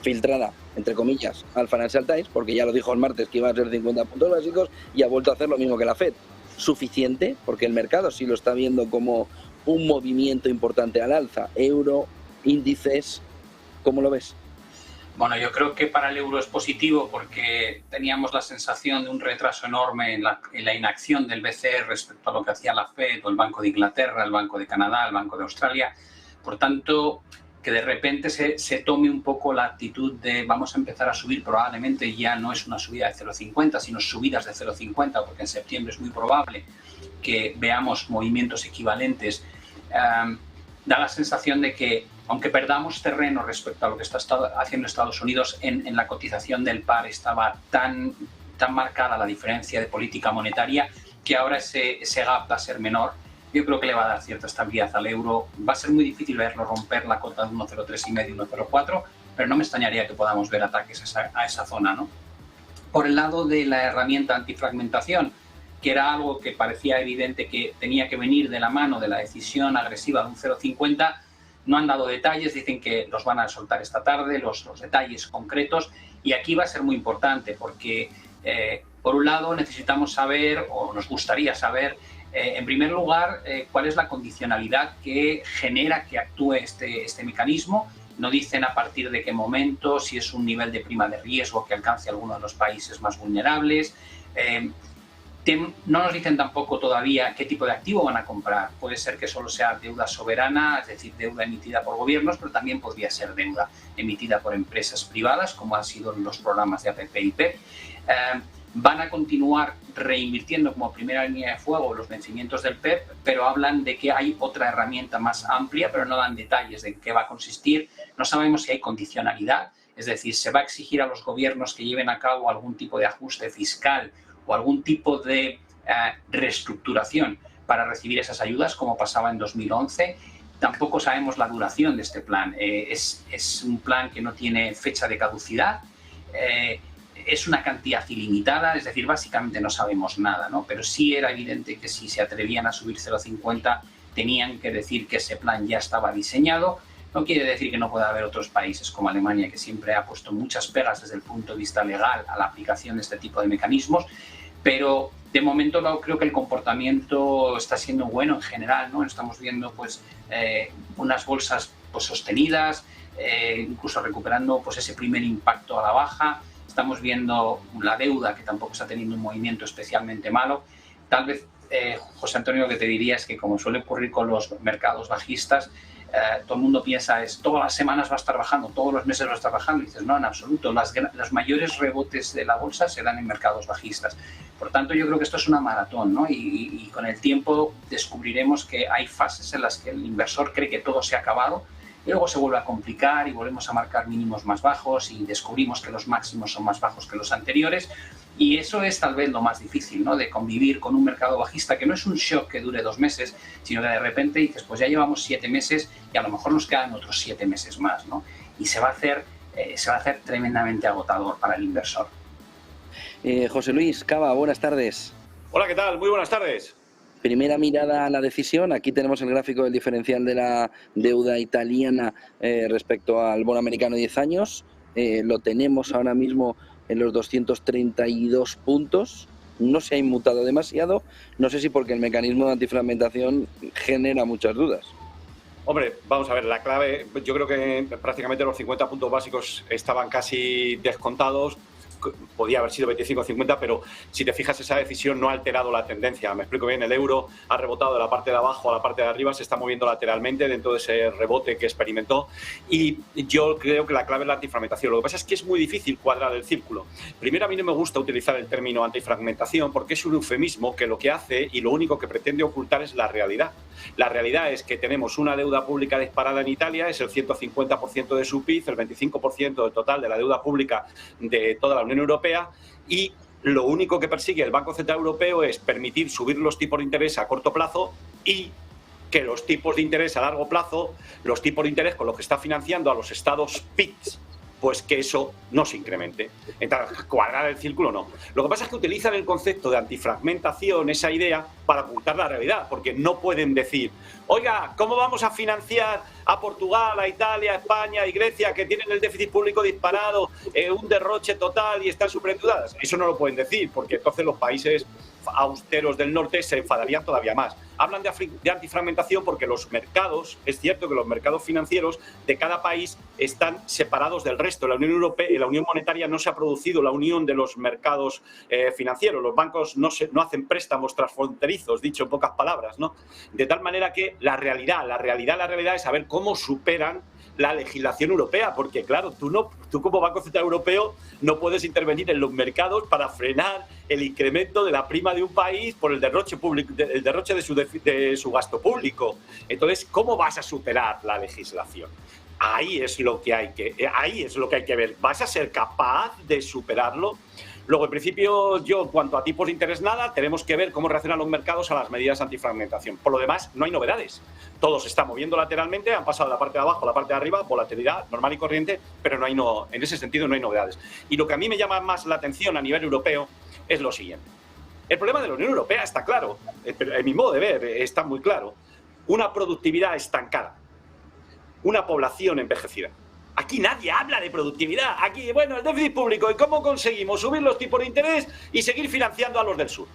filtrada, entre comillas, al Financial Times, porque ya lo dijo el martes que iba a ser 50 puntos básicos y ha vuelto a hacer lo mismo que la Fed. ¿Suficiente? Porque el mercado sí lo está viendo como un movimiento importante al alza. Euro, índices, ¿cómo lo ves? Bueno, yo creo que para el euro es positivo porque teníamos la sensación de un retraso enorme en la inacción del BCE respecto a lo que hacía la Fed o el Banco de Inglaterra, el Banco de Canadá, el Banco de Australia. Por tanto, que de repente se tome un poco la actitud de vamos a empezar a subir, probablemente ya no es una subida de 0,50, sino subidas de 0,50, porque en septiembre es muy probable que veamos movimientos equivalentes. Da la sensación de que, aunque perdamos terreno respecto a lo que está haciendo Estados Unidos, en la cotización del par estaba tan marcada la diferencia de política monetaria que ahora ese gap va a ser menor. Yo creo que le va a dar cierta estabilidad al euro. Va a ser muy difícil verlo romper la cota de 1,03,5, 1,04, pero no me extrañaría que podamos ver ataques a esa zona, ¿no? Por el lado de la herramienta antifragmentación, que era algo que parecía evidente que tenía que venir de la mano de la decisión agresiva de un 0,50, no han dado detalles, dicen que los van a soltar esta tarde, los detalles concretos, y aquí va a ser muy importante porque, por un lado, necesitamos saber, o nos gustaría saber, en primer lugar, cuál es la condicionalidad que genera que actúe este mecanismo. No dicen a partir de qué momento, si es un nivel de prima de riesgo que alcance alguno de los países más vulnerables. No nos dicen tampoco todavía qué tipo de activo van a comprar. Puede ser que solo sea deuda soberana, es decir, deuda emitida por gobiernos, pero también podría ser deuda emitida por empresas privadas, como han sido los programas de APP y PEP. Van a continuar reinvirtiendo como primera línea de fuego los vencimientos del PEP, pero hablan de que hay otra herramienta más amplia, pero no dan detalles de en qué va a consistir. No sabemos si hay condicionalidad, es decir, se va a exigir a los gobiernos que lleven a cabo algún tipo de ajuste fiscal o algún tipo de reestructuración para recibir esas ayudas, como pasaba en 2011. Tampoco sabemos la duración de este plan. Es un plan que no tiene fecha de caducidad. Es una cantidad ilimitada, es decir, básicamente no sabemos nada, ¿no? Pero sí era evidente que si se atrevían a subir 0,50 tenían que decir que ese plan ya estaba diseñado. No quiere decir que no pueda haber otros países como Alemania, que siempre ha puesto muchas pegas desde el punto de vista legal a la aplicación de este tipo de mecanismos, pero de momento no, creo que el comportamiento está siendo bueno en general, ¿no? Estamos viendo pues, unas bolsas pues, sostenidas, incluso recuperando pues, ese primer impacto a la baja. Estamos viendo la deuda, que tampoco está teniendo un movimiento especialmente malo. Tal vez, José Antonio, lo que te diría es que, como suele ocurrir con los mercados bajistas, todo el mundo piensa todas las semanas va a estar bajando, todos los meses va a estar bajando. Y dices, no, en absoluto. Los mayores rebotes de la bolsa se dan en mercados bajistas. Por tanto, yo creo que esto es una maratón, ¿no? Y con el tiempo descubriremos que hay fases en las que el inversor cree que todo se ha acabado y luego se vuelve a complicar y volvemos a marcar mínimos más bajos y descubrimos que los máximos son más bajos que los anteriores. Y eso es tal vez lo más difícil, ¿no? De convivir con un mercado bajista que no es un shock que dure 2 meses, sino que de repente dices, pues ya llevamos 7 meses y a lo mejor nos quedan otros 7 meses más, ¿no? Y se va a hacer tremendamente agotador para el inversor. José Luis Cava, buenas tardes. Hola, ¿qué tal? Muy buenas tardes. Primera mirada a la decisión. Aquí tenemos el gráfico del diferencial de la deuda italiana respecto al bono americano de 10 años. Lo tenemos ahora mismo en los 232 puntos. No se ha inmutado demasiado. No sé si porque el mecanismo de antifragmentación genera muchas dudas. Hombre, vamos a ver, la clave, yo creo que prácticamente los 50 puntos básicos estaban casi descontados. Podía haber sido 25-50, pero si te fijas, esa decisión no ha alterado la tendencia. Me explico bien, el euro ha rebotado de la parte de abajo a la parte de arriba, se está moviendo lateralmente dentro de ese rebote que experimentó y yo creo que la clave es la antifragmentación. Lo que pasa es que es muy difícil cuadrar el círculo. Primero, a mí no me gusta utilizar el término antifragmentación porque es un eufemismo que lo que hace y lo único que pretende ocultar es la realidad. La realidad es que tenemos una deuda pública disparada en Italia, es el 150% de su PIB, el 25% del total de la deuda pública de toda la Unión Europea, y lo único que persigue el Banco Central Europeo es permitir subir los tipos de interés a corto plazo y que los tipos de interés a largo plazo, los tipos de interés con los que está financiando a los estados PIGS pues que eso no se incremente. Entonces, cuadrar el círculo no. Lo que pasa es que utilizan el concepto de antifragmentación, esa idea, para ocultar la realidad, porque no pueden decir, oiga, ¿cómo vamos a financiar a Portugal, a Italia, a España y Grecia, que tienen el déficit público disparado, un derroche total y están superendeudadas? Eso no lo pueden decir, porque entonces los países austeros del norte se enfadarían todavía más. Hablan de antifragmentación porque los mercados, es cierto que los mercados financieros de cada país están separados del resto. La Unión Europea, la Unión Monetaria no se ha producido la unión de los mercados financieros. Los bancos no hacen préstamos transfronterizos, dicho en pocas palabras, ¿no? De tal manera que la realidad es saber cómo superan la legislación europea, porque claro, tú como Banco Central Europeo no puedes intervenir en los mercados para frenar el incremento de la prima de un país por el derroche público, el derroche de su gasto público. Entonces, ¿cómo vas a superar la legislación? Ahí es lo que hay que ver. ¿Vas a ser capaz de superarlo? Luego, en principio, en cuanto a tipos de interés, nada, tenemos que ver cómo reaccionan los mercados a las medidas antifragmentación. Por lo demás, no hay novedades. Todo se está moviendo lateralmente, han pasado de la parte de abajo a la parte de arriba, volatilidad normal y corriente, pero en ese sentido no hay novedades. Y lo que a mí me llama más la atención a nivel europeo es lo siguiente. El problema de la Unión Europea está claro, en mi modo de ver está muy claro. Una productividad estancada, una población envejecida. Aquí nadie habla de productividad. Aquí, bueno, el déficit público y cómo conseguimos subir los tipos de interés y seguir financiando a los del sur.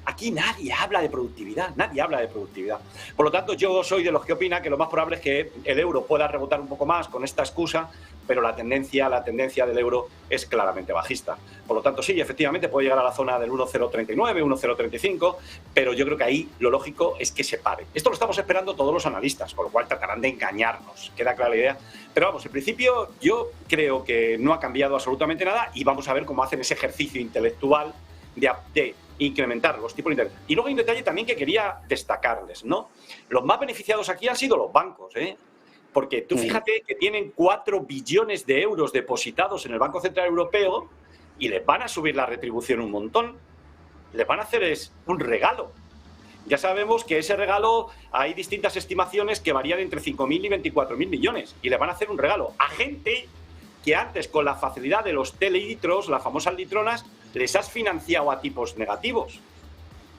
Aquí nadie habla de productividad, nadie habla de productividad. Por lo tanto, yo soy de los que opina que lo más probable es que el euro pueda rebotar un poco más con esta excusa, pero la tendencia del euro es claramente bajista. Por lo tanto, sí, efectivamente puede llegar a la zona del 1,039, 1,035, pero yo creo que ahí lo lógico es que se pare. Esto lo estamos esperando todos los analistas, con lo cual tratarán de engañarnos, queda clara la idea. Pero vamos, en principio yo creo que no ha cambiado absolutamente nada y vamos a ver cómo hacen ese ejercicio intelectual de incrementar los tipos de interés. Y luego hay un detalle también que quería destacarles, ¿no? Los más beneficiados aquí han sido los bancos, ¿eh? Porque tú fíjate que tienen 4 billones de euros depositados en el Banco Central Europeo y les van a subir la retribución un montón. Les van a hacer un regalo. Ya sabemos que ese regalo, hay distintas estimaciones que varían entre 5.000 y 24.000 millones. Y le van a hacer un regalo a gente que antes, con la facilidad de los telitros, las famosas litronas, les has financiado a tipos negativos.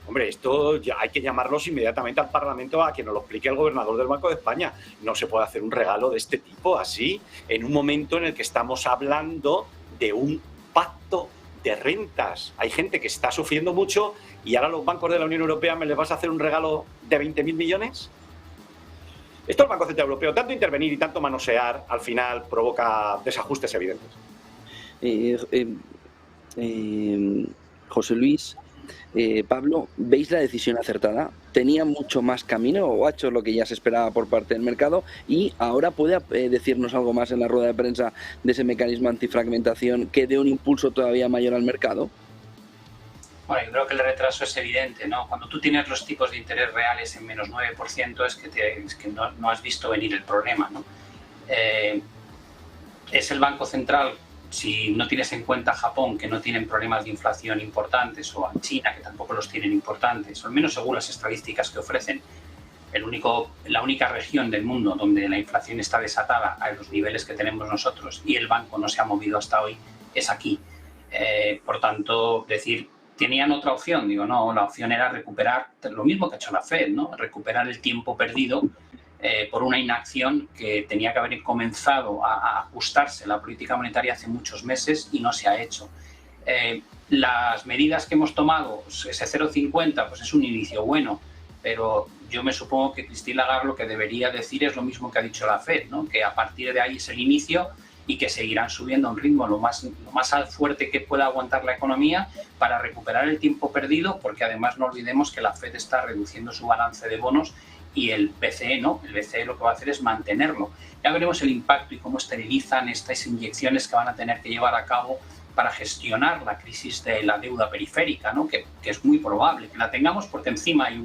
Hombre, esto ya hay que llamarlos inmediatamente al Parlamento a que nos lo explique el gobernador del Banco de España. No se puede hacer un regalo de este tipo así, en un momento en el que estamos hablando de un pacto de rentas. Hay gente que está sufriendo mucho y ahora los bancos de la Unión Europea me les vas a hacer un regalo de 20.000 millones. Esto el Banco Central Europeo, tanto intervenir y tanto manosear, al final provoca desajustes evidentes. José Luis, Pablo, ¿veis la decisión acertada? ¿Tenía mucho más camino o ha hecho lo que ya se esperaba por parte del mercado? Y ahora puede decirnos algo más en la rueda de prensa de ese mecanismo antifragmentación que dé un impulso todavía mayor al mercado. Bueno, yo creo que el retraso es evidente, ¿no? Cuando tú tienes los tipos de interés reales en menos 9% es que no has visto venir el problema, ¿no? Es el Banco Central, si no tienes en cuenta a Japón, que no tienen problemas de inflación importantes, o a China, que tampoco los tienen importantes, o al menos según las estadísticas que ofrecen, la única región del mundo donde la inflación está desatada a los niveles que tenemos nosotros y el banco no se ha movido hasta hoy, es aquí. Por tanto, decir, ¿tenían otra opción? Digo, no, la opción era recuperar lo mismo que ha hecho la Fed, ¿no? Recuperar el tiempo perdido por una inacción que tenía que haber comenzado a ajustarse la política monetaria hace muchos meses y no se ha hecho. Las medidas que hemos tomado, ese 0,50, pues es un inicio bueno, pero yo me supongo que Christine Lagarde lo que debería decir es lo mismo que ha dicho la Fed, ¿no? Que a partir de ahí es el inicio y que seguirán subiendo a un ritmo lo más fuerte que pueda aguantar la economía para recuperar el tiempo perdido, porque además no olvidemos que la Fed está reduciendo su balance de bonos y el BCE no, el BCE lo que va a hacer es mantenerlo. Ya veremos el impacto y cómo esterilizan estas inyecciones que van a tener que llevar a cabo para gestionar la crisis de la deuda periférica, ¿no? que es muy probable que la tengamos porque encima hay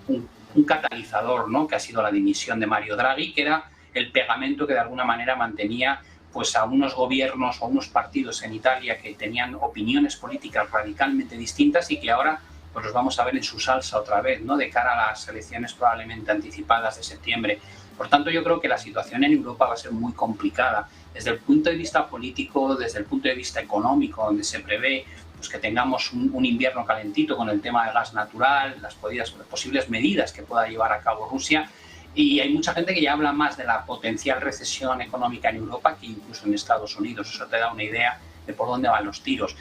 un catalizador, ¿no? Que ha sido la dimisión de Mario Draghi, que era el pegamento que de alguna manera mantenía pues, a unos gobiernos o unos partidos en Italia que tenían opiniones políticas radicalmente distintas y que ahora pues los vamos a ver en su salsa otra vez, ¿no? De cara a las elecciones probablemente anticipadas de septiembre. Por tanto, yo creo que la situación en Europa va a ser muy complicada desde el punto de vista político, desde el punto de vista económico, donde se prevé pues, que tengamos un invierno calentito con el tema del gas natural, las posibles medidas que pueda llevar a cabo Rusia. Y hay mucha gente que ya habla más de la potencial recesión económica en Europa que incluso en Estados Unidos. Eso te da una idea de por dónde van los tiros.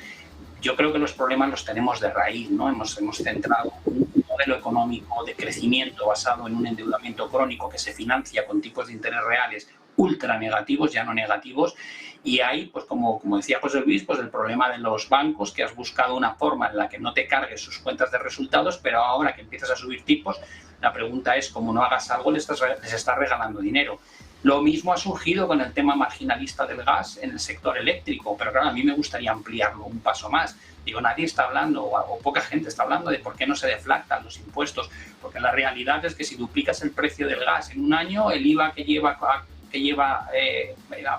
Yo creo que los problemas los tenemos de raíz, ¿no? Hemos centrado un modelo económico de crecimiento basado en un endeudamiento crónico que se financia con tipos de interés reales ultra negativos, ya no negativos, y hay, pues como decía José Luis, pues el problema de los bancos, que has buscado una forma en la que no te cargues sus cuentas de resultados, pero ahora que empiezas a subir tipos, la pregunta es, como no hagas algo, les estás regalando dinero. Lo mismo ha surgido con el tema marginalista del gas en el sector eléctrico, pero claro, a mí me gustaría ampliarlo un paso más. Digo, nadie está hablando, o poca gente está hablando de por qué no se deflactan los impuestos, porque la realidad es que si duplicas el precio del gas en un año, el IVA que lleva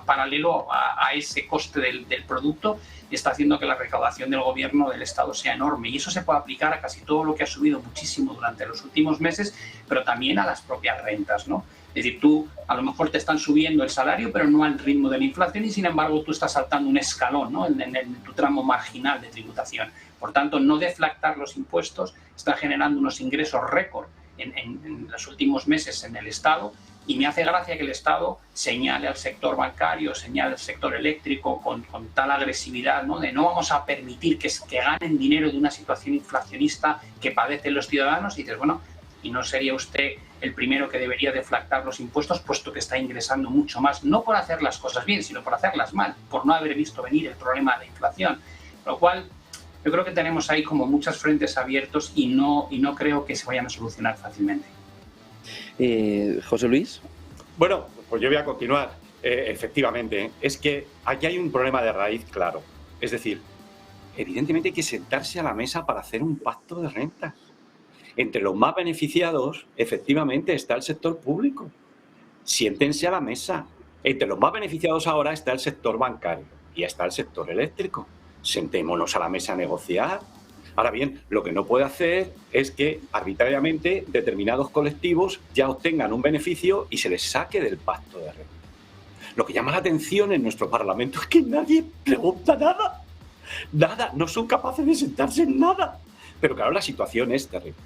paralelo a ese coste del producto está haciendo que la recaudación del gobierno del Estado sea enorme, y eso se puede aplicar a casi todo lo que ha subido muchísimo durante los últimos meses, pero también a las propias rentas, ¿no? Es decir, tú a lo mejor te están subiendo el salario, pero no al ritmo de la inflación, y sin embargo tú estás saltando un escalón, ¿no? en tu tramo marginal de tributación. Por tanto, no deflactar los impuestos está generando unos ingresos récord en los últimos meses en el Estado, y me hace gracia que el Estado señale al sector bancario, señale al sector eléctrico con tal agresividad, ¿no? De no vamos a permitir que ganen dinero de una situación inflacionista que padecen los ciudadanos. Y dices, bueno, ¿y no sería usted el primero que debería deflactar los impuestos, puesto que está ingresando mucho más, no por hacer las cosas bien, sino por hacerlas mal, por no haber visto venir el problema de la inflación? Lo cual, yo creo que tenemos ahí como muchos frentes abiertos y no creo que se vayan a solucionar fácilmente. José Luis. Bueno, pues yo voy a continuar. Efectivamente, es que aquí hay un problema de raíz claro. Es decir, evidentemente hay que sentarse a la mesa para hacer un pacto de rentas. Entre los más beneficiados, efectivamente, está el sector público. Siéntense a la mesa. Entre los más beneficiados ahora está el sector bancario y está el sector eléctrico. Sentémonos a la mesa a negociar. Ahora bien, lo que no puede hacer es que arbitrariamente determinados colectivos ya obtengan un beneficio y se les saque del pacto de renta. Lo que llama la atención en nuestro Parlamento es que nadie pregunta nada. Nada, no son capaces de sentarse en nada. Pero claro, la situación es terrible.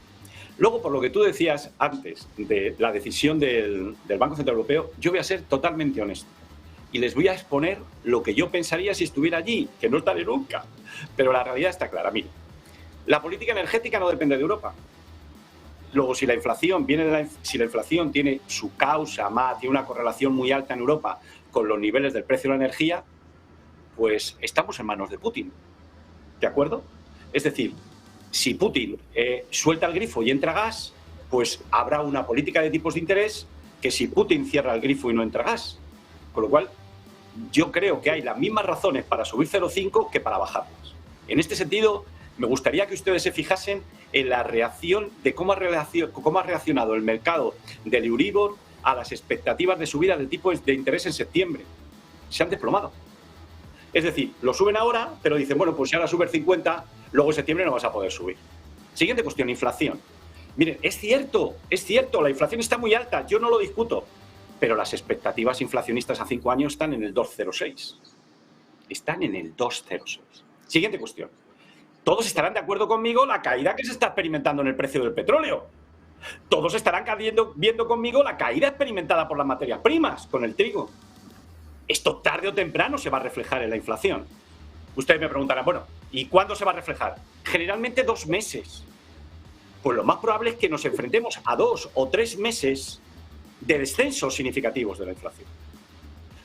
Luego, por lo que tú decías antes de la decisión del Banco Central Europeo, yo voy a ser totalmente honesto. Y les voy a exponer lo que yo pensaría si estuviera allí, que no estaré nunca. Pero la realidad está clara. Mira, la política energética no depende de Europa. Luego, si la inflación tiene su causa tiene una correlación muy alta en Europa con los niveles del precio de la energía, pues estamos en manos de Putin. ¿De acuerdo? Es decir, si Putin suelta el grifo y entra gas, pues habrá una política de tipos de interés que si Putin cierra el grifo y no entra gas. Con lo cual, yo creo que hay las mismas razones para subir 0,5 que para bajarlas. En este sentido, me gustaría que ustedes se fijasen en la reacción de cómo ha reaccionado el mercado del Euribor a las expectativas de subida de tipos de interés en septiembre. Se han desplomado. Es decir, lo suben ahora, pero dicen, bueno, pues si ahora sube el 50, luego en septiembre no vas a poder subir. Siguiente cuestión, inflación. Miren, es cierto, la inflación está muy alta, yo no lo discuto, pero las expectativas inflacionistas a 5 años están en el 2,06. Están en el 2,06. Siguiente cuestión. Todos estarán de acuerdo conmigo la caída que se está experimentando en el precio del petróleo. Todos estarán viendo conmigo la caída experimentada por las materias primas, con el trigo. Esto tarde o temprano se va a reflejar en la inflación. Ustedes me preguntarán, bueno, ¿y cuándo se va a reflejar? Generalmente 2 meses. Pues lo más probable es que nos enfrentemos a 2 o 3 meses de descensos significativos de la inflación.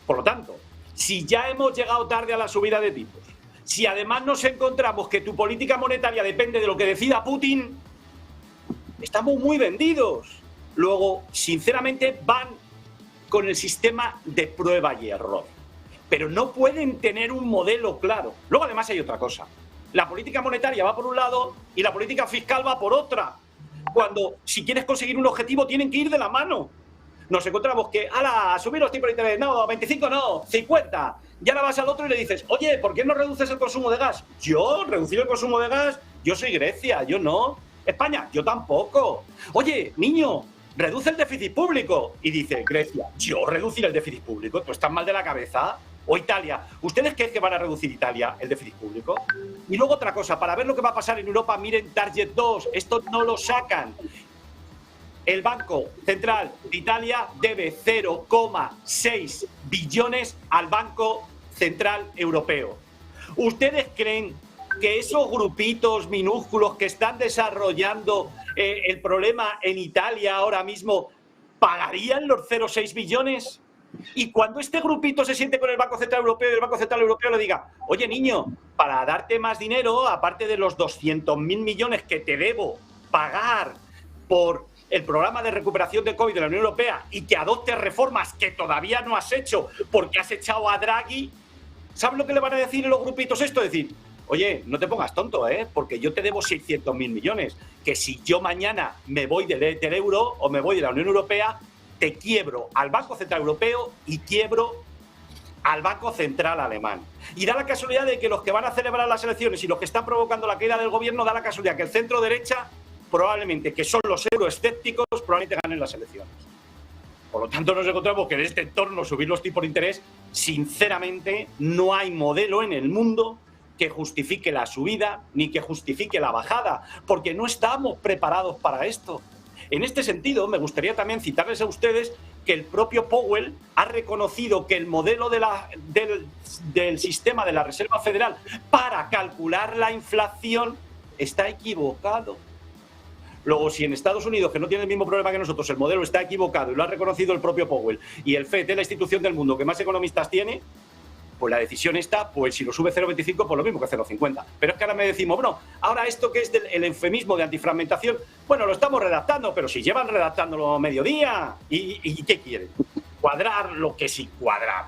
Por lo tanto, si ya hemos llegado tarde a la subida de tipos, si además nos encontramos que tu política monetaria depende de lo que decida Putin, estamos muy vendidos. Luego, sinceramente, van con el sistema de prueba y error. Pero no pueden tener un modelo claro. Luego, además, hay otra cosa. La política monetaria va por un lado y la política fiscal va por otra. Cuando, si quieres conseguir un objetivo, tienen que ir de la mano. Nos encontramos que, ¡hala! A subir los tipos de interés. No, 25 no, 50. Ya ahora vas al otro y le dices, oye, ¿por qué no reduces el consumo de gas? Yo, reducir el consumo de gas, yo soy Grecia, yo no. España, yo tampoco. Oye, niño, reduce el déficit público. Y dice, Grecia, yo reducir el déficit público, ¿tú estás mal de la cabeza? o Italia. ¿Ustedes creen que van a reducir Italia el déficit público? Y luego otra cosa, para ver lo que va a pasar en Europa, miren Target 2, esto no lo sacan. El Banco Central de Italia debe 0,6 billones al Banco Central Europeo. ¿Ustedes creen que esos grupitos minúsculos que están desarrollando el problema en Italia ahora mismo pagarían los 0,6 billones? Y cuando este grupito se siente con el Banco Central Europeo y el Banco Central Europeo le diga, oye niño, para darte más dinero, aparte de los 200.000 millones que te debo pagar por el programa de recuperación de COVID de la Unión Europea y que adoptes reformas que todavía no has hecho porque has echado a Draghi, ¿sabes lo que le van a decir los grupitos esto? Decir, oye, no te pongas tonto, porque yo te debo 600.000 millones, que si yo mañana me voy del euro o me voy de la Unión Europea, te quiebro al Banco Central Europeo y quiebro al Banco Central Alemán. Y da la casualidad de que los que van a celebrar las elecciones y los que están provocando la caída del gobierno, da la casualidad que el centro derecha, probablemente, que son los euroescépticos, probablemente ganen las elecciones. Por lo tanto, nos encontramos que en este entorno subir los tipos de interés, sinceramente, no hay modelo en el mundo que justifique la subida ni que justifique la bajada, porque no estamos preparados para esto. En este sentido, me gustaría también citarles a ustedes que el propio Powell ha reconocido que el modelo del sistema de la Reserva Federal para calcular la inflación está equivocado. Luego, si en Estados Unidos, que no tiene el mismo problema que nosotros, el modelo está equivocado y lo ha reconocido el propio Powell, y el FED es la institución del mundo que más economistas tiene, pues la decisión está, pues si lo sube 0,25, pues lo mismo que 0,50. Pero es que ahora me decimos, bueno, ahora esto que es el eufemismo de antifragmentación, bueno, lo estamos redactando, pero si llevan redactándolo mediodía, ¿y qué quieren? Cuadrar lo que sí cuadrar.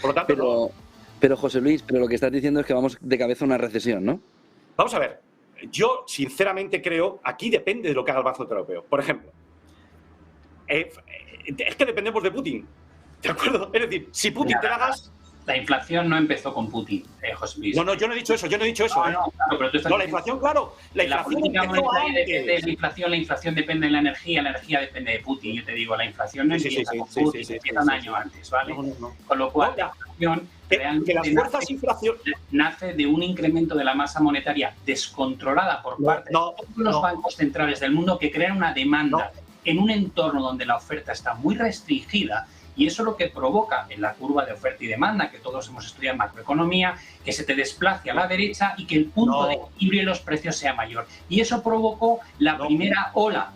Por lo tanto, pero José Luis, pero lo que estás diciendo es que vamos de cabeza a una recesión, ¿no? Vamos a ver. Yo, sinceramente, creo, aquí depende de lo que haga el Banco Central Europeo. Por ejemplo, es que dependemos de Putin, ¿de acuerdo? Es decir, si Putin te la hagas... La inflación no empezó con Putin, José Luis. No, yo no he dicho eso, No, claro, pero tú estás la inflación, claro. La inflación empezó antes. Depende de la inflación depende de la energía depende de Putin. Yo te digo, la inflación no empieza con Putin, empieza un año antes, ¿vale? No. Con lo cual, la inflación que las fuerzas inflación nace de un incremento de la masa monetaria descontrolada por parte de todos los bancos centrales del mundo que crean una demanda en un entorno donde la oferta está muy restringida. Y eso es lo que provoca en la curva de oferta y demanda, que todos hemos estudiado en macroeconomía, que se te desplace a la derecha y que el punto de equilibrio de los precios sea mayor. Y eso provocó la primera ola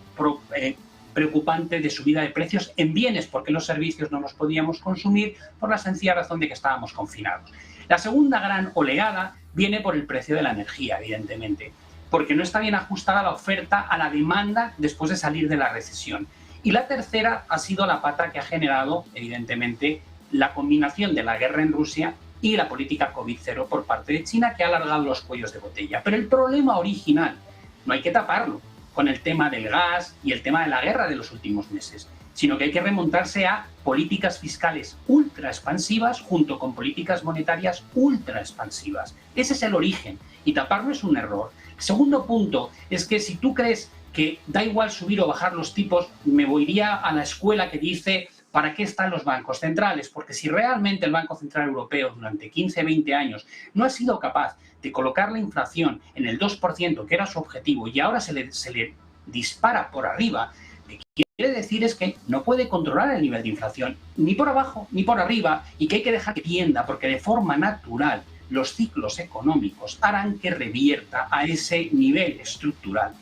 preocupante de subida de precios en bienes, porque los servicios no los podíamos consumir por la sencilla razón de que estábamos confinados. La segunda gran oleada viene por el precio de la energía, evidentemente, porque no está bien ajustada la oferta a la demanda después de salir de la recesión. Y la tercera ha sido la pata que ha generado, evidentemente, la combinación de la guerra en Rusia y la política COVID-0 por parte de China, que ha alargado los cuellos de botella. Pero el problema original no hay que taparlo con el tema del gas y el tema de la guerra de los últimos meses, sino que hay que remontarse a políticas fiscales ultra expansivas junto con políticas monetarias ultra expansivas. Ese es el origen y taparlo es un error. El segundo punto es que si tú crees que da igual subir o bajar los tipos, me iría a la escuela que dice ¿para qué están los bancos centrales? Porque si realmente el Banco Central Europeo durante 15, 20 años no ha sido capaz de colocar la inflación en el 2%, que era su objetivo, y ahora se le dispara por arriba, lo que quiere decir es que no puede controlar el nivel de inflación ni por abajo ni por arriba y que hay que dejar que tienda, porque de forma natural los ciclos económicos harán que revierta a ese nivel estructural.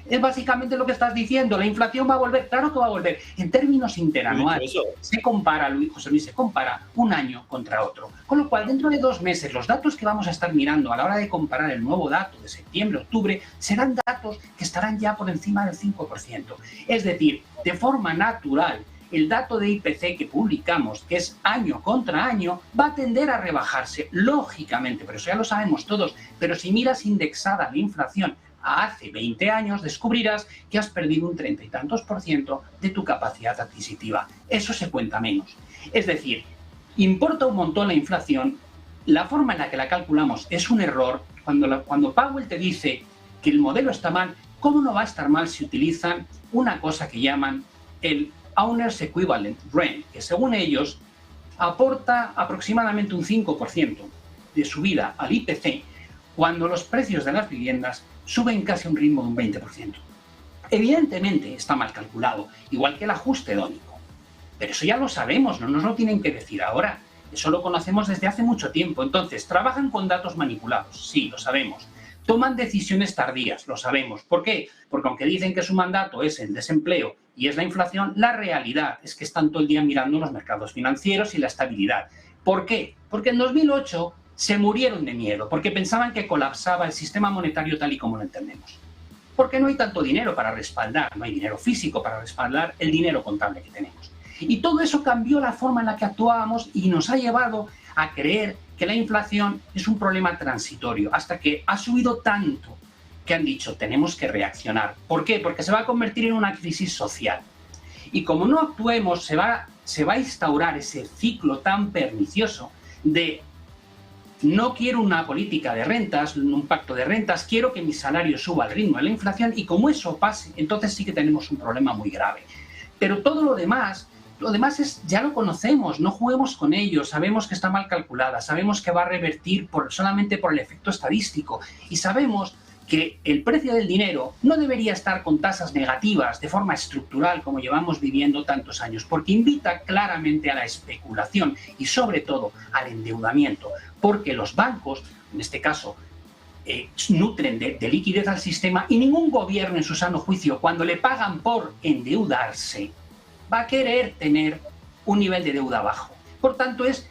Es básicamente lo que estás diciendo, la inflación va a volver, claro que va a volver, en términos interanuales. Se compara, José Luis, se compara un año contra otro. Con lo cual, dentro de 2 meses, los datos que vamos a estar mirando a la hora de comparar el nuevo dato de septiembre, octubre, serán datos que estarán ya por encima del 5%. Es decir, de forma natural, el dato de IPC que publicamos, que es año contra año, va a tender a rebajarse, lógicamente, pero eso ya lo sabemos todos. Pero si miras indexada la inflación hace 20 años, descubrirás que has perdido un 30 y tantos % de tu capacidad adquisitiva. Eso se cuenta menos. Es decir, importa un montón la inflación, la forma en la que la calculamos es un error. Cuando Powell te dice que el modelo está mal, ¿cómo no va a estar mal si utilizan una cosa que llaman el Owner's Equivalent Rent, que según ellos aporta aproximadamente un 5% de subida al IPC cuando los precios de las viviendas suben casi a un ritmo de un 20%. Evidentemente está mal calculado, igual que el ajuste hedónico. Pero eso ya lo sabemos, no nos lo tienen que decir ahora. Eso lo conocemos desde hace mucho tiempo. Entonces, ¿trabajan con datos manipulados? Sí, lo sabemos. Toman decisiones tardías, lo sabemos. ¿Por qué? Porque aunque dicen que su mandato es el desempleo y es la inflación, la realidad es que están todo el día mirando los mercados financieros y la estabilidad. ¿Por qué? Porque en 2008 se murieron de miedo, porque pensaban que colapsaba el sistema monetario tal y como lo entendemos. Porque no hay tanto dinero para respaldar, no hay dinero físico para respaldar el dinero contable que tenemos. Y todo eso cambió la forma en la que actuábamos y nos ha llevado a creer que la inflación es un problema transitorio, hasta que ha subido tanto que han dicho, tenemos que reaccionar. ¿Por qué? Porque se va a convertir en una crisis social. Y como no actuemos, se va a instaurar ese ciclo tan pernicioso de no quiero una política de rentas, un pacto de rentas, quiero que mi salario suba al ritmo de la inflación y como eso pase, entonces sí que tenemos un problema muy grave. Pero todo lo demás ya lo conocemos, no juguemos con ello, sabemos que está mal calculada, sabemos que va a revertir solamente por el efecto estadístico y sabemos que el precio del dinero no debería estar con tasas negativas de forma estructural como llevamos viviendo tantos años, porque invita claramente a la especulación y sobre todo al endeudamiento, porque los bancos, en este caso, nutren de liquidez al sistema y ningún gobierno en su sano juicio, cuando le pagan por endeudarse, va a querer tener un nivel de deuda bajo. Por tanto, es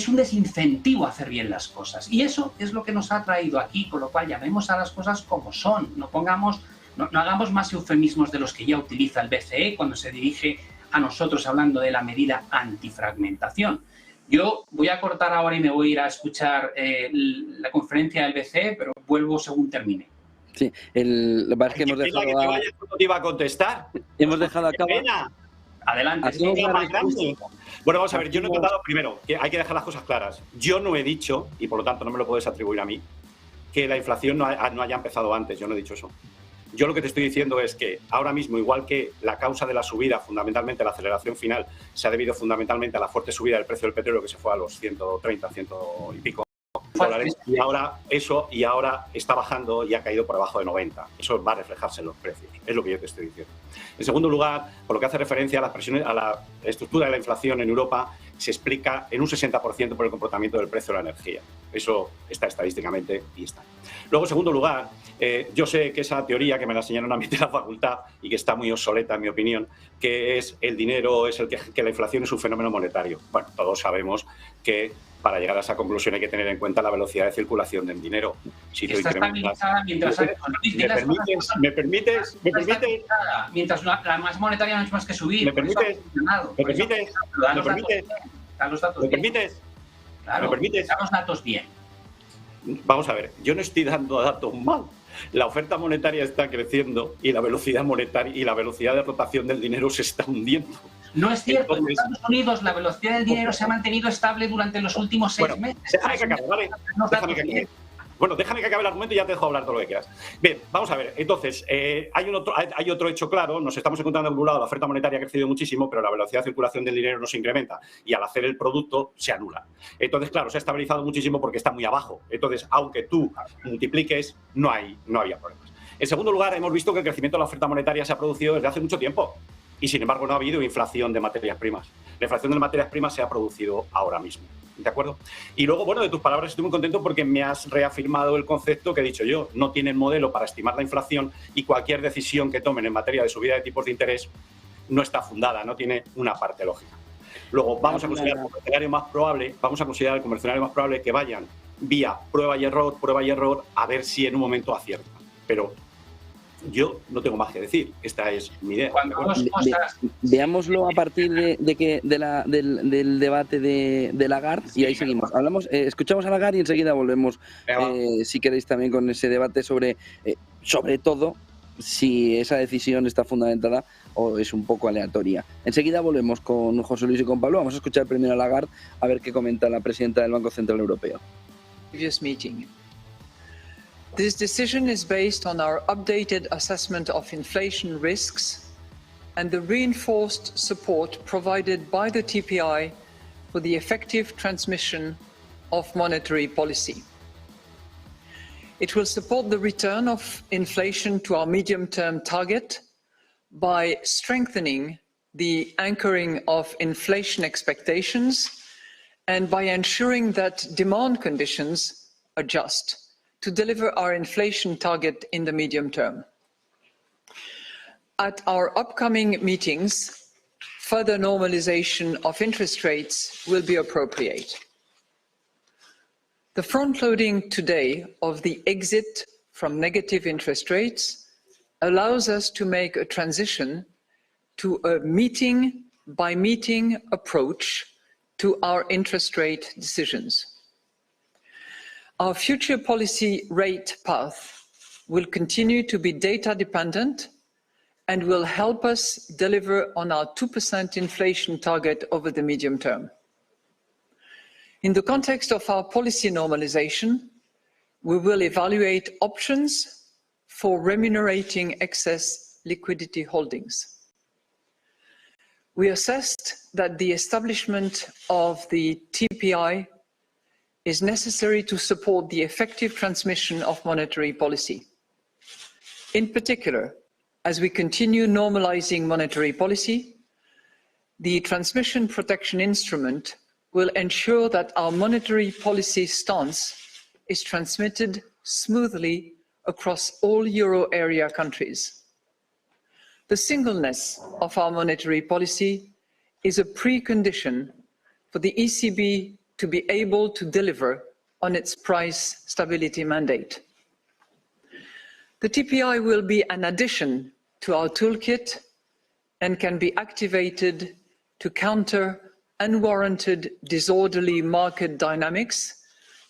un desincentivo a hacer bien las cosas. Y eso es lo que nos ha traído aquí, con lo cual llamemos a las cosas como son. No hagamos más eufemismos de los que ya utiliza el BCE cuando se dirige a nosotros hablando de la medida antifragmentación. Yo voy a cortar ahora y me voy a ir a escuchar la conferencia del BCE, pero vuelvo según termine. Sí, la verdad es que hemos dejado... que te vayas, no te iba a contestar. Hemos dejado a cabo... Adelante. Bueno, vamos a ver, yo no he tratado, primero, que hay que dejar las cosas claras. Yo no he dicho, y por lo tanto no me lo puedes atribuir a mí, que la inflación no haya empezado antes. Yo no he dicho eso. Yo lo que te estoy diciendo es que ahora mismo, igual que la causa de la subida, fundamentalmente la aceleración final, se ha debido fundamentalmente a la fuerte subida del precio del petróleo que se fue a los 130, 100 y pico dólares, y ahora está bajando y ha caído por debajo de 90. Eso va a reflejarse en los precios, es lo que yo te estoy diciendo. En segundo lugar, por lo que hace referencia a las presiones, a la estructura de la inflación en Europa, se explica en un 60% por el comportamiento del precio de la energía. Eso está estadísticamente y está. Luego, en segundo lugar, yo sé que esa teoría que me la enseñaron a mí de la facultad y que está muy obsoleta, en mi opinión, que es el dinero, que la inflación es un fenómeno monetario. Bueno, todos sabemos que para llegar a esa conclusión hay que tener en cuenta la velocidad de circulación del dinero. Si tú incrementas... ¿Me permites? Mientras la más monetaria no es más que subir. ¿Me permites? ¿Me permites? ¿Me permites? Claro, da los datos bien. Vamos a ver, yo no estoy dando datos mal. La oferta monetaria está creciendo y la velocidad monetaria y la velocidad de rotación del dinero se está hundiendo. No es cierto. Entonces, en Estados Unidos la velocidad del dinero se ha mantenido estable durante los últimos 6 meses. Déjame que acabe, ¿vale? Déjame que acabe el argumento y ya te dejo hablar todo lo que quieras. Bien, vamos a ver. Entonces, hay otro hecho claro. Nos estamos encontrando en un lado, la oferta monetaria ha crecido muchísimo, pero la velocidad de circulación del dinero no se incrementa y al hacer el producto se anula. Entonces, claro, se ha estabilizado muchísimo porque está muy abajo. Entonces, aunque tú multipliques, no había problemas. En segundo lugar, hemos visto que el crecimiento de la oferta monetaria se ha producido desde hace mucho tiempo. Y, sin embargo, no ha habido inflación de materias primas. La inflación de materias primas se ha producido ahora mismo. ¿De acuerdo? Y luego, bueno, de tus palabras estoy muy contento porque me has reafirmado el concepto que he dicho yo. No tienen modelo para estimar la inflación y cualquier decisión que tomen en materia de subida de tipos de interés no está fundada, no tiene una parte lógica. Luego, vamos a considerar el comerciario más probable que vayan vía prueba y error, a ver si en un momento aciertan. Pero yo no tengo más que decir. Esta es mi idea. Veámoslo a partir del debate de Lagarde y ahí seguimos. Escuchamos a Lagarde y enseguida volvemos, si queréis, también con ese debate sobre todo si esa decisión está fundamentada o es un poco aleatoria. Enseguida volvemos con José Luis y con Pablo. Vamos a escuchar primero a Lagarde a ver qué comenta la presidenta del Banco Central Europeo. This decision is based on our updated assessment of inflation risks and the reinforced support provided by the TPI for the effective transmission of monetary policy. It will support the return of inflation to our medium-term target by strengthening the anchoring of inflation expectations and by ensuring that demand conditions adjust to deliver our inflation target in the medium term. At our upcoming meetings, further normalization of interest rates will be appropriate. The front-loading today of the exit from negative interest rates allows us to make a transition to a meeting-by-meeting approach to our interest rate decisions. Our future policy rate path will continue to be data-dependent and will help us deliver on our 2% inflation target over the medium term. In the context of our policy normalization, we will evaluate options for remunerating excess liquidity holdings. We assessed that the establishment of the TPI is necessary to support the effective transmission of monetary policy. In particular, as we continue normalizing monetary policy, the transmission protection instrument will ensure that our monetary policy stance is transmitted smoothly across all euro area countries. The singleness of our monetary policy is a precondition for the ECB to be able to deliver on its price stability mandate. The TPI will be an addition to our toolkit and can be activated to counter unwarranted disorderly market dynamics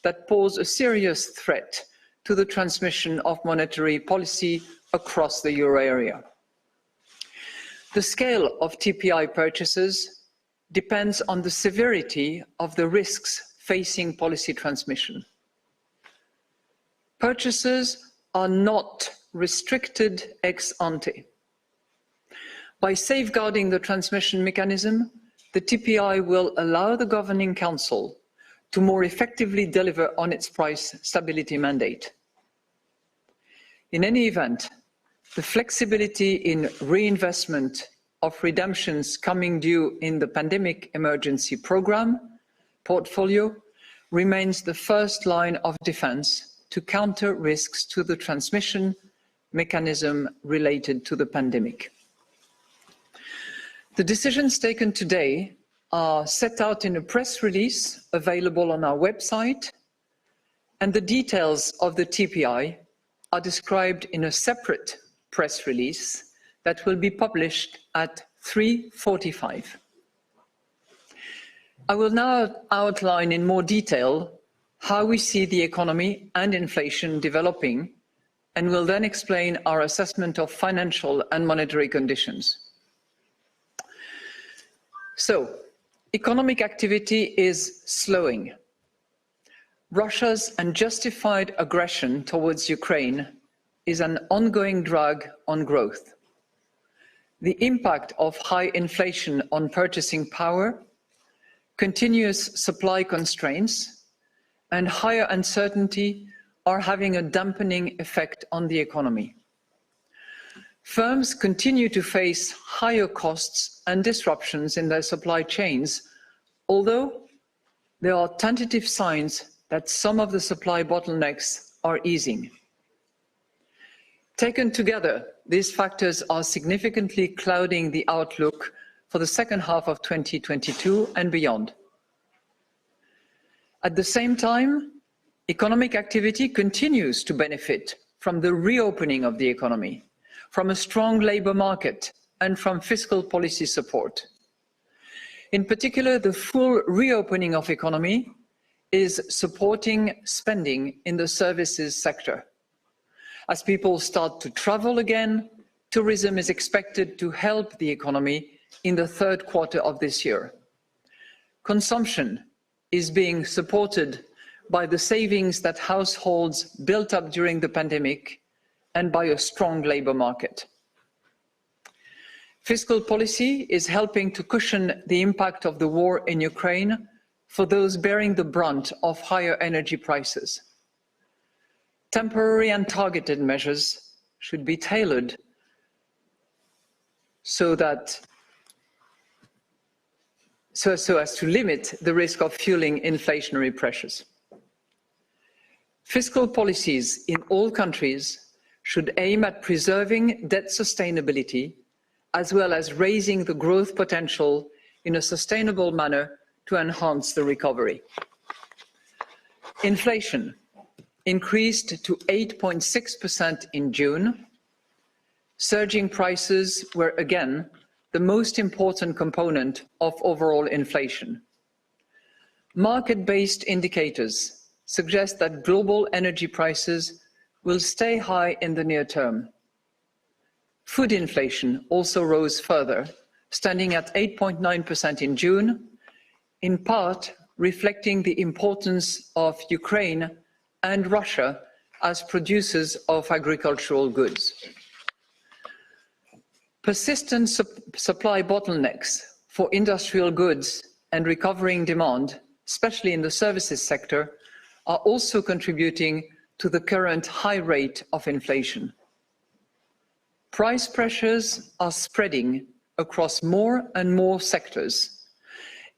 that pose a serious threat to the transmission of monetary policy across the euro area. The scale of TPI purchases depends on the severity of the risks facing policy transmission. Purchases are not restricted ex ante. By safeguarding the transmission mechanism, the TPI will allow the Governing Council to more effectively deliver on its price stability mandate. In any event, the flexibility in reinvestment of redemptions coming due in the Pandemic Emergency Programme portfolio remains the first line of defence to counter risks to the transmission mechanism related to the pandemic. The decisions taken today are set out in a press release available on our website, and the details of the TPI are described in a separate press release that will be published at 3:45. I will now outline in more detail how we see the economy and inflation developing, and will then explain our assessment of financial and monetary conditions. So, economic activity is slowing. Russia's unjustified aggression towards Ukraine is an ongoing drag on growth. The impact of high inflation on purchasing power, continuous supply constraints, and higher uncertainty are having a dampening effect on the economy. Firms continue to face higher costs and disruptions in their supply chains, although there are tentative signs that some of the supply bottlenecks are easing. Taken together, these factors are significantly clouding the outlook for the second half of 2022 and beyond. At the same time, economic activity continues to benefit from the reopening of the economy, from a strong labour market, and from fiscal policy support. In particular, the full reopening of economy is supporting spending in the services sector. As people start to travel again, tourism is expected to help the economy in the third quarter of this year. Consumption is being supported by the savings that households built up during the pandemic and by a strong labour market. Fiscal policy is helping to cushion the impact of the war in Ukraine for those bearing the brunt of higher energy prices. Temporary and targeted measures should be tailored so as to limit the risk of fueling inflationary pressures. Fiscal policies in all countries should aim at preserving debt sustainability, as well as raising the growth potential in a sustainable manner to enhance the recovery. Inflation increased to 8.6% in June. Surging prices were again the most important component of overall inflation. Market-based indicators suggest that global energy prices will stay high in the near term. Food inflation also rose further, standing at 8.9% in June, in part reflecting the importance of Ukraine and Russia as producers of agricultural goods. Persistent supply bottlenecks for industrial goods and recovering demand, especially in the services sector, are also contributing to the current high rate of inflation. Price pressures are spreading across more and more sectors,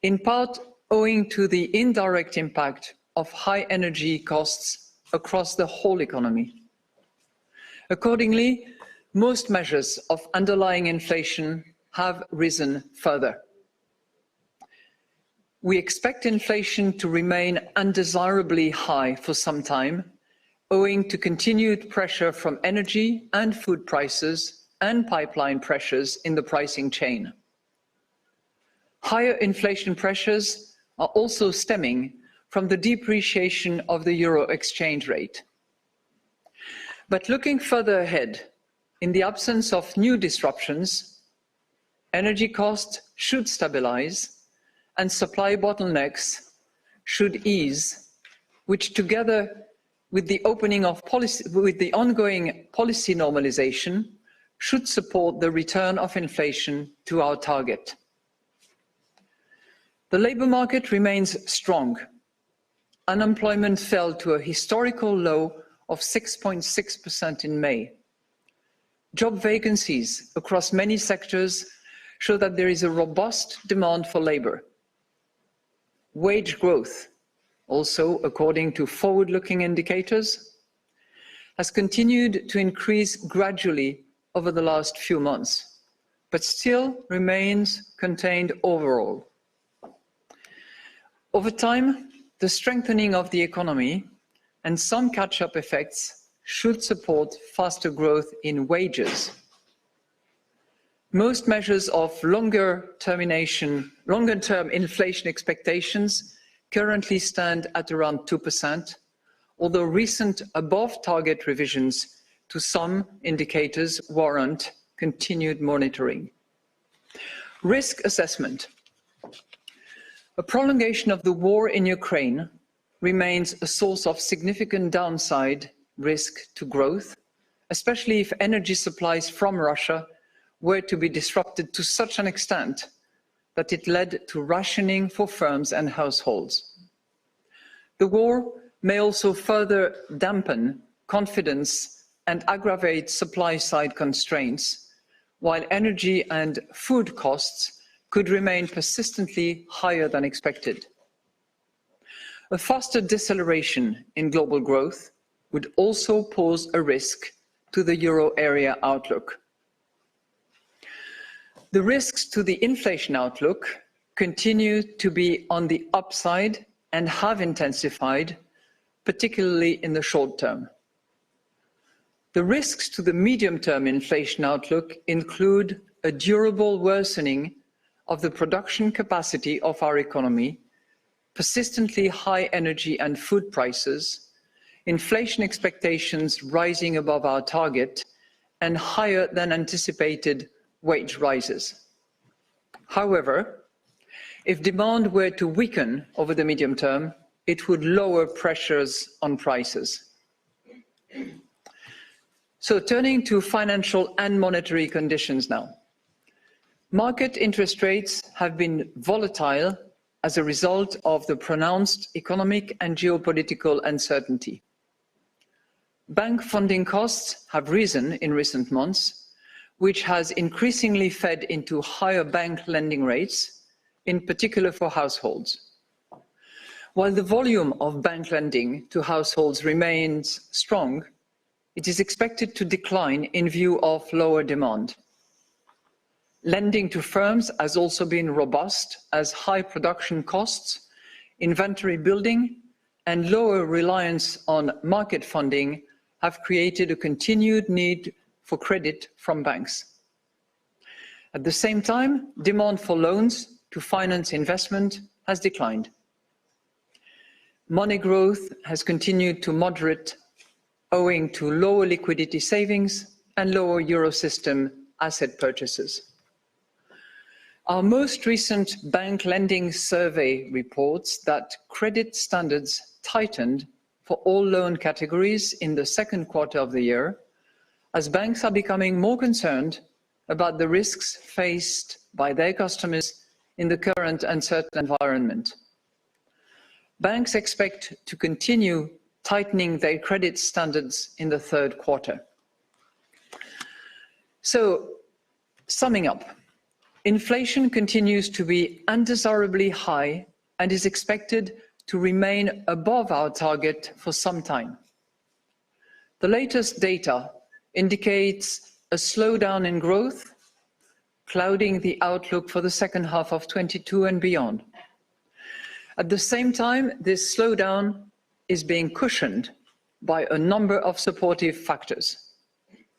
in part owing to the indirect impact of high energy costs across the whole economy. Accordingly, most measures of underlying inflation have risen further. We expect inflation to remain undesirably high for some time, owing to continued pressure from energy and food prices and pipeline pressures in the pricing chain. Higher inflation pressures are also stemming from the depreciation of the euro exchange rate. But looking further ahead, in the absence of new disruptions, energy costs should stabilize and supply bottlenecks should ease, which together with the ongoing policy normalization should support the return of inflation to our target. The labour market remains strong. Unemployment fell to a historical low of 6.6% in May. Job vacancies across many sectors show that there is a robust demand for labour. Wage growth, also according to forward-looking indicators, has continued to increase gradually over the last few months, but still remains contained overall. Over time, the strengthening of the economy and some catch-up effects should support faster growth in wages. Most measures of longer-term inflation expectations currently stand at around 2%, although recent above-target revisions to some indicators warrant continued monitoring. Risk assessment. A prolongation of the war in Ukraine remains a source of significant downside risk to growth, especially if energy supplies from Russia were to be disrupted to such an extent that it led to rationing for firms and households. The war may also further dampen confidence and aggravate supply-side constraints, while energy and food costs could remain persistently higher than expected. A faster deceleration in global growth would also pose a risk to the euro area outlook. The risks to the inflation outlook continue to be on the upside and have intensified, particularly in the short term. The risks to the medium-term inflation outlook include a durable worsening of the production capacity of our economy, persistently high energy and food prices, inflation expectations rising above our target, and higher than anticipated wage rises. However, if demand were to weaken over the medium term, it would lower pressures on prices. So turning to financial and monetary conditions now. Market interest rates have been volatile as a result of the pronounced economic and geopolitical uncertainty. Bank funding costs have risen in recent months, which has increasingly fed into higher bank lending rates, in particular for households. While the volume of bank lending to households remains strong, it is expected to decline in view of lower demand. Lending to firms has also been robust as high production costs, inventory building, and lower reliance on market funding have created a continued need for credit from banks. At the same time, demand for loans to finance investment has declined. Money growth has continued to moderate owing to lower liquidity savings and lower Eurosystem asset purchases. Our most recent bank lending survey reports that credit standards tightened for all loan categories in the second quarter of the year, as banks are becoming more concerned about the risks faced by their customers in the current uncertain environment. Banks expect to continue tightening their credit standards in the third quarter. So, summing up, inflation continues to be undesirably high and is expected to remain above our target for some time. The latest data indicates a slowdown in growth, clouding the outlook for the second half of 2022 and beyond. At the same time, this slowdown is being cushioned by a number of supportive factors.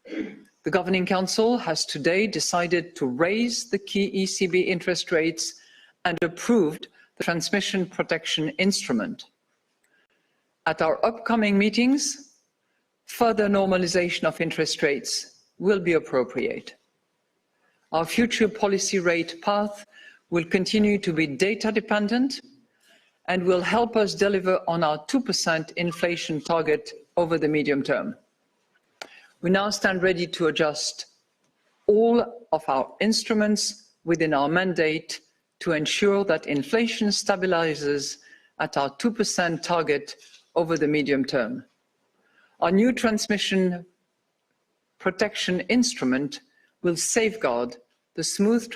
The Governing Council has today decided to raise the key ECB interest rates and approved the transmission protection instrument. At our upcoming meetings, further normalization of interest rates will be appropriate. Our future policy rate path will continue to be data dependent and will help us deliver on our 2% inflation target over the medium term. We now stand ready to adjust all of our instruments within our mandate to ensure that inflation stabilizes at our 2% target over the medium term. Our new transmission protection instrument will safeguard the smooth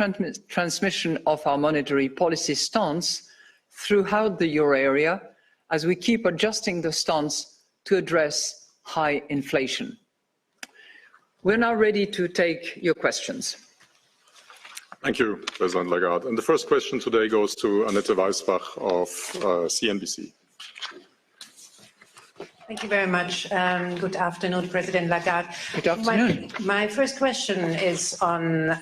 transmission of our monetary policy stance throughout the euro area as we keep adjusting the stance to address high inflation. We're now ready to take your questions. Thank you, President Lagarde. And the first question today goes to Annette Weisbach of CNBC. Thank you very much. Good afternoon, President Lagarde. Good afternoon. My first question is on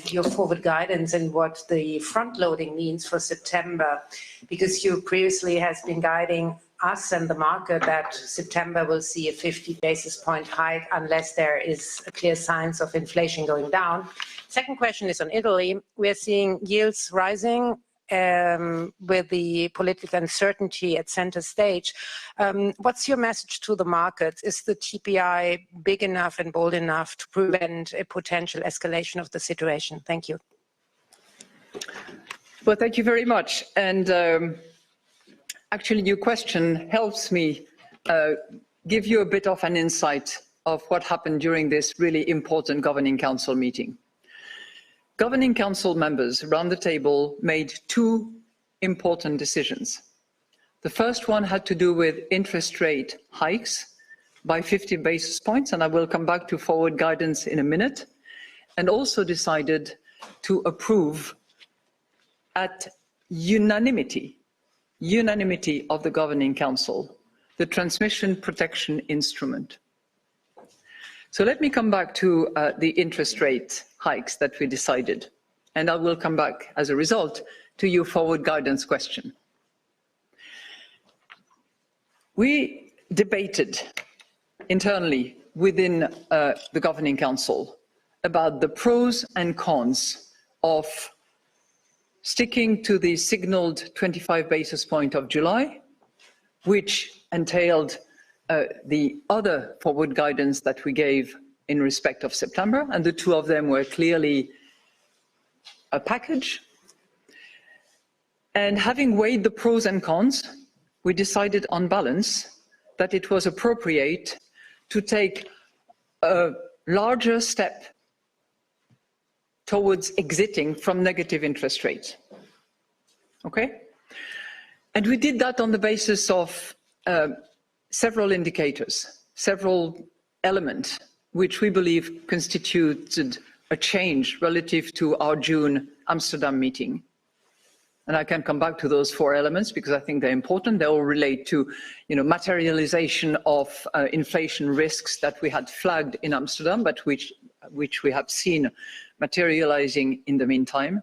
your forward guidance and what the front loading means for September, because you previously has been guiding us and the market that September will see a 50 basis point hike unless there is clear signs of inflation going down. Second question is on Italy. We are seeing yields rising with the political uncertainty at center stage. What's your message to the market? Is the TPI big enough and bold enough to prevent a potential escalation of the situation? Thank you. Well, thank you very much. And actually, your question helps me give you a bit of an insight of what happened during this really important Governing Council meeting. Governing Council members around the table made two important decisions. The first one had to do with interest rate hikes by 50 basis points, and I will come back to forward guidance in a minute, and also decided to approve at unanimity of the Governing Council, the transmission protection instrument. So let me come back to the interest rate hikes that we decided, and I will come back as a result to your forward guidance question. We debated internally within the Governing Council about the pros and cons of sticking to the signaled 25 basis point of July, which entailed the other forward guidance that we gave in respect of September, and the two of them were clearly a package. And having weighed the pros and cons, we decided on balance that it was appropriate to take a larger step towards exiting from negative interest rates. Okay? And we did that on the basis of several indicators, several elements, which we believe constituted a change relative to our June Amsterdam meeting. And I can come back to those 4 elements because I think they're important. They all relate to, materialization of inflation risks that we had flagged in Amsterdam, but which we have seen materializing in the meantime.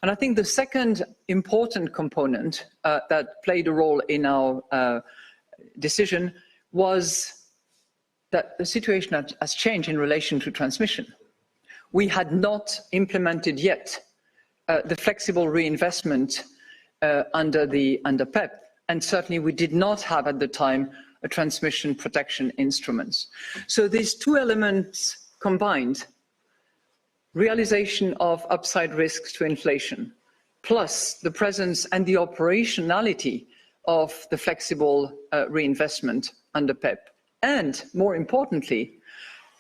And I think the second important component that played a role in our decision was that the situation has changed in relation to transmission. We had not implemented yet the flexible reinvestment under PEP, and certainly we did not have at the time a transmission protection instruments. So these 2 elements combined, realization of upside risks to inflation, plus the presence and the operationality of the flexible reinvestment under PEP, and more importantly,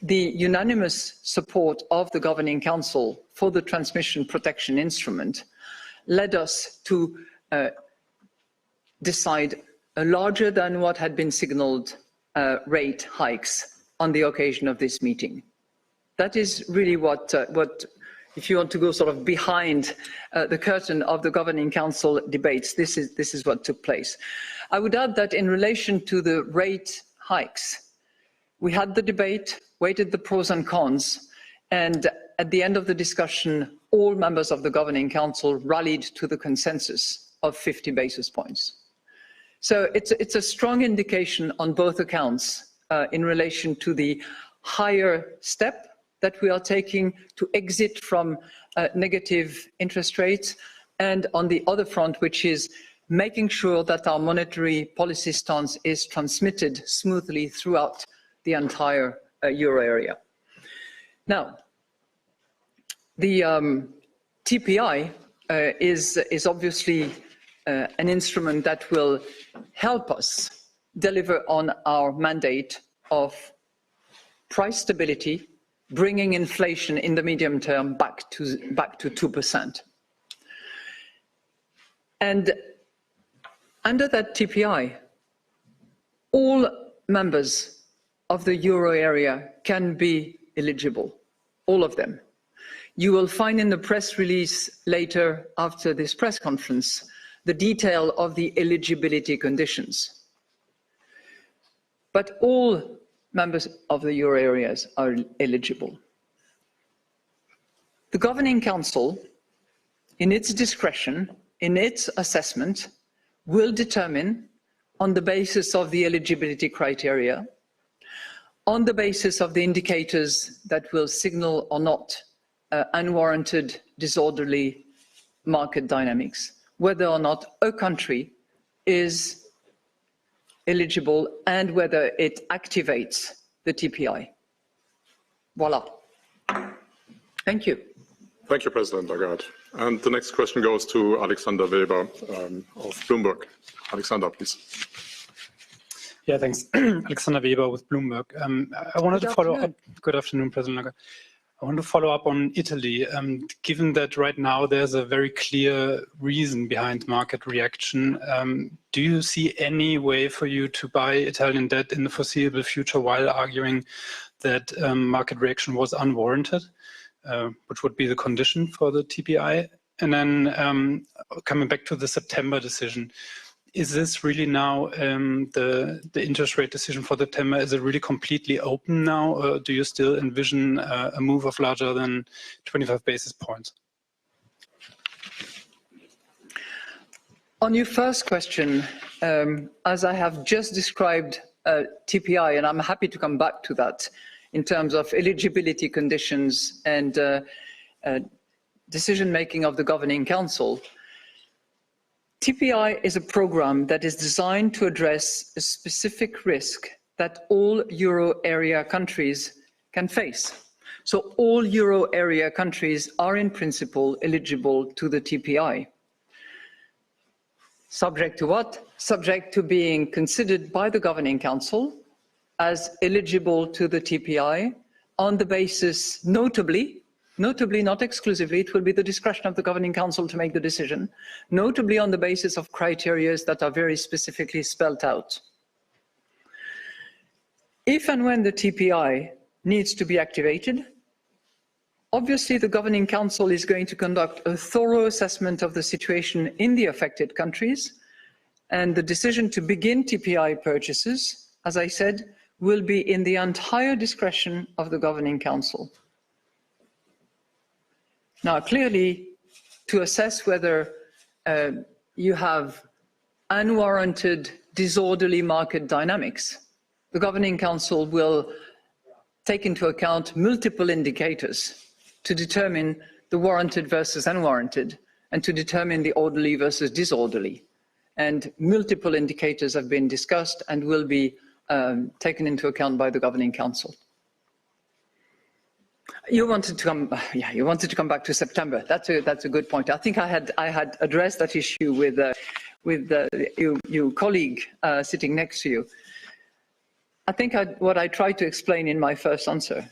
the unanimous support of the Governing Council for the transmission protection instrument led us to decide a larger than what had been signaled rate hikes on the occasion of this meeting. That is really what, if you want to go sort of behind the curtain of the Governing Council debates, this is what took place. I would add that in relation to the rate hikes, we had the debate, weighted the pros and cons, and at the end of the discussion, all members of the Governing Council rallied to the consensus of 50 basis points. So it's a strong indication on both accounts in relation to the higher step that we are taking to exit from negative interest rates, and on the other front, which is making sure that our monetary policy stance is transmitted smoothly throughout the entire euro area. Now, the TPI is obviously an instrument that will help us deliver on our mandate of price stability, bringing inflation in the medium term back to 2%. And under that TPI, all members of the euro area can be eligible, all of them. You will find in the press release later after this press conference the detail of the eligibility conditions. But all members of the euro areas are eligible. The Governing Council, in its discretion, in its assessment, will determine, on the basis of the eligibility criteria, on the basis of the indicators that will signal or not unwarranted, disorderly market dynamics, whether or not a country is eligible and whether it activates the TPI. Voila. Thank you. Thank you, President Lagarde. And the next question goes to Alexander Weber of Bloomberg. Alexander, please. Yeah, thanks. Alexander Weber with Bloomberg. I wanted to follow up. Good afternoon, President Lagarde. I want to follow up on Italy. Given that right now there's a very clear reason behind market reaction, do you see any way for you to buy Italian debt in the foreseeable future while arguing that market reaction was unwarranted, which would be the condition for the TPI? And then coming back to the September decision, is this really now the interest rate decision for September? Is it really completely open now, or do you still envision a move of larger than 25 basis points? On your first question, as I have just described TPI, and I'm happy to come back to that in terms of eligibility conditions and decision-making of the Governing Council, TPI is a program that is designed to address a specific risk that all euro area countries can face. So all euro area countries are in principle eligible to the TPI. Subject to what? Subject to being considered by the Governing Council as eligible to the TPI on the basis, notably, not exclusively, it will be the discretion of the Governing Council to make the decision, notably on the basis of criteria that are very specifically spelled out. If and when the TPI needs to be activated, obviously the Governing Council is going to conduct a thorough assessment of the situation in the affected countries, and the decision to begin TPI purchases, as I said, will be in the entire discretion of the Governing Council. Now, clearly, to assess whether you have unwarranted, disorderly market dynamics, the Governing Council will take into account multiple indicators to determine the warranted versus unwarranted, and to determine the orderly versus disorderly. And multiple indicators have been discussed and will be taken into account by the Governing Council. You wanted to come back to September. That's a good point. I think I had addressed that issue with your colleague sitting next to you. I think what I tried to explain in my first answer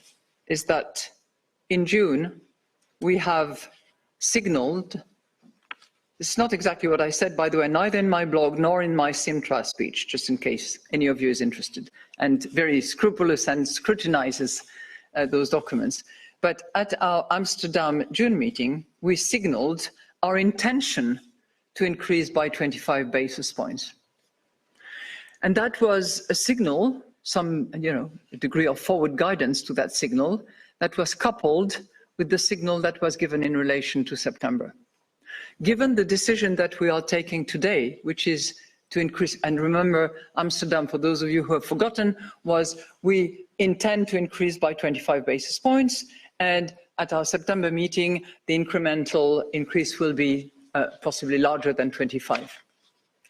is that in June we have signaled. It's not exactly what I said, by the way, neither in my blog nor in my Simtra speech, just in case any of you is interested, and very scrupulous and scrutinizes those documents. But at our Amsterdam June meeting, we signaled our intention to increase by 25 basis points. And that was a signal, some degree of forward guidance to that signal, that was coupled with the signal that was given in relation to September. Given the decision that we are taking today, which is to increase, and remember, Amsterdam, for those of you who have forgotten, was we intend to increase by 25 basis points, and at our September meeting, the incremental increase will be possibly larger than 25.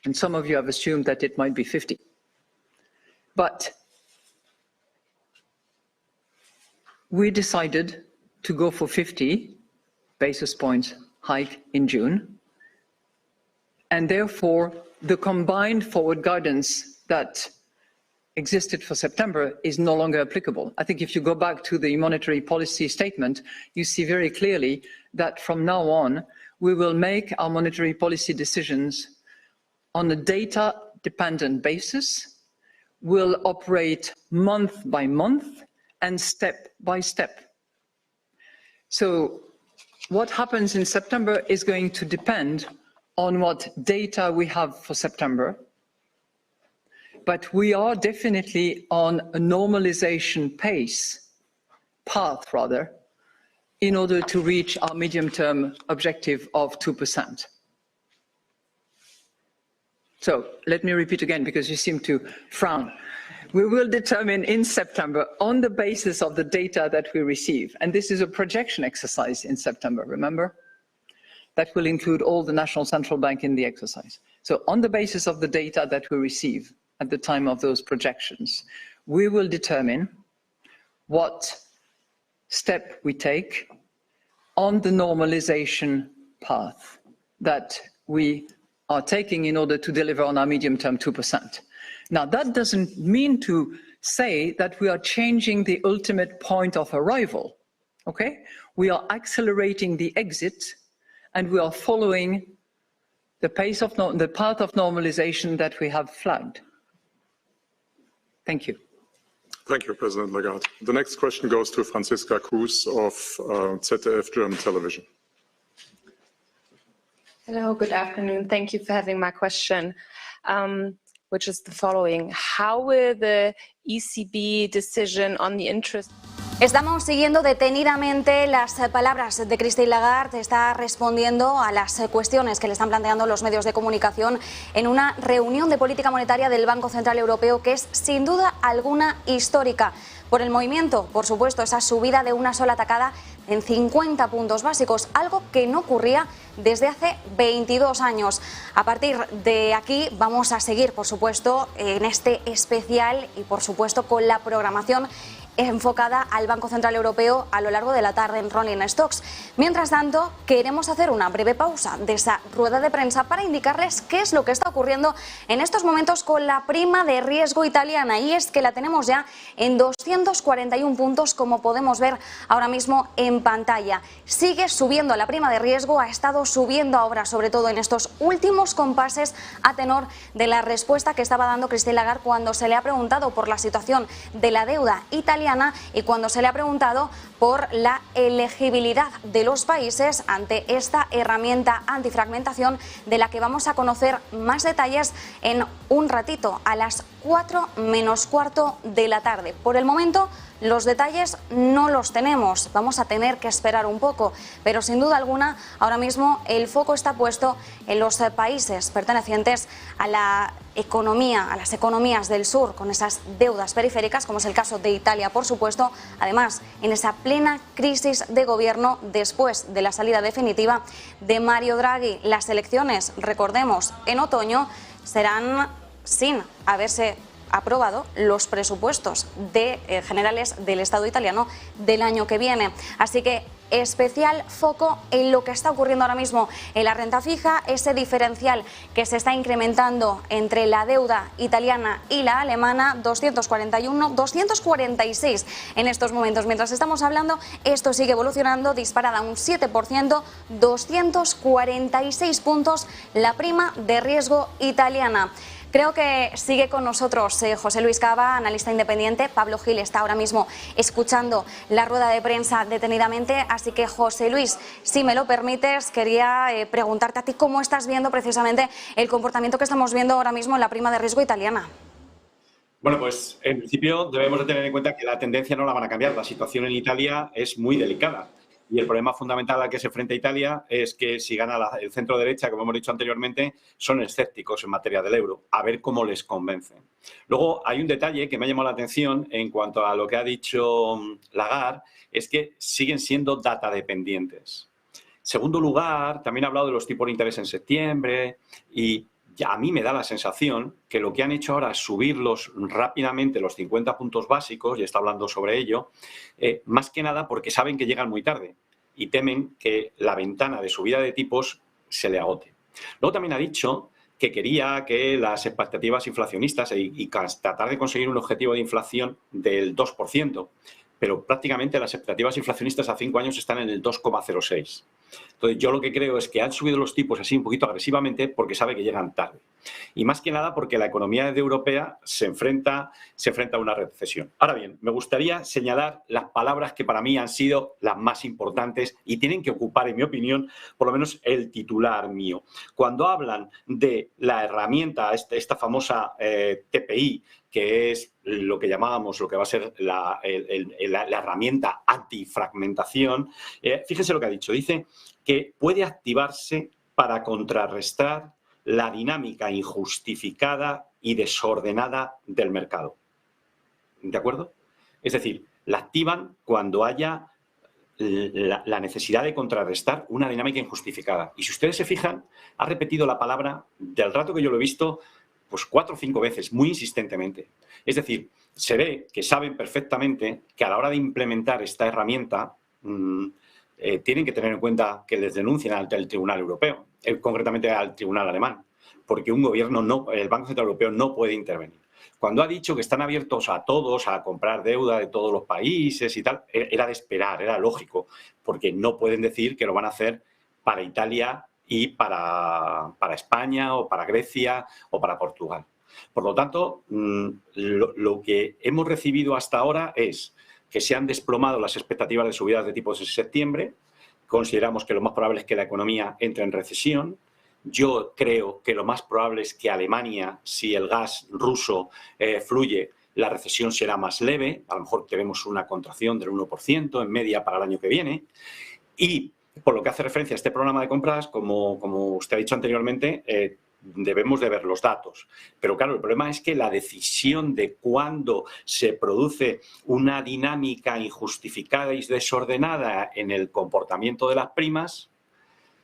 And some of you have assumed that it might be 50. But we decided to go for 50 basis points hike in June, and therefore the combined forward guidance that existed for September is no longer applicable. I think if you go back to the monetary policy statement, you see very clearly that from now on, we will make our monetary policy decisions on a data-dependent basis, we'll operate month by month and step by step. So what happens in September is going to depend on what data we have for September, but we are definitely on a normalization path, in order to reach our medium-term objective of 2%. So let me repeat again, because you seem to frown. We will determine in September on the basis of the data that we receive, and this is a projection exercise in September, remember? That will include all the national central bank in the exercise. So on the basis of the data that we receive at the time of those projections, we will determine what step we take on the normalization path that we are taking in order to deliver on our medium-term 2%. Now, that doesn't mean to say that we are changing the ultimate point of arrival, okay? We are accelerating the exit, and we are following the path of normalization that we have flagged. Thank you. Thank you, President Lagarde. The next question goes to Franziska Kruse of ZDF German Television. Hello, good afternoon. Thank you for having my question, which is the following. How will the ECB decision on the interest... Estamos siguiendo detenidamente las palabras de Christine Lagarde. Está respondiendo a las cuestiones que le están planteando los medios de comunicación en una reunión de política monetaria del Banco Central Europeo que es sin duda alguna histórica. Por el movimiento, por supuesto, esa subida de una sola tacada en 50 puntos básicos, algo que no ocurría desde hace 22 años. A partir de aquí vamos a seguir, por supuesto, en este especial y, por supuesto, con la programación enfocada al Banco Central Europeo a lo largo de la tarde en Rolling Stocks. Mientras tanto, queremos hacer una breve pausa de esa rueda de prensa para indicarles qué es lo que está ocurriendo en estos momentos con la prima de riesgo italiana, y es que la tenemos ya en 241 puntos, como podemos ver ahora mismo en pantalla. Sigue subiendo la prima de riesgo, ha estado subiendo ahora, sobre todo en estos últimos compases, a tenor de la respuesta que estaba dando Christine Lagarde cuando se le ha preguntado por la situación de la deuda italiana y cuando se le ha preguntado por la elegibilidad de los países ante esta herramienta antifragmentación, de la que vamos a conocer más detalles en un ratito, a las 4 menos cuarto de la tarde. Por el momento, los detalles no los tenemos, vamos a tener que esperar un poco, pero sin duda alguna, ahora mismo el foco está puesto en los países pertenecientes a la economía, a las economías del sur, con esas deudas periféricas, como es el caso de Italia, por supuesto. Además, en esa plena crisis de gobierno después de la salida definitiva de Mario Draghi. Las elecciones, recordemos, en otoño serán sin haberse aprobado los presupuestos generales del Estado italiano del año que viene. Así que especial foco en lo que está ocurriendo ahora mismo en la renta fija, ese diferencial que se está incrementando entre la deuda italiana y la alemana, 241, 246 en estos momentos. Mientras estamos hablando, esto sigue evolucionando, disparada un 7%, 246 puntos la prima de riesgo italiana. Creo que sigue con nosotros José Luis Cava, analista independiente. Pablo Gil está ahora mismo escuchando la rueda de prensa detenidamente. Así que, José Luis, si me lo permites, quería preguntarte a ti cómo estás viendo precisamente el comportamiento que estamos viendo ahora mismo en la prima de riesgo italiana. Bueno, pues en principio debemos de tener en cuenta que la tendencia no la van a cambiar. La situación en Italia es muy delicada. Y el problema fundamental al que se enfrenta Italia es que si gana el centro derecha, como hemos dicho anteriormente, son escépticos en materia del euro. A ver cómo les convencen. Luego hay un detalle que me ha llamado la atención en cuanto a lo que ha dicho Lagarde, es que siguen siendo data dependientes. Segundo lugar, también ha hablado de los tipos de interés en septiembre y ya a mí me da la sensación que lo que han hecho ahora es subirlos rápidamente, los 50 puntos básicos, y está hablando sobre ello, más que nada porque saben que llegan muy tarde y temen que la ventana de subida de tipos se le agote. Luego también ha dicho que quería que las expectativas inflacionistas y tratar de conseguir un objetivo de inflación del 2%, pero prácticamente las expectativas inflacionistas a 5 años están en el 2,06%. Entonces, yo lo que creo es que han subido los tipos así un poquito agresivamente porque sabe que llegan tarde. Y más que nada porque la economía europea se enfrenta a una recesión. Ahora bien, me gustaría señalar las palabras que para mí han sido las más importantes y tienen que ocupar, en mi opinión, por lo menos el titular mío. Cuando hablan de la herramienta, esta famosa TPI, que es lo que llamábamos, lo que va a ser la herramienta antifragmentación, fíjense lo que ha dicho. Dice que puede activarse para contrarrestar la dinámica injustificada y desordenada del mercado. ¿De acuerdo? Es decir, la activan cuando haya la necesidad de contrarrestar una dinámica injustificada. Y si ustedes se fijan, ha repetido la palabra, del rato que yo lo he visto, pues 4 o 5 veces, muy insistentemente. Es decir, se ve que saben perfectamente que a la hora de implementar esta herramienta tienen que tener en cuenta que les denuncien ante el Tribunal Europeo, concretamente al Tribunal Alemán, porque un gobierno, el Banco Central Europeo no puede intervenir. Cuando ha dicho que están abiertos a todos a comprar deuda de todos los países y tal, era de esperar, era lógico, porque no pueden decir que lo van a hacer para Italia y para España o para Grecia o para Portugal. Por lo tanto, lo que hemos recibido hasta ahora es que se han desplomado las expectativas de subidas de tipos en septiembre. Consideramos que lo más probable es que la economía entre en recesión. Yo creo que lo más probable es que Alemania, si el gas ruso fluye, la recesión será más leve. A lo mejor tenemos una contracción del 1% en media para el año que viene. Y por lo que hace referencia a este programa de compras, como usted ha dicho anteriormente, debemos de ver los datos. Pero claro, el problema es que la decisión de cuándo se produce una dinámica injustificada y desordenada en el comportamiento de las primas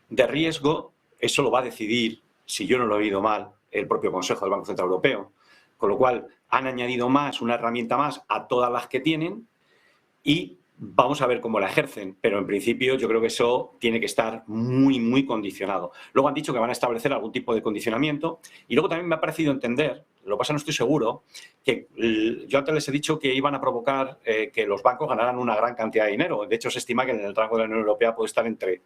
de riesgo, eso lo va a decidir, si yo no lo he oído mal, el propio Consejo del Banco Central Europeo. Con lo cual, han añadido una herramienta más a todas las que tienen y vamos a ver cómo la ejercen, pero en principio yo creo que eso tiene que estar muy, muy condicionado. Luego han dicho que van a establecer algún tipo de condicionamiento y luego también me ha parecido entender, lo que pasa no estoy seguro, que yo antes les he dicho que iban a provocar que los bancos ganaran una gran cantidad de dinero. De hecho, se estima que en el rango de la Unión Europea puede estar entre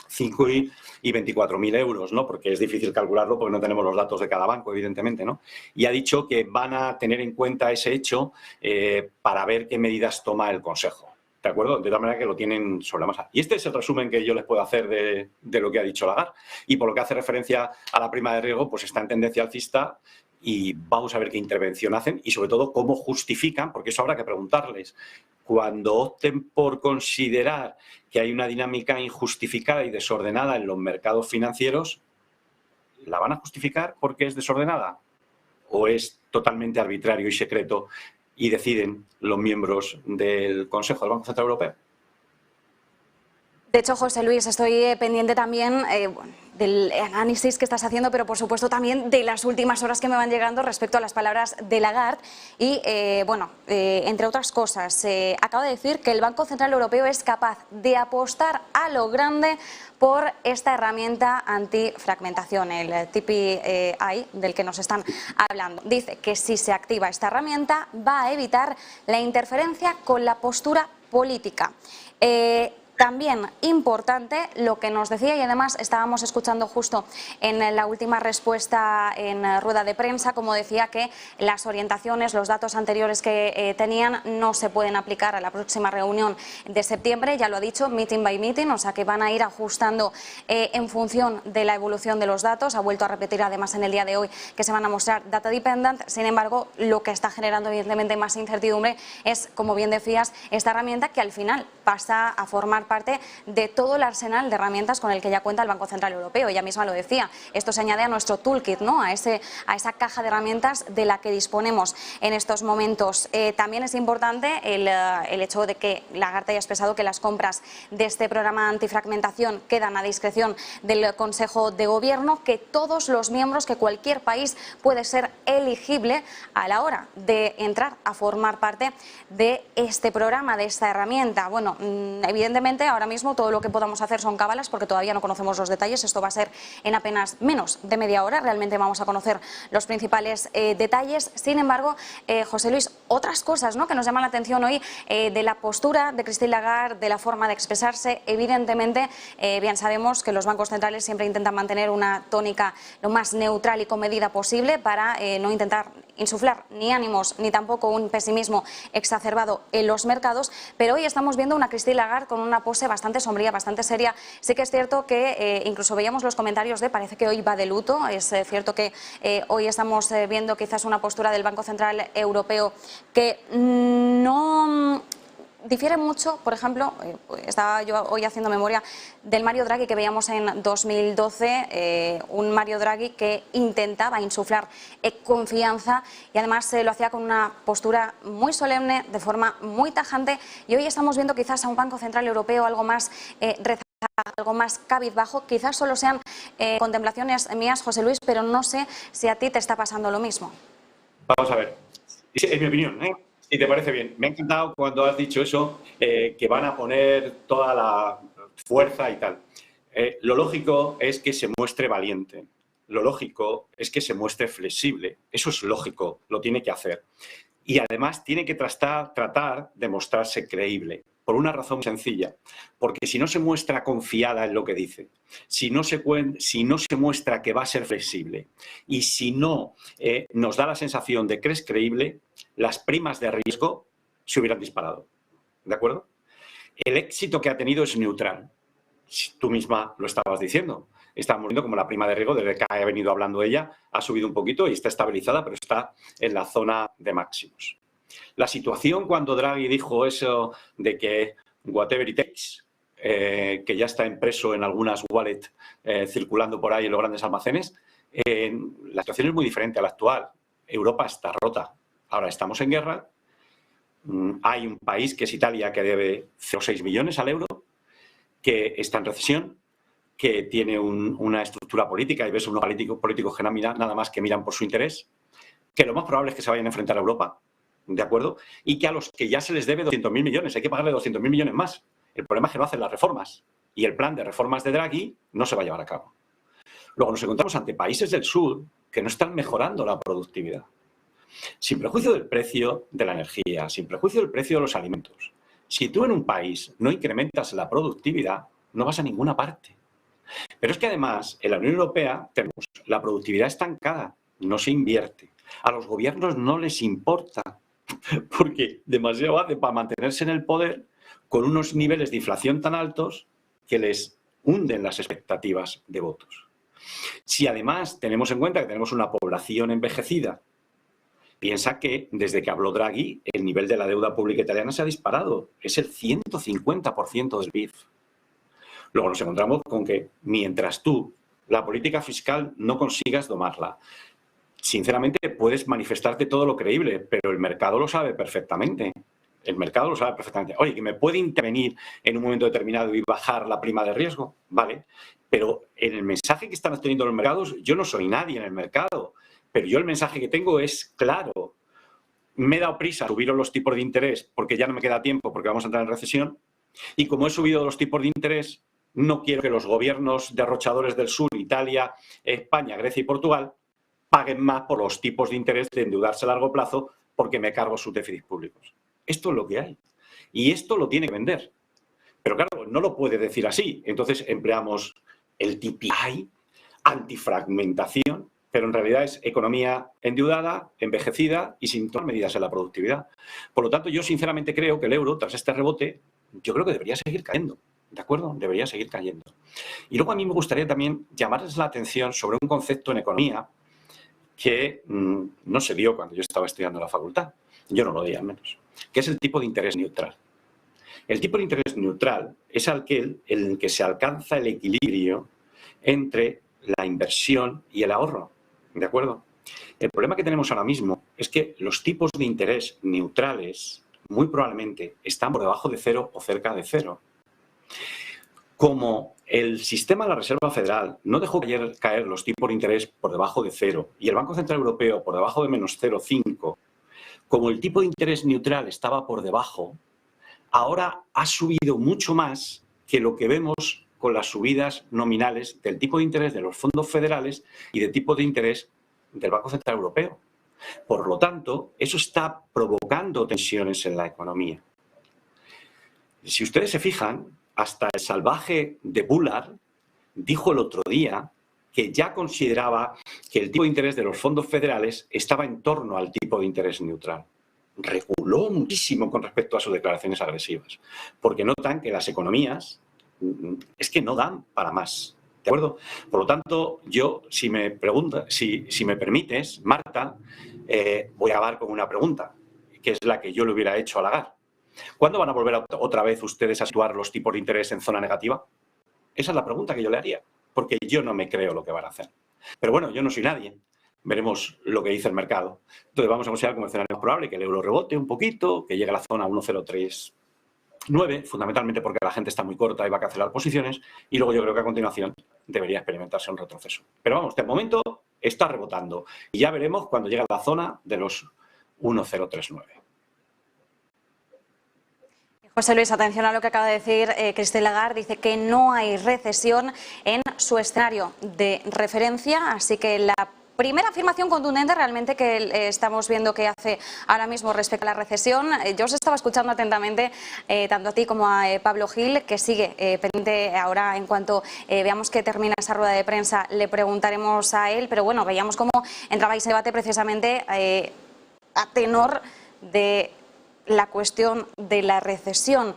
5 y 24.000 euros, ¿no? Porque es difícil calcularlo porque no tenemos los datos de cada banco, evidentemente, ¿no? Y ha dicho que van a tener en cuenta ese hecho para ver qué medidas toma el Consejo. ¿De acuerdo? De tal manera que lo tienen sobre la mesa. Y este es el resumen que yo les puedo hacer de lo que ha dicho Lagarde. Y por lo que hace referencia a la prima de riesgo, pues está en tendencia alcista y vamos a ver qué intervención hacen y sobre todo cómo justifican, porque eso habrá que preguntarles. Cuando opten por considerar que hay una dinámica injustificada y desordenada en los mercados financieros, ¿la van a justificar porque es desordenada? ¿O es totalmente arbitrario y secreto y deciden los miembros del Consejo del Banco Central Europeo? De hecho, José Luis, estoy pendiente también del análisis que estás haciendo, pero por supuesto también de las últimas horas que me van llegando respecto a las palabras de Lagarde. Y, entre otras cosas, acaba de decir que el Banco Central Europeo es capaz de apostar a lo grande por esta herramienta antifragmentación, el TPI, del que nos están hablando. Dice que si se activa esta herramienta va a evitar la interferencia con la postura política. También importante lo que nos decía, y además estábamos escuchando justo en la última respuesta en rueda de prensa, como decía, que las orientaciones, los datos anteriores que tenían no se pueden aplicar a la próxima reunión de septiembre, ya lo ha dicho, meeting by meeting, o sea que van a ir ajustando en función de la evolución de los datos. Ha vuelto a repetir además en el día de hoy que se van a mostrar data dependent. Sin embargo, lo que está generando evidentemente más incertidumbre es, como bien decías, esta herramienta que al final pasa a formar parte de todo el arsenal de herramientas con el que ya cuenta el Banco Central Europeo. Ella misma lo decía, esto se añade a nuestro toolkit, ¿no? a esa caja de herramientas de la que disponemos en estos momentos. También es importante el hecho de que Lagarde haya expresado que las compras de este programa antifragmentación quedan a discreción del Consejo de Gobierno, que todos los miembros, que cualquier país puede ser elegible a la hora de entrar a formar parte de este programa, de esta herramienta. Bueno, evidentemente ahora mismo todo lo que podamos hacer son cábalas porque todavía no conocemos los detalles. Esto va a ser en apenas menos de media hora. Realmente vamos a conocer los principales detalles. Sin embargo, José Luis, otras cosas, ¿no?, que nos llaman la atención hoy de la postura de Christine Lagarde, de la forma de expresarse. Evidentemente, bien sabemos que los bancos centrales siempre intentan mantener una tónica lo más neutral y comedida posible para no intentar insuflar ni ánimos ni tampoco un pesimismo exacerbado en los mercados, pero hoy estamos viendo una Christine Lagarde con una pose bastante sombría, bastante seria. Sí que es cierto que incluso veíamos los comentarios de parece que hoy va de luto. Es cierto que hoy estamos viendo quizás una postura del Banco Central Europeo que no difiere mucho. Por ejemplo, estaba yo hoy haciendo memoria del Mario Draghi que veíamos en 2012, un Mario Draghi que intentaba insuflar confianza y además lo hacía con una postura muy solemne, de forma muy tajante, y hoy estamos viendo quizás a un Banco Central Europeo algo más rezagado, algo más cabizbajo. Quizás solo sean contemplaciones mías, José Luis, pero no sé si a ti te está pasando lo mismo. Vamos a ver, es mi opinión, si te parece bien. Me ha encantado cuando has dicho eso, que van a poner toda la fuerza y tal. Lo lógico es que se muestre valiente. Lo lógico es que se muestre flexible. Eso es lógico, lo tiene que hacer. Y además tiene que tratar de mostrarse creíble. Por una razón muy sencilla. Porque si no se muestra confiada en lo que dice, si no se muestra que va a ser flexible y si no nos da la sensación de que es creíble, las primas de riesgo se hubieran disparado. ¿De acuerdo? El éxito que ha tenido es neutral. Tú misma lo estabas diciendo. Estamos viendo como la prima de riesgo, desde que ha venido hablando ella, ha subido un poquito y está estabilizada, pero está en la zona de máximos. La situación cuando Draghi dijo eso de que whatever it takes, que ya está impreso en algunas wallets circulando por ahí en los grandes almacenes, la situación es muy diferente a la actual. Europa está rota. Ahora estamos en guerra. Hay un país que es Italia que debe 0,6 millones al euro, que está en recesión, que tiene una estructura política y ves unos políticos que nada más que miran por su interés, que lo más probable es que se vayan a enfrentar a Europa ¿de acuerdo? Y que a los que ya se les debe 200.000 millones, hay que pagarle 200.000 millones más. El problema es que no hacen las reformas y el plan de reformas de Draghi no se va a llevar a cabo. Luego nos encontramos ante países del sur que no están mejorando la productividad. Sin prejuicio del precio de la energía, sin prejuicio del precio de los alimentos. Si tú en un país no incrementas la productividad, no vas a ninguna parte. Pero es que además en la Unión Europea tenemos la productividad estancada, no se invierte. A los gobiernos no les importa porque demasiado hace para mantenerse en el poder con unos niveles de inflación tan altos que les hunden las expectativas de votos. Si además tenemos en cuenta que tenemos una población envejecida, piensa que desde que habló Draghi el nivel de la deuda pública italiana se ha disparado. Es el 150% del PIB. Luego nos encontramos con que mientras tú la política fiscal no consigas domarla, sinceramente puedes manifestarte todo lo creíble, pero el mercado lo sabe perfectamente. El mercado lo sabe perfectamente. Oye, que me puede intervenir en un momento determinado y bajar la prima de riesgo, vale. Pero en el mensaje que están teniendo los mercados, yo no soy nadie en el mercado, pero yo el mensaje que tengo es claro. Me he dado prisa a subir los tipos de interés porque ya no me queda tiempo porque vamos a entrar en recesión. Y como he subido los tipos de interés, no quiero que los gobiernos derrochadores del sur, Italia, España, Grecia y Portugal, paguen más por los tipos de interés de endeudarse a largo plazo porque me cargo sus déficits públicos. Esto es lo que hay. Y esto lo tiene que vender. Pero claro, no lo puede decir así. Entonces empleamos el TPI, antifragmentación, pero en realidad es economía endeudada, envejecida y sin tomar medidas en la productividad. Por lo tanto, yo sinceramente creo que el euro, tras este rebote, yo creo que debería seguir cayendo. ¿De acuerdo? Debería seguir cayendo. Y luego a mí me gustaría también llamarles la atención sobre un concepto en economía que no se dio cuando yo estaba estudiando en la facultad. Yo no lo di al menos. Que es el tipo de interés neutral. El tipo de interés neutral es aquel en el que se alcanza el equilibrio entre la inversión y el ahorro. ¿De acuerdo? El problema que tenemos ahora mismo es que los tipos de interés neutrales muy probablemente están por debajo de cero o cerca de cero. Como el sistema de la Reserva Federal no dejó caer los tipos de interés por debajo de cero y el Banco Central Europeo por debajo de menos 0,5, como el tipo de interés neutral estaba por debajo, ahora ha subido mucho más que lo que vemos con las subidas nominales del tipo de interés de los fondos federales y del tipo de interés del Banco Central Europeo. Por lo tanto, eso está provocando tensiones en la economía. Si ustedes se fijan, hasta el salvaje de Bullard dijo el otro día que ya consideraba que el tipo de interés de los fondos federales estaba en torno al tipo de interés neutral. Reculó muchísimo con respecto a sus declaraciones agresivas, porque notan que las economías es que no dan para más. ¿De acuerdo? Por lo tanto, yo, si me permites, Marta, voy a acabar con una pregunta, que es la que yo le hubiera hecho a Lagarde. ¿Cuándo van a volver otra vez ustedes a situar los tipos de interés en zona negativa? Esa es la pregunta que yo le haría, porque yo no me creo lo que van a hacer. Pero bueno, yo no soy nadie. Veremos lo que dice el mercado. Entonces vamos a considerar como escenario probable que el euro rebote un poquito, que llegue a la zona 1,039, fundamentalmente porque la gente está muy corta y va a cancelar posiciones, y luego yo creo que a continuación debería experimentarse un retroceso. Pero vamos, de momento está rebotando y ya veremos cuando llegue a la zona de los 1,039. José Luis, atención a lo que acaba de decir Christine Lagarde. Dice que no hay recesión en su escenario de referencia, así que la primera afirmación contundente realmente que estamos viendo que hace ahora mismo respecto a la recesión. Yo os estaba escuchando atentamente, tanto a ti como a Pablo Gil, que sigue pendiente ahora. En cuanto veamos que termina esa rueda de prensa, le preguntaremos a él, pero bueno, veíamos cómo entrabais en debate precisamente a tenor de la cuestión de la recesión.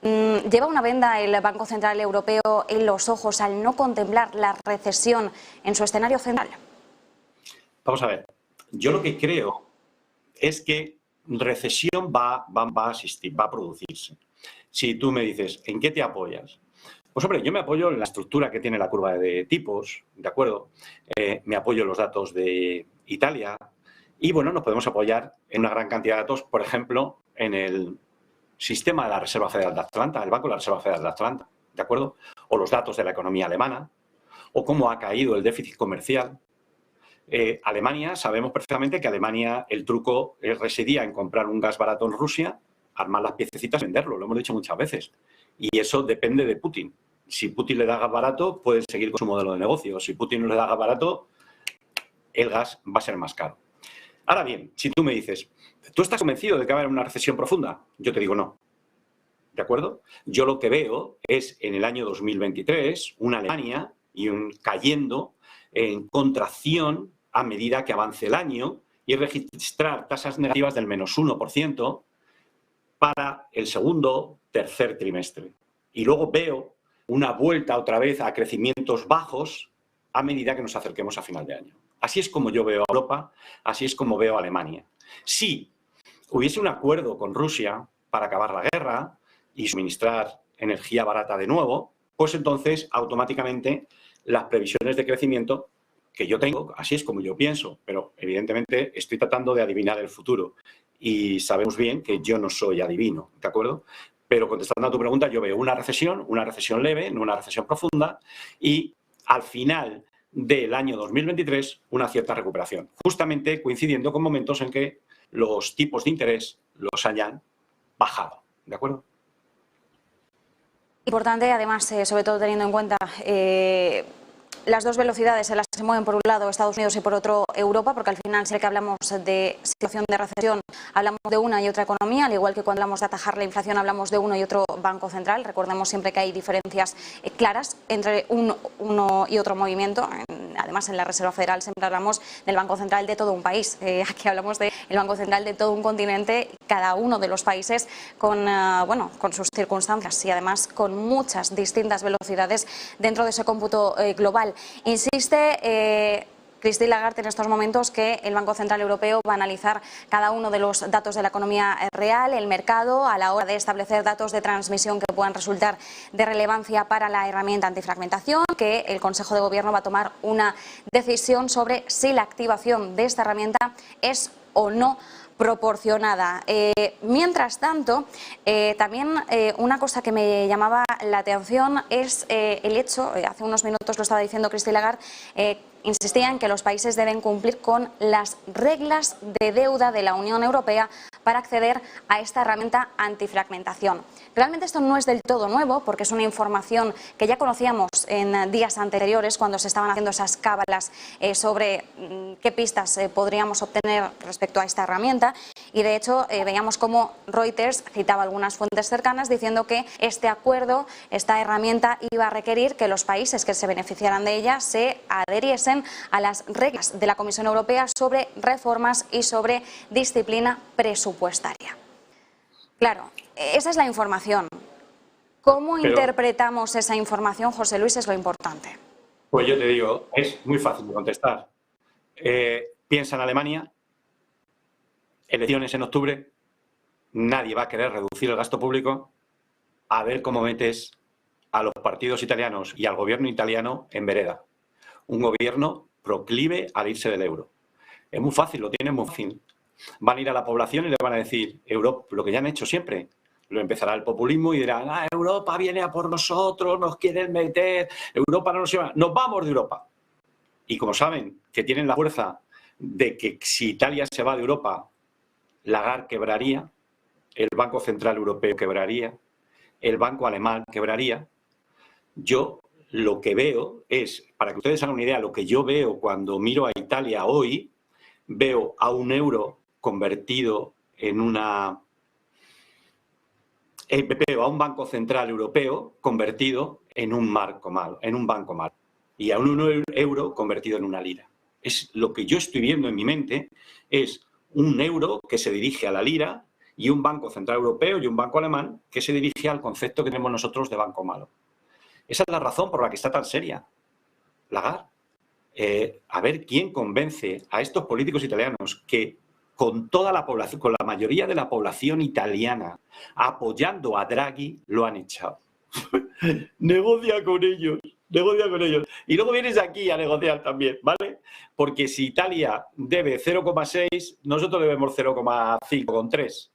¿Lleva una venda el Banco Central Europeo en los ojos al no contemplar la recesión en su escenario central? Vamos a ver, yo lo que creo es que recesión va a existir, va a producirse. Si tú me dices, ¿en qué te apoyas? Pues hombre, yo me apoyo en la estructura que tiene la curva de tipos, ¿de acuerdo? Me apoyo en los datos de Italia y, bueno, nos podemos apoyar en una gran cantidad de datos, por ejemplo, en el sistema de la Reserva Federal de Atlanta, el Banco de la Reserva Federal de Atlanta, ¿de acuerdo? O los datos de la economía alemana, o cómo ha caído el déficit comercial. Alemania, sabemos perfectamente que Alemania el truco residía en comprar un gas barato en Rusia, armar las piececitas y venderlo, lo hemos dicho muchas veces. Y eso depende de Putin. Si Putin le da gas barato, pueden seguir con su modelo de negocio. Si Putin no le da gas barato, el gas va a ser más caro. Ahora bien, si tú me dices, ¿tú estás convencido de que va a haber una recesión profunda? Yo te digo no. ¿De acuerdo? Yo lo que veo es en el año 2023 una Alemania cayendo en contracción a medida que avance el año y registrar tasas negativas del -1% para el segundo, tercer trimestre. Y luego veo una vuelta otra vez a crecimientos bajos a medida que nos acerquemos a final de año. Así es como yo veo a Europa, así es como veo a Alemania. Si hubiese un acuerdo con Rusia para acabar la guerra y suministrar energía barata de nuevo, pues entonces automáticamente las previsiones de crecimiento que yo tengo, así es como yo pienso, pero evidentemente estoy tratando de adivinar el futuro y sabemos bien que yo no soy adivino, ¿de acuerdo? Pero contestando a tu pregunta, yo veo una recesión leve, no una recesión profunda, y al final del año 2023 una cierta recuperación, justamente coincidiendo con momentos en que los tipos de interés los hayan bajado, ¿de acuerdo? Importante, además, sobre todo teniendo en cuenta las dos velocidades en las que se mueven, por un lado Estados Unidos y por otro Europa, porque al final siempre que hablamos de situación de recesión hablamos de una y otra economía, al igual que cuando hablamos de atajar la inflación hablamos de uno y otro banco central. Recordemos siempre que hay diferencias claras entre uno y otro movimiento. Además, en la Reserva Federal siempre hablamos del Banco Central de todo un país. Aquí hablamos del Banco Central de todo un continente, cada uno de los países con, con sus circunstancias y además con muchas distintas velocidades dentro de ese cómputo global. Insiste Christine Lagarde en estos momentos que el Banco Central Europeo va a analizar cada uno de los datos de la economía real, el mercado, a la hora de establecer datos de transmisión que puedan resultar de relevancia para la herramienta antifragmentación, que el Consejo de Gobierno va a tomar una decisión sobre si la activación de esta herramienta es o no proporcionada. Mientras tanto, también una cosa que me llamaba la atención es el hecho, hace unos minutos lo estaba diciendo Christine Lagarde, insistía en que los países deben cumplir con las reglas de deuda de la Unión Europea para acceder a esta herramienta antifragmentación. Realmente esto no es del todo nuevo, porque es una información que ya conocíamos en días anteriores cuando se estaban haciendo esas cábalas sobre qué pistas podríamos obtener respecto a esta herramienta. Y de hecho veíamos cómo Reuters citaba algunas fuentes cercanas diciendo que este acuerdo, esta herramienta iba a requerir que los países que se beneficiaran de ella se adheriesen a las reglas de la Comisión Europea sobre reformas y sobre disciplina presupuestaria. Claro, esa es la información. ¿Cómo interpretamos esa información, José Luis? Es lo importante. Pues yo te digo, es muy fácil de contestar. Piensa en Alemania, elecciones en octubre, nadie va a querer reducir el gasto público, a ver cómo metes a los partidos italianos y al gobierno italiano en vereda. Un gobierno proclive al irse del euro. Es muy fácil, lo tienen muy fácil. Van a ir a la población y le van a decir, Europa, lo que ya han hecho siempre. Lo empezará el populismo y dirán, Europa viene a por nosotros, nos quieren meter, Europa no nos lleva, nos vamos de Europa. Y como saben que tienen la fuerza de que si Italia se va de Europa, Lagarde quebraría, el Banco Central Europeo quebraría, el Banco Alemán quebraría, yo lo que veo es, para que ustedes hagan una idea, lo que yo veo cuando miro a Italia hoy, veo a un euro convertido en una... veo a un Banco Central Europeo convertido en un marco malo, en un banco malo, y a un euro convertido en una lira. Es lo que yo estoy viendo en mi mente, es un euro que se dirige a la lira y un Banco Central Europeo y un banco alemán que se dirige al concepto que tenemos nosotros de banco malo. Esa es la razón por la que está tan seria Lagarde. A ver quién convence a estos políticos italianos que con toda la población, con la mayoría de la población italiana apoyando a Draghi, lo han echado. Negocia con ellos, negocia con ellos. Y luego vienes aquí a negociar también, ¿vale? Porque si Italia debe 0,6, nosotros debemos 0,5 con 3.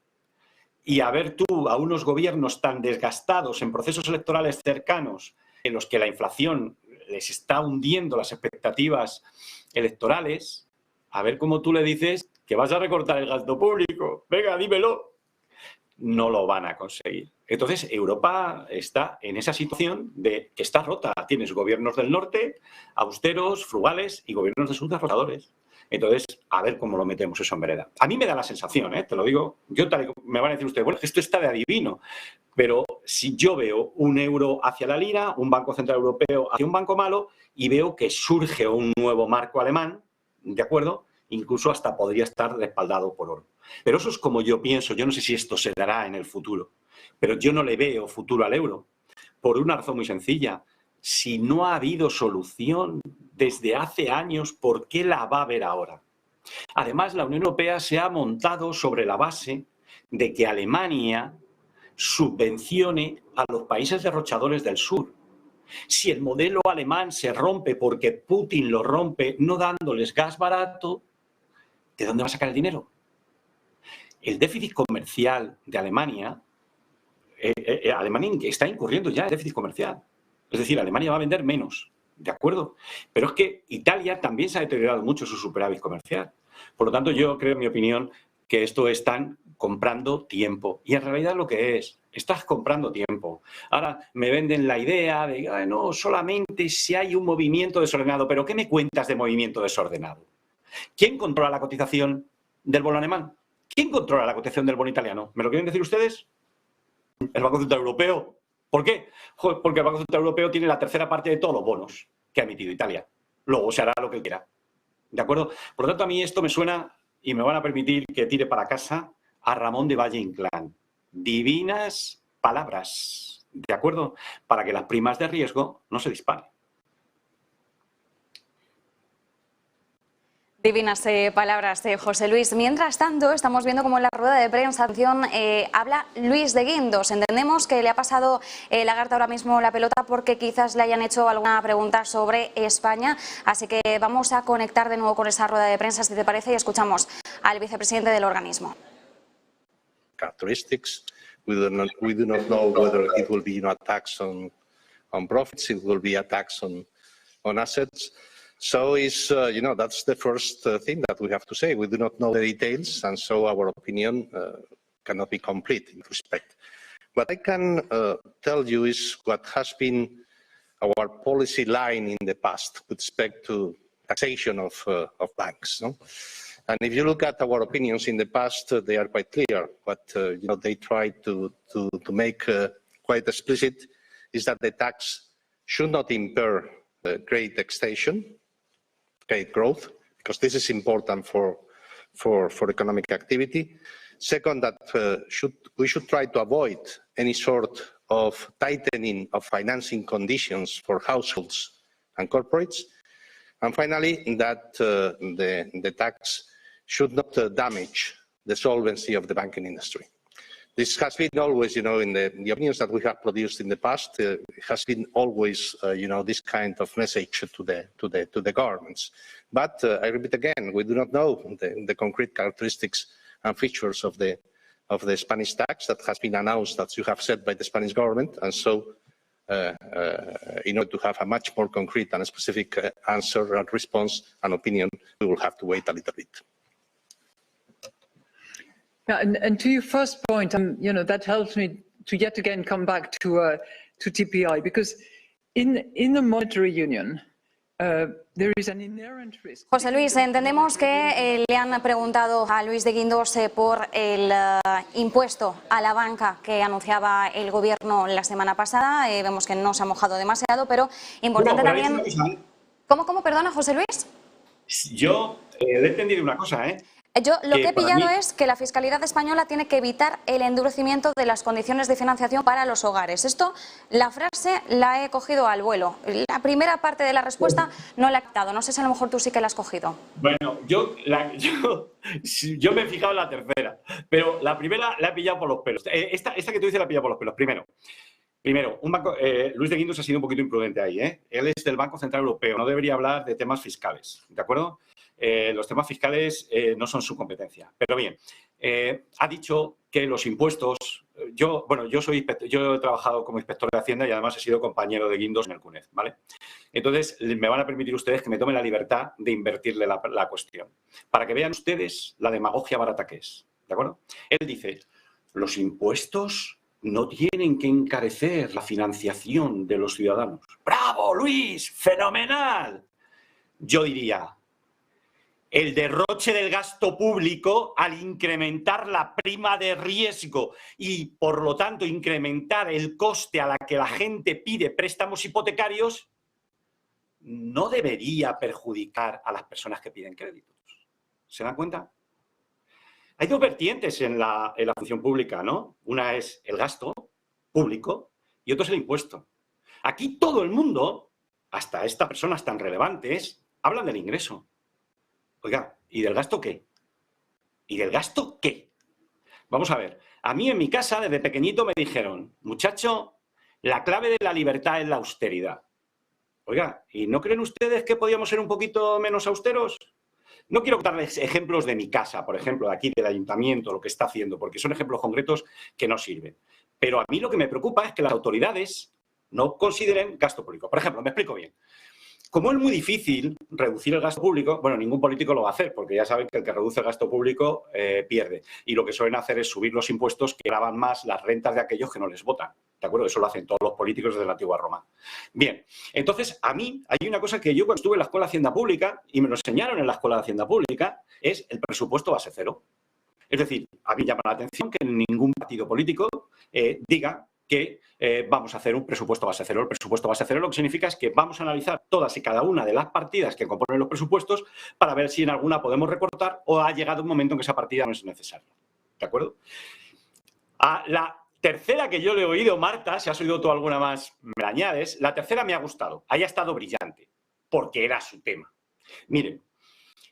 Y a ver tú a unos gobiernos tan desgastados en procesos electorales cercanos en los que la inflación les está hundiendo las expectativas electorales, a ver cómo tú le dices que vas a recortar el gasto público. Venga, dímelo. No lo van a conseguir. Entonces, Europa está en esa situación de que está rota. Tienes gobiernos del norte, austeros, frugales, y gobiernos del sur, derrochadores. Entonces, a ver cómo lo metemos eso en vereda. A mí me da la sensación, te lo digo, me van a decir ustedes, bueno, esto está de adivino, pero si yo veo un euro hacia la lira, un Banco Central Europeo hacia un banco malo, y veo que surge un nuevo marco alemán, ¿de acuerdo? Incluso hasta podría estar respaldado por oro. Pero eso es como yo pienso. Yo no sé si esto se dará en el futuro, pero yo no le veo futuro al euro, por una razón muy sencilla. Si no ha habido solución desde hace años, ¿por qué la va a haber ahora? Además, la Unión Europea se ha montado sobre la base de que Alemania subvencione a los países derrochadores del sur. Si el modelo alemán se rompe porque Putin lo rompe no dándoles gas barato, ¿de dónde va a sacar el dinero? El déficit comercial de Alemania, Alemania está incurriendo ya en déficit comercial. Es decir, Alemania va a vender menos, ¿de acuerdo? Pero es que Italia también se ha deteriorado mucho su superávit comercial. Por lo tanto, yo creo, en mi opinión, que esto están comprando tiempo. Y en realidad lo que estás comprando tiempo. Ahora me venden la idea de, no, solamente si hay un movimiento desordenado. ¿Pero qué me cuentas de movimiento desordenado? ¿Quién controla la cotización del bono alemán? ¿Quién controla la cotización del bono italiano? ¿Me lo quieren decir ustedes? El Banco Central Europeo. ¿Por qué? Porque el Banco Central Europeo tiene la tercera parte de todos los bonos que ha emitido Italia. Luego se hará lo que quiera. ¿De acuerdo? Por lo tanto, a mí esto me suena, y me van a permitir que tire para casa, a Ramón de Valle Inclán. Divinas palabras. ¿De acuerdo? Para que las primas de riesgo no se disparen. Divinas palabras de José Luis. Mientras tanto, estamos viendo cómo en la rueda de prensa habla Luis de Guindos. Entendemos que le ha pasado Lagarde ahora mismo la pelota porque quizás le hayan hecho alguna pregunta sobre España. Así que vamos a conectar de nuevo con esa rueda de prensa, si te parece, y escuchamos al vicepresidente del organismo. Characteristics. We do not know whether it will be a tax on profits, it will be a tax on assets. So that's the first thing that we have to say. We do not know the details, and so our opinion cannot be complete in respect. What I can tell you is what has been our policy line in the past with respect to taxation of banks. No? And if you look at our opinions in the past, they are quite clear. What they try to make quite explicit is that the tax should not impair credit extension, credit growth, because this is important for economic activity. Second, that we should try to avoid any sort of tightening of financing conditions for households and corporates. And finally, that the tax should not damage the solvency of the banking industry. This has been always, in the opinions that we have produced in the past, it has been always, this kind of message to the governments. But I repeat again, we do not know the concrete characteristics and features of the Spanish tax that has been announced, as you have said, by the Spanish government, and so in order to have a much more concrete and specific answer and response and opinion, we will have to wait a little bit. Yeah, and to your first point, that helps me to yet again come back to TPI, because in the monetary union, there is an inherent risk. José Luis, entendemos que le han preguntado a Luis de Guindos por el impuesto a la banca que anunciaba el gobierno la semana pasada. Vemos que no se ha mojado demasiado, pero importante también... ¿Cómo? Perdona, José Luis. Yo he entendido una cosa, Yo lo que he pillado es que la fiscalidad española tiene que evitar el endurecimiento de las condiciones de financiación para los hogares. Esto, la frase la he cogido al vuelo. La primera parte de la respuesta no la he captado. No sé si a lo mejor tú sí que la has cogido. Bueno, yo me he fijado en la tercera, pero la primera la he pillado por los pelos. Esta que tú dices la he pillado por los pelos. Primero, Luis de Guindos ha sido un poquito imprudente ahí. Él es del Banco Central Europeo, no debería hablar de temas fiscales, ¿de acuerdo? Los temas fiscales no son su competencia. Pero bien, ha dicho que los impuestos yo he trabajado como inspector de Hacienda y además he sido compañero de Guindos en el CUNED, ¿vale? Entonces, me van a permitir ustedes que me tomen la libertad de invertirle la cuestión, para que vean ustedes la demagogia barata que es, ¿de acuerdo? Él dice, los impuestos no tienen que encarecer la financiación de los ciudadanos. ¡Bravo, Luis! ¡Fenomenal! Yo diría, el derroche del gasto público al incrementar la prima de riesgo y, por lo tanto, incrementar el coste a la que la gente pide préstamos hipotecarios, no debería perjudicar a las personas que piden créditos. ¿Se dan cuenta? Hay dos vertientes en la función pública, ¿no? Una es el gasto público y otro es el impuesto. Aquí todo el mundo, hasta estas personas tan relevantes, hablan del ingreso. Oiga, ¿y del gasto qué? ¿Y del gasto qué? Vamos a ver, a mí en mi casa desde pequeñito me dijeron, muchacho, la clave de la libertad es la austeridad. Oiga, ¿y no creen ustedes que podíamos ser un poquito menos austeros? No quiero darles ejemplos de mi casa, por ejemplo, de aquí del ayuntamiento, lo que está haciendo, porque son ejemplos concretos que no sirven. Pero a mí lo que me preocupa es que las autoridades no consideren gasto público. Por ejemplo, me explico bien. Como es muy difícil reducir el gasto público, bueno, ningún político lo va a hacer, porque ya saben que el que reduce el gasto público pierde. Y lo que suelen hacer es subir los impuestos que gravan más las rentas de aquellos que no les votan. ¿De acuerdo? Eso lo hacen todos los políticos desde la antigua Roma. Bien, entonces a mí hay una cosa que yo cuando estuve en la Escuela de Hacienda Pública, y me lo enseñaron en la Escuela de Hacienda Pública, es el presupuesto base cero. Es decir, a mí llama la atención que ningún partido político diga que vamos a hacer un presupuesto base cero. El presupuesto base cero lo que significa es que vamos a analizar todas y cada una de las partidas que componen los presupuestos para ver si en alguna podemos recortar o ha llegado un momento en que esa partida no es necesaria. ¿De acuerdo? A la tercera que yo le he oído, Marta, si has oído tú alguna más, me la añades. La tercera me ha gustado. Haya estado brillante, porque era su tema. Miren,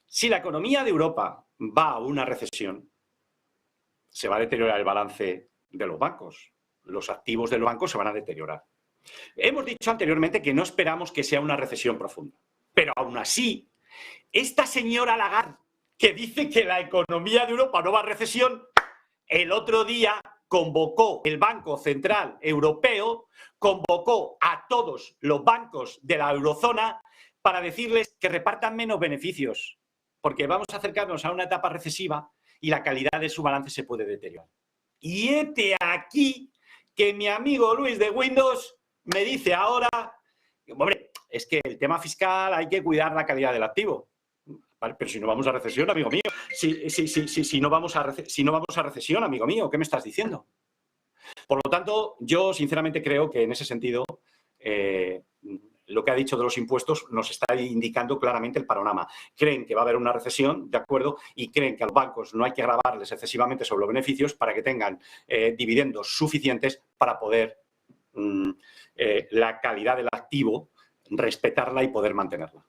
si la economía de Europa va a una recesión, se va a deteriorar el balance de los bancos. Los activos de los bancos se van a deteriorar. Hemos dicho anteriormente que no esperamos que sea una recesión profunda. Pero aún así, esta señora Lagarde, que dice que la economía de Europa no va a recesión, el otro día convocó el Banco Central Europeo, convocó a todos los bancos de la eurozona para decirles que repartan menos beneficios, porque vamos a acercarnos a una etapa recesiva y la calidad de su balance se puede deteriorar. Y hete aquí que mi amigo Luis de Windows me dice ahora, hombre, es que el tema fiscal hay que cuidar la calidad del activo. Vale, pero si no vamos a recesión, amigo mío, si no vamos a recesión, amigo mío, ¿qué me estás diciendo? Por lo tanto, yo sinceramente creo que en ese sentido lo que ha dicho de los impuestos nos está indicando claramente el panorama. Creen que va a haber una recesión, ¿de acuerdo? Y creen que a los bancos no hay que gravarles excesivamente sobre los beneficios para que tengan dividendos suficientes para poder la calidad del activo, respetarla y poder mantenerla.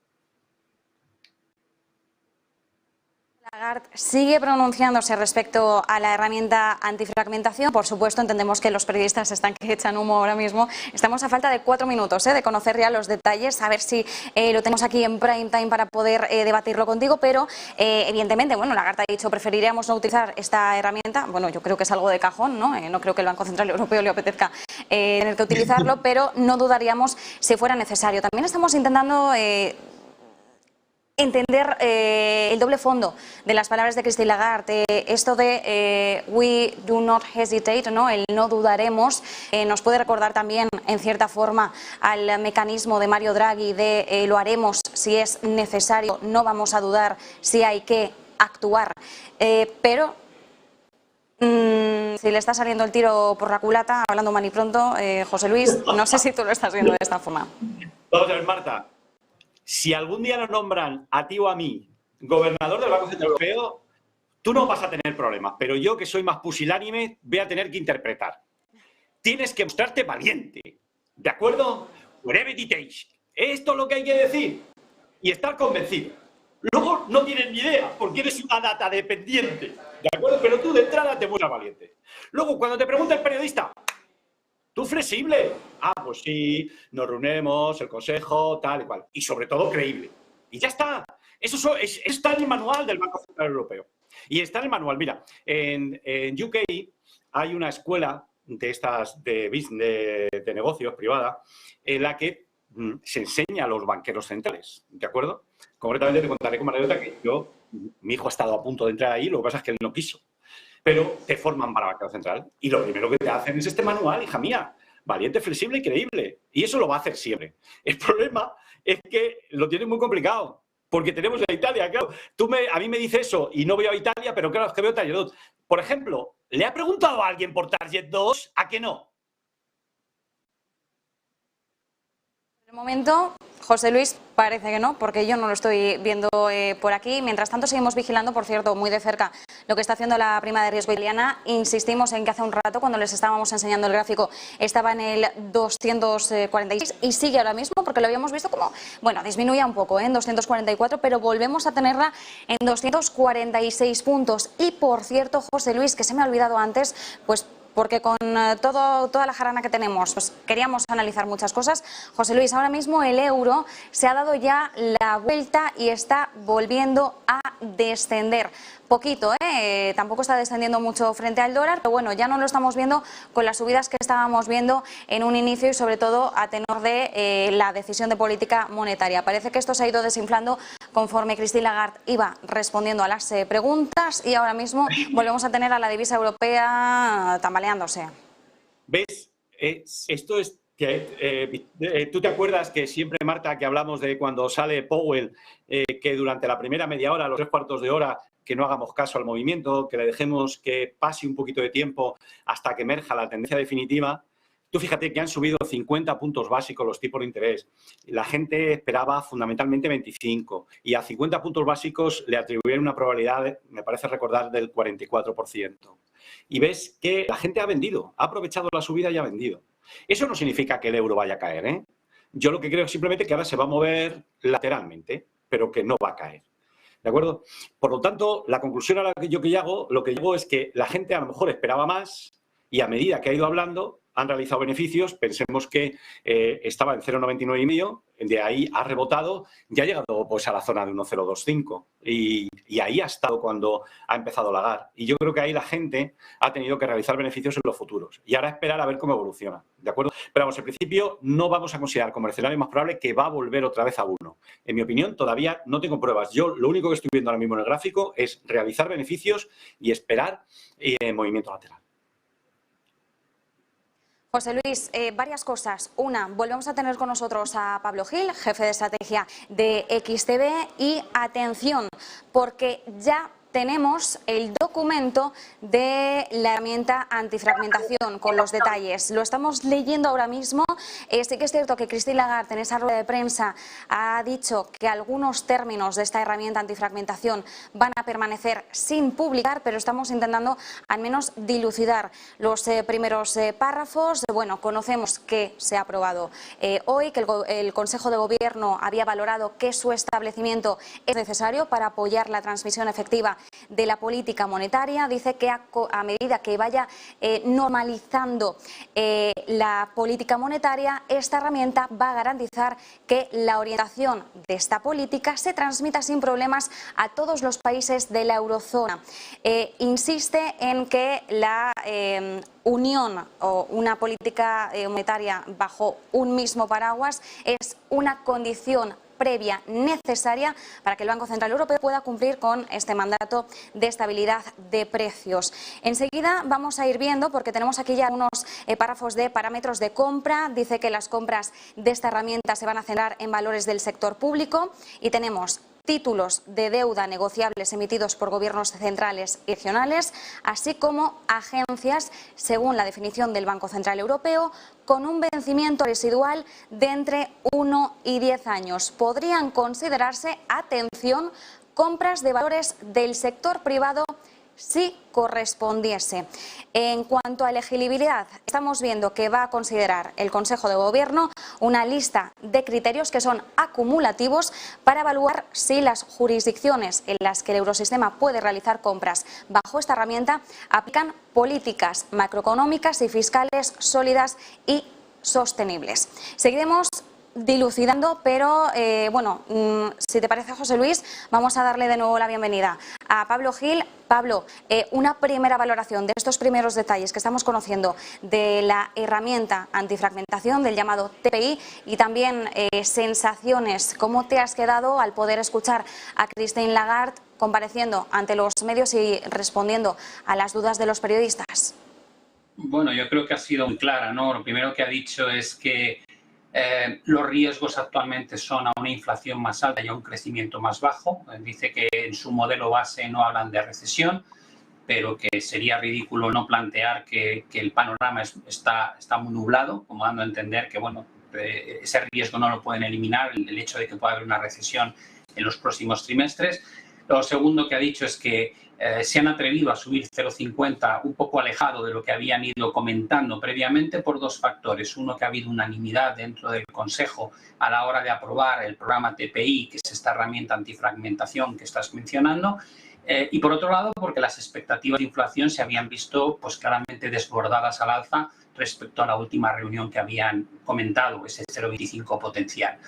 Lagarde sigue pronunciándose respecto a la herramienta antifragmentación. Por supuesto, entendemos que los periodistas están que echan humo ahora mismo. Estamos a falta de 4 minutos de conocer ya los detalles, a ver si lo tenemos aquí en prime time para poder debatirlo contigo, pero evidentemente, bueno, Lagarde ha dicho preferiríamos no utilizar esta herramienta. Bueno, yo creo que es algo de cajón, ¿no? No creo que el Banco Central Europeo le apetezca tener que utilizarlo, pero no dudaríamos si fuera necesario. También estamos intentando entender el doble fondo de las palabras de Christine Lagarde, esto de we do not hesitate, ¿no? El no dudaremos, nos puede recordar también en cierta forma al mecanismo de Mario Draghi de lo haremos si es necesario, no vamos a dudar si hay que actuar, pero si le está saliendo el tiro por la culata, hablando mal y pronto, José Luis, no sé si tú lo estás viendo de esta forma. Vamos a ver, Marta. Si algún día nos nombran a ti o a mí gobernador del Banco Central Europeo, tú no vas a tener problemas, pero yo, que soy más pusilánime, voy a tener que interpretar. Tienes que mostrarte valiente, ¿de acuerdo? Whatever it takes. Esto es lo que hay que decir y estar convencido. Luego no tienes ni idea, porque eres una data dependiente, ¿de acuerdo? Pero tú de entrada te muestras valiente. Luego, cuando te pregunta el periodista, tú flexible. Ah, pues sí, nos reunimos, el consejo, tal y cual. Y sobre todo creíble. Y ya está. Eso está en el manual del Banco Central Europeo. Y está en el manual. Mira, en UK hay una escuela de estas de negocios privada en la que se enseña a los banqueros centrales, ¿de acuerdo? Concretamente te contaré como anécdota que mi hijo ha estado a punto de entrar ahí, lo que pasa es que él no quiso. Pero te forman para banquero central y lo primero que te hacen es este manual, hija mía, valiente, flexible y creíble. Y eso lo va a hacer siempre. El problema es que lo tienes muy complicado, porque tenemos a Italia, claro. A mí me dices eso y no veo a Italia, pero claro, es que veo Target 2. Por ejemplo, ¿le ha preguntado a alguien por Target 2? ¿A que no? De momento, José Luis, parece que no, porque yo no lo estoy viendo por aquí. Mientras tanto, seguimos vigilando, por cierto, muy de cerca lo que está haciendo la prima de riesgo italiana. Insistimos en que hace un rato, cuando les estábamos enseñando el gráfico, estaba en el 246 y sigue ahora mismo, porque lo habíamos visto como, bueno, disminuía un poco, en 244, pero volvemos a tenerla en 246 puntos. Y, por cierto, José Luis, que se me ha olvidado antes, pues porque con toda la jarana que tenemos, pues queríamos analizar muchas cosas. José Luis, ahora mismo el euro se ha dado ya la vuelta y está volviendo a descender. Poquito, tampoco está descendiendo mucho frente al dólar, pero bueno, ya no lo estamos viendo con las subidas que estábamos viendo en un inicio y sobre todo a tenor de la decisión de política monetaria. Parece que esto se ha ido desinflando conforme Christine Lagarde iba respondiendo a las preguntas y ahora mismo volvemos a tener a la divisa europea tambaleándose. ¿Ves? Esto es... ¿Tú te acuerdas que siempre, Marta, que hablamos de cuando sale Powell, que durante la primera media hora, los 3/4 de hora, que no hagamos caso al movimiento, que le dejemos que pase un poquito de tiempo hasta que emerja la tendencia definitiva? Tú fíjate que han subido 50 puntos básicos los tipos de interés. La gente esperaba fundamentalmente 25 y a 50 puntos básicos le atribuyeron una probabilidad, me parece recordar, del 44%. Y ves que la gente ha vendido, ha aprovechado la subida y ha vendido. Eso no significa que el euro vaya a caer, ¿eh? Yo lo que creo es simplemente que ahora se va a mover lateralmente, pero que no va a caer. ¿De acuerdo? Por lo tanto, la conclusión a la que yo hago, lo que hago es que la gente a lo mejor esperaba más y a medida que ha ido hablando han realizado beneficios. Pensemos que estaba en 0,99,5, de ahí ha rebotado y ha llegado pues a la zona de 1,025 y ahí ha estado cuando ha empezado Lagarde. Y yo creo que ahí la gente ha tenido que realizar beneficios en los futuros y ahora esperar a ver cómo evoluciona, ¿de acuerdo? Pero vamos, en principio no vamos a considerar como el escenario más probable que va a volver otra vez a 1. En mi opinión, todavía no tengo pruebas. Yo lo único que estoy viendo ahora mismo en el gráfico es realizar beneficios y esperar movimiento lateral. José Luis, varias cosas. Una, volvemos a tener con nosotros a Pablo Gil, jefe de estrategia de XTB, y atención, porque ya tenemos el documento de la herramienta antifragmentación con los detalles. Lo estamos leyendo ahora mismo. Sí que es cierto que Christine Lagarde en esa rueda de prensa ha dicho que algunos términos de esta herramienta antifragmentación van a permanecer sin publicar, pero estamos intentando al menos dilucidar los primeros párrafos. Bueno, conocemos que se ha aprobado hoy, que el Consejo de Gobierno había valorado que su establecimiento es necesario para apoyar la transmisión efectiva de la política monetaria. Dice que a medida que vaya normalizando la política monetaria, esta herramienta va a garantizar que la orientación de esta política se transmita sin problemas a todos los países de la eurozona. Insiste en que la unión o una política monetaria bajo un mismo paraguas es una condición previa necesaria para que el Banco Central Europeo pueda cumplir con este mandato de estabilidad de precios. Enseguida vamos a ir viendo, porque tenemos aquí ya unos párrafos de parámetros de compra. Dice que las compras de esta herramienta se van a centrar en valores del sector público y tenemos títulos de deuda negociables emitidos por gobiernos centrales y regionales, así como agencias, según la definición del Banco Central Europeo, con un vencimiento residual de entre 1 y 10 años. Podrían considerarse, atención, compras de valores del sector privado si correspondiese. En cuanto a elegibilidad, estamos viendo que va a considerar el Consejo de Gobierno una lista de criterios que son acumulativos para evaluar si las jurisdicciones en las que el eurosistema puede realizar compras bajo esta herramienta aplican políticas macroeconómicas y fiscales sólidas y sostenibles. Seguiremos dilucidando, pero bueno, si te parece, José Luis, vamos a darle de nuevo la bienvenida a Pablo Gil. Pablo, una primera valoración de estos primeros detalles que estamos conociendo de la herramienta antifragmentación, del llamado TPI, y también sensaciones. ¿Cómo te has quedado al poder escuchar a Christine Lagarde compareciendo ante los medios y respondiendo a las dudas de los periodistas? Bueno, yo creo que ha sido muy clara, ¿no? Lo primero que ha dicho es que los riesgos actualmente son a una inflación más alta y a un crecimiento más bajo. Dice que en su modelo base no hablan de recesión, pero que sería ridículo no plantear que el panorama está muy nublado, como dando a entender que, bueno, ese riesgo no lo pueden eliminar, el hecho de que pueda haber una recesión en los próximos trimestres. Lo segundo que ha dicho es que se han atrevido a subir 0,50 un poco alejado de lo que habían ido comentando previamente por dos factores. Uno, que ha habido unanimidad dentro del Consejo a la hora de aprobar el programa TPI, que es esta herramienta antifragmentación que estás mencionando. Y por otro lado, porque las expectativas de inflación se habían visto pues claramente desbordadas al alza respecto a la última reunión que habían comentado, ese 0,25 potencial.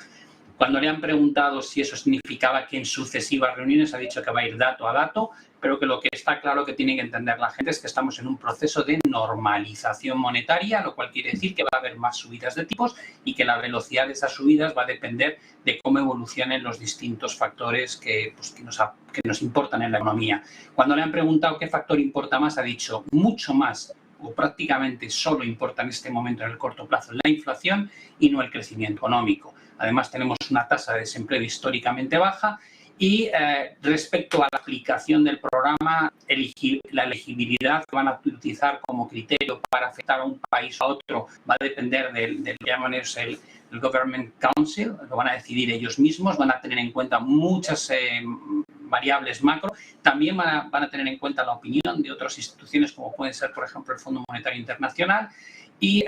Cuando le han preguntado si eso significaba que en sucesivas reuniones, ha dicho que va a ir dato a dato, pero que lo que está claro que tiene que entender la gente es que estamos en un proceso de normalización monetaria, lo cual quiere decir que va a haber más subidas de tipos y que la velocidad de esas subidas va a depender de cómo evolucionen los distintos factores que nos importan en la economía. Cuando le han preguntado qué factor importa más, ha dicho mucho más, o prácticamente solo importa en este momento en el corto plazo la inflación y no el crecimiento económico. Además, tenemos una tasa de desempleo históricamente baja y respecto a la aplicación del programa, la elegibilidad que van a utilizar como criterio para afectar a un país o a otro va a depender del llaman ellos el Government Council, lo van a decidir ellos mismos, van a tener en cuenta muchas variables macro, también van a tener en cuenta la opinión de otras instituciones como pueden ser, por ejemplo, el Fondo Monetario Internacional y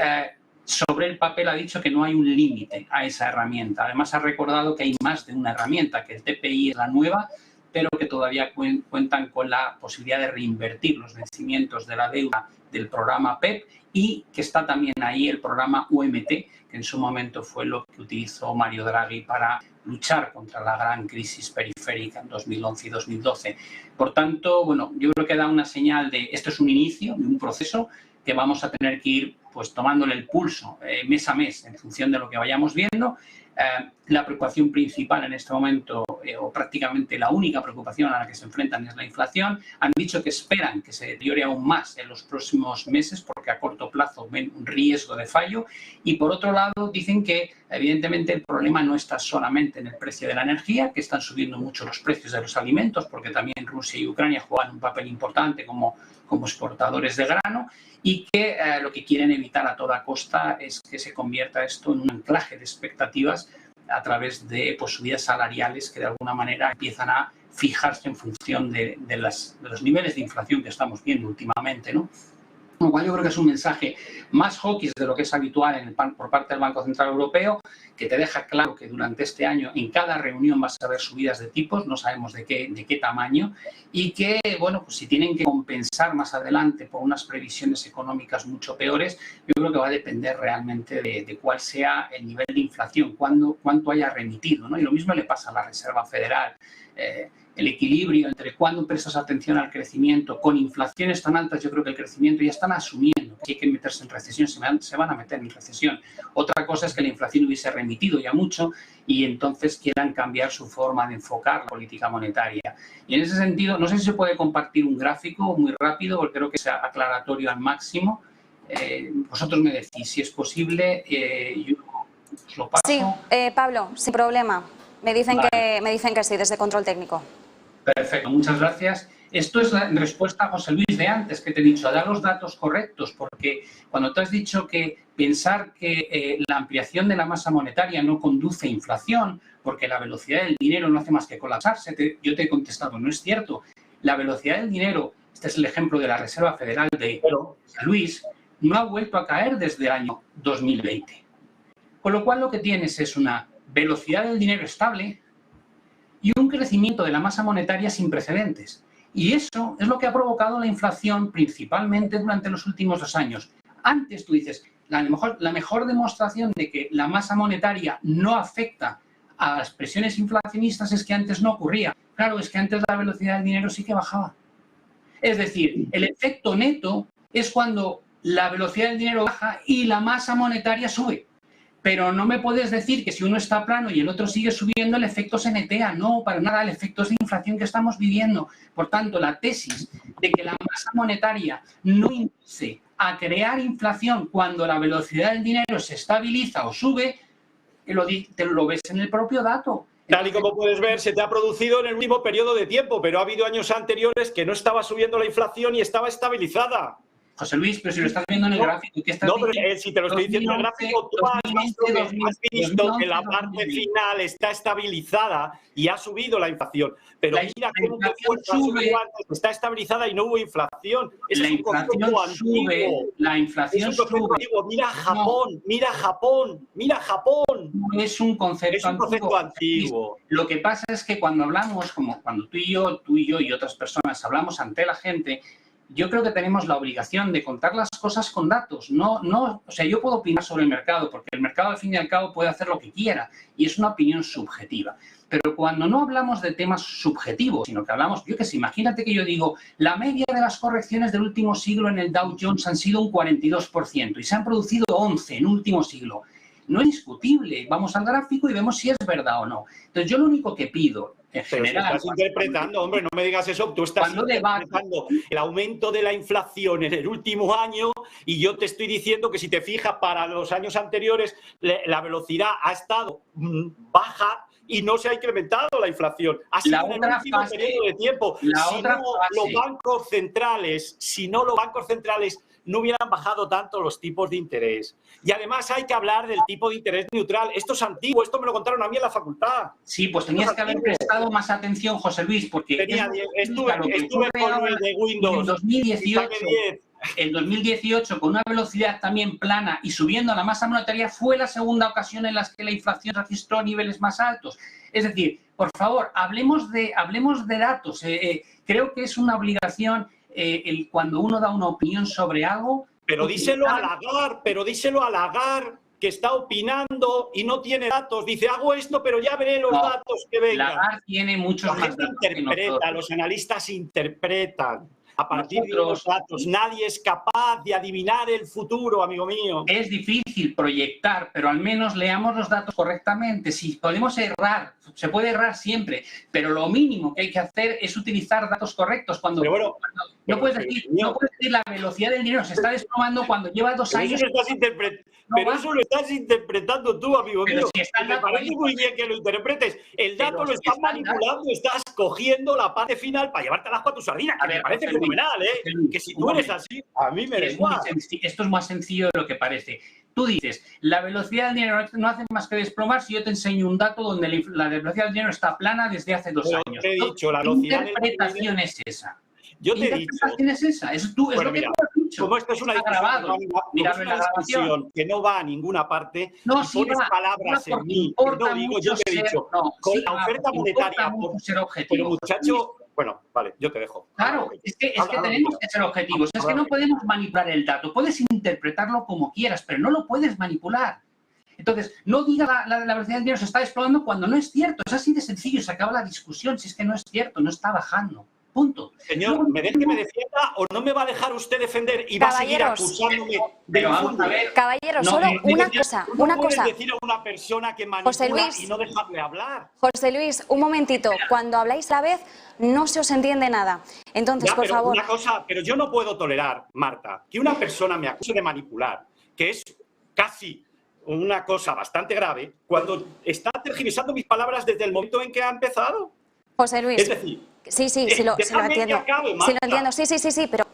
sobre el papel ha dicho que no hay un límite a esa herramienta. Además ha recordado que hay más de una herramienta, que el TPI es la nueva, pero que todavía cuentan con la posibilidad de reinvertir los vencimientos de la deuda del programa PEP y que está también ahí el programa UMT, que en su momento fue lo que utilizó Mario Draghi para luchar contra la gran crisis periférica en 2011 y 2012. Por tanto, bueno, yo creo que da una señal de esto es un inicio de un proceso que vamos a tener que ir pues tomándole el pulso mes a mes en función de lo que vayamos viendo. La preocupación principal en este momento, o prácticamente la única preocupación a la que se enfrentan es la inflación. Han dicho que esperan que se deteriore aún más en los próximos meses porque a corto plazo ven un riesgo de fallo. Y por otro lado dicen que evidentemente el problema no está solamente en el precio de la energía, que están subiendo mucho los precios de los alimentos porque también Rusia y Ucrania juegan un papel importante como exportadores de grano y que lo que quieren evitar a toda costa es que se convierta esto en un anclaje de expectativas a través de subidas salariales que de alguna manera empiezan a fijarse en función de los niveles de inflación que estamos viendo últimamente, ¿no? Con lo cual yo creo que es un mensaje más hawkish de lo que es habitual por parte del Banco Central Europeo, que te deja claro que durante este año en cada reunión vas a ver subidas de tipos, no sabemos de qué tamaño, y que, bueno, pues si tienen que compensar más adelante por unas previsiones económicas mucho peores, yo creo que va a depender realmente de cuál sea el nivel de inflación, cuánto haya remitido, ¿no? Y lo mismo le pasa a la Reserva Federal. El equilibrio entre cuándo prestas atención al crecimiento con inflaciones tan altas, yo creo que el crecimiento ya están asumiendo que hay que meterse en recesión, se van a meter en recesión. Otra cosa es que la inflación hubiese remitido ya mucho y entonces quieran cambiar su forma de enfocar la política monetaria. Y en ese sentido, no sé si se puede compartir un gráfico muy rápido, porque creo que sea aclaratorio al máximo. Vosotros me decís si es posible, yo os lo paso. Sí, Pablo, sin problema. Me dicen que sí, desde control técnico. Perfecto, muchas gracias. Esto es en respuesta a José Luis de antes, que te he dicho, a dar los datos correctos, porque cuando te has dicho que pensar que la ampliación de la masa monetaria no conduce a inflación, porque la velocidad del dinero no hace más que colapsarse, yo te he contestado, no es cierto. La velocidad del dinero, este es el ejemplo de la Reserva Federal de Luis, no ha vuelto a caer desde el año 2020. Con lo cual lo que tienes es una velocidad del dinero estable y un crecimiento de la masa monetaria sin precedentes. Y eso es lo que ha provocado la inflación principalmente durante los últimos 2 años. Antes tú dices, la mejor demostración de que la masa monetaria no afecta a las presiones inflacionistas es que antes no ocurría. Claro, es que antes la velocidad del dinero sí que bajaba. Es decir, el efecto neto es cuando la velocidad del dinero baja y la masa monetaria sube. Pero no me puedes decir que si uno está plano y el otro sigue subiendo, el efecto se netea. No, para nada, el efecto es de inflación que estamos viviendo. Por tanto, la tesis de que la masa monetaria no induce a crear inflación cuando la velocidad del dinero se estabiliza o sube, te lo ves en el propio dato. Tal y como puedes ver, se te ha producido en el último periodo de tiempo, pero ha habido años anteriores que no estaba subiendo la inflación y estaba estabilizada. José Luis, pero si lo estás viendo en el gráfico, ¿qué estás diciendo? Pero si te lo estoy diciendo en el gráfico, tú has visto que la parte final está estabilizada y ha subido la inflación. Pero mira cómo está estabilizada y no hubo inflación. Ese es un concepto antiguo. La inflación sube. Mira Japón, mira Japón, mira Japón. No es un concepto antiguo. Lo que pasa es que cuando hablamos, como cuando tú y yo y otras personas hablamos ante la gente, yo creo que tenemos la obligación de contar las cosas con datos. O sea, yo puedo opinar sobre el mercado, porque el mercado al fin y al cabo puede hacer lo que quiera y es una opinión subjetiva. Pero cuando no hablamos de temas subjetivos, sino que hablamos, yo qué sé, imagínate que yo digo, la media de las correcciones del último siglo en el Dow Jones han sido un 42% y se han producido 11 en el último siglo. No es discutible. Vamos al gráfico y vemos si es verdad o no. Entonces, yo lo único que pido, en general... Pero si estás interpretando, hombre, no me digas eso. Tú estás interpretando el aumento de la inflación en el último año y yo te estoy diciendo que si te fijas para los años anteriores, la velocidad ha estado baja y no se ha incrementado la inflación. Ha sido en el último periodo de tiempo. Si no, los bancos centrales no hubieran bajado tanto los tipos de interés. Y además hay que hablar del tipo de interés neutral. Esto es antiguo, esto me lo contaron a mí en la facultad. Sí, pues tenías que haber prestado más atención, José Luis, porque... Estuve con el de Windows. En 2018, con una velocidad también plana y subiendo la masa monetaria, fue la segunda ocasión en la que la inflación registró niveles más altos. Es decir, por favor, hablemos de datos. Creo que es una obligación... cuando uno da una opinión sobre algo... Pero díselo a Lagarde, que está opinando y no tiene datos. Dice, hago esto, pero ya veré los datos que vengan. Lagarde tiene muchos más datos que nosotros. Los analistas interpretan. A partir de los datos, nadie es capaz de adivinar el futuro, amigo mío. Es difícil proyectar, pero al menos leamos los datos correctamente. Si podemos errar, se puede errar siempre, pero lo mínimo que hay que hacer es utilizar datos correctos. No puedes decir la velocidad del dinero se está desplomando cuando lleva 2 años. Pero eso lo estás interpretando tú, amigo mío. Me parece muy bien que lo interpretes. El dato lo estás manipulando, estás cogiendo la parte final para llevártelas para tu sardina, que me parece fenomenal, ¿eh? Que si tú eres así, a mí me da igual. Esto es más sencillo de lo que parece. Tú dices, la velocidad del dinero no hace más que desplomar si yo te enseño un dato donde la velocidad del dinero está plana desde hace 2 años. Te he dicho, la velocidad ¿Qué interpretación es esa? Yo te he dicho. ¿Quién es esa? Es lo que tú has dicho. Como esto es una discusión que no va a ninguna parte, no, y pones palabras en mí, no digo, yo te he dicho, con la oferta monetaria, pero muchacho, bueno, vale, yo te dejo. Claro, es que tenemos que ser objetivos, es que no podemos manipular el dato, puedes interpretarlo como quieras, pero no lo puedes manipular. Entonces, no diga la velocidad del dinero se está desplomando cuando no es cierto, es así de sencillo, se acaba la discusión, si es que no es cierto, no está bajando. Punto. Señor, ¿me deja que me defienda o no me va a dejar usted defender y va a seguir acusándome de ver. Caballeros, solo una cosa. No puedes decir a una persona que manipula y no dejarle hablar. José Luis, un momentito. Cuando habláis a la vez, no se os entiende nada. Entonces, por favor... Pero yo no puedo tolerar, Marta, que una persona me acuse de manipular, que es casi una cosa bastante grave, cuando está tergiversando mis palabras desde el momento en que ha empezado. José Luis... Es decir... Sí, lo entiendo. Sí, lo entiendo. Sí, pero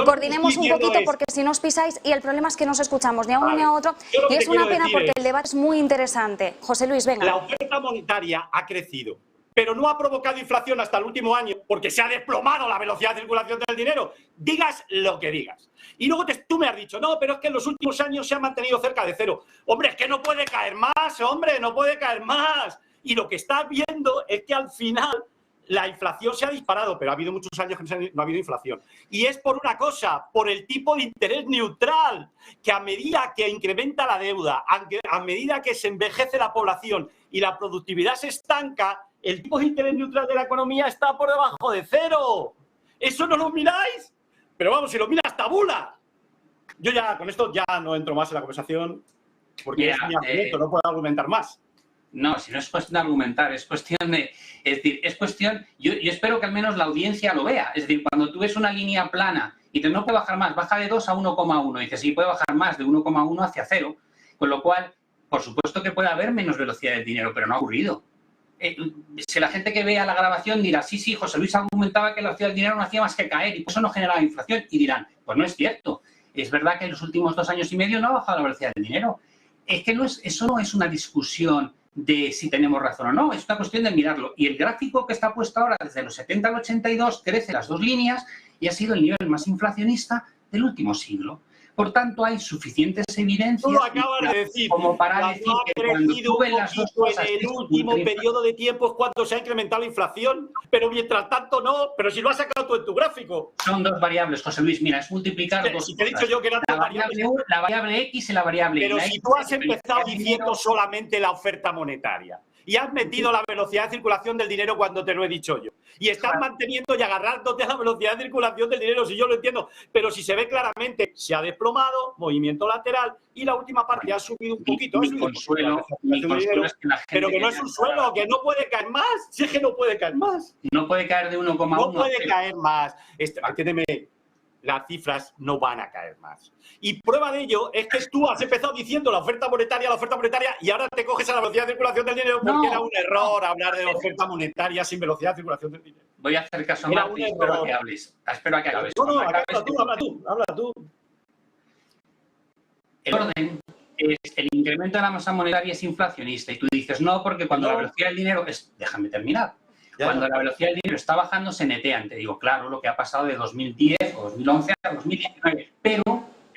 coordinemos un poquito porque si no os pisáis y el problema es que no os escuchamos ni a uno ni a otro y es una pena porque el debate es muy interesante. José Luis, venga. La oferta monetaria ha crecido, pero no ha provocado inflación hasta el último año porque se ha desplomado la velocidad de circulación del dinero. Digas lo que digas. Y luego tú me has dicho, no, pero es que en los últimos años se ha mantenido cerca de cero. Hombre, es que no puede caer más, hombre, no puede caer más. Y lo que estás viendo es que al final la inflación se ha disparado, pero ha habido muchos años que no ha habido inflación. Y es por una cosa, por el tipo de interés neutral, que a medida que incrementa la deuda, a medida que se envejece la población y la productividad se estanca, el tipo de interés neutral de la economía está por debajo de cero. ¿Eso no lo miráis? Pero vamos, si lo miras, tabula. Yo ya, con esto ya no entro más en la conversación, porque es mi argumento, no puedo argumentar más. No, si no es cuestión de argumentar, es cuestión de... Es decir, es cuestión... Yo espero que al menos la audiencia lo vea. Es decir, cuando tú ves una línea plana y te no puede bajar más, baja de 2 a 1,1. Y dices, sí, puede bajar más de 1,1 hacia 0. Con lo cual, por supuesto que puede haber menos velocidad del dinero, pero no ha ocurrido. Si la gente que vea la grabación dirá, sí, José Luis argumentaba que la velocidad del dinero no hacía más que caer y por eso no generaba inflación. Y dirán, pues no es cierto. Es verdad que en los últimos 2 años y medio no ha bajado la velocidad del dinero. Es que eso no es una discusión de si tenemos razón o no, es una cuestión de mirarlo. Y el gráfico que está puesto ahora desde los 70 al 82 crece las 2 líneas y ha sido el nivel más inflacionista del último siglo. Por tanto, hay suficientes evidencias Tú lo acabas de decir, como para decir que cuando tú ves las dos cosas... En el último periodo de tiempo es cuando se ha incrementado la inflación, pero mientras tanto no, pero si lo has sacado tú en tu gráfico. Son 2 variables, José Luis, mira, es multiplicar dos si te he dicho yo que eran 2 variables. La variable X y la variable Y. Pero si tú has empezado diciendo solamente la oferta monetaria y has metido la velocidad de circulación del dinero cuando te lo he dicho yo. Y estás manteniendo y agarrándote a la velocidad de circulación del dinero, si yo lo entiendo. Pero si se ve claramente, se ha desplomado, movimiento lateral, y la última parte ha subido un poquito. Mi consuelo es que la gente... Pero que no es un suelo, que no puede caer más. Si es que no puede caer más. No puede caer de 1,1. No puede caer más. Entiéndeme, las cifras no van a caer más. Y prueba de ello es que tú has empezado diciendo la oferta monetaria, y ahora te coges a la velocidad de circulación del dinero porque era un error hablar de la oferta monetaria sin velocidad de circulación del dinero. Voy a hacer caso a Marta y espero a que hables. Espero a que acabes. No, habla tú. El orden es el incremento de la masa monetaria es inflacionista y tú dices no porque cuando la velocidad del dinero es... Déjame terminar. Cuando la velocidad del dinero está bajando se netean. Te digo, claro, lo que ha pasado de 2010 o 2011 a 2019. Pero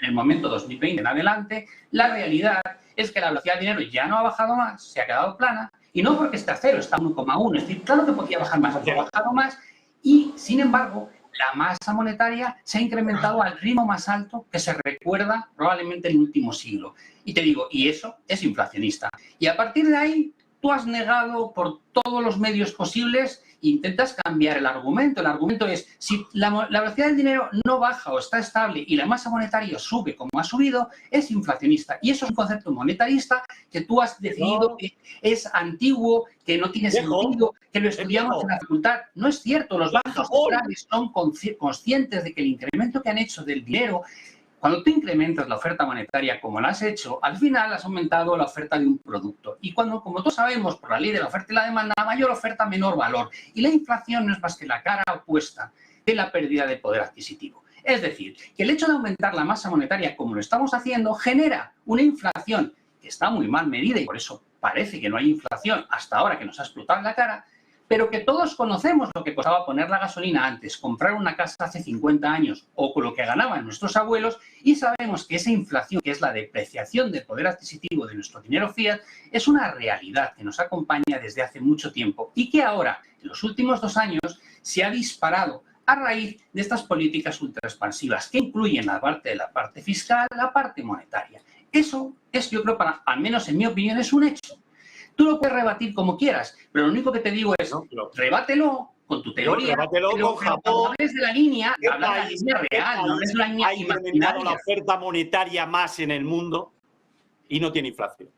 en el momento 2020 en adelante, la realidad es que la velocidad del dinero ya no ha bajado más, se ha quedado plana. Y no porque esté a 0, está a 1,1. Es decir, claro que podía bajar más, pero ha bajado más. Y, sin embargo, la masa monetaria se ha incrementado al ritmo más alto que se recuerda probablemente en el último siglo. Y te digo, y eso es inflacionista. Y a partir de ahí... Tú has negado por todos los medios posibles e intentas cambiar el argumento. El argumento es, si la velocidad del dinero no baja o está estable y la masa monetaria sube como ha subido, es inflacionista. Y eso es un concepto monetarista que tú has decidido que es antiguo, que no tiene sentido, que lo estudiamos en la facultad. No es cierto, los bancos centrales son conscientes de que el incremento que han hecho del dinero... Cuando tú incrementas la oferta monetaria como la has hecho, al final has aumentado la oferta de un producto. Y cuando, como todos sabemos, por la ley de la oferta y la demanda, mayor oferta, menor valor. Y la inflación no es más que la cara opuesta de la pérdida de poder adquisitivo. Es decir, que el hecho de aumentar la masa monetaria como lo estamos haciendo genera una inflación que está muy mal medida y por eso parece que no hay inflación hasta ahora que nos ha explotado en la cara, pero que todos conocemos lo que costaba poner la gasolina antes, comprar una casa hace 50 años o con lo que ganaban nuestros abuelos y sabemos que esa inflación, que es la depreciación del poder adquisitivo de nuestro dinero fiat, es una realidad que nos acompaña desde hace mucho tiempo y que ahora, en los últimos 2 años, se ha disparado a raíz de estas políticas ultraexpansivas que incluyen la parte fiscal, la parte monetaria. Eso es, yo creo, al menos en mi opinión, es un hecho. Tú lo puedes rebatir como quieras, pero lo único que te digo es, rebátelo con tu teoría. Rebátelo con Japón. No hables de la línea, habla de la línea real, no hables de la línea imaginaria. La oferta monetaria más en el mundo y no tiene inflación.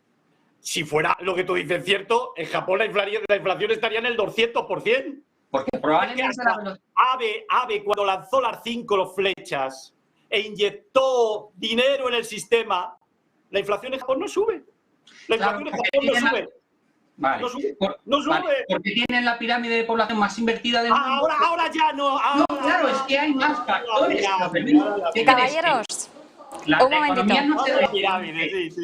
Si fuera lo que tú dices cierto, en Japón la inflación estaría en el 200%. Porque probablemente... AVE, cuando lanzó las 5 flechas e inyectó dinero en el sistema, la inflación en Japón no sube. La inflación en Japón no sube. Vale. No sube. Vale. Porque tienen la pirámide de población más invertida del mundo. Ahora ya no. No, claro, es que hay más factores. Caballeros, un momentito.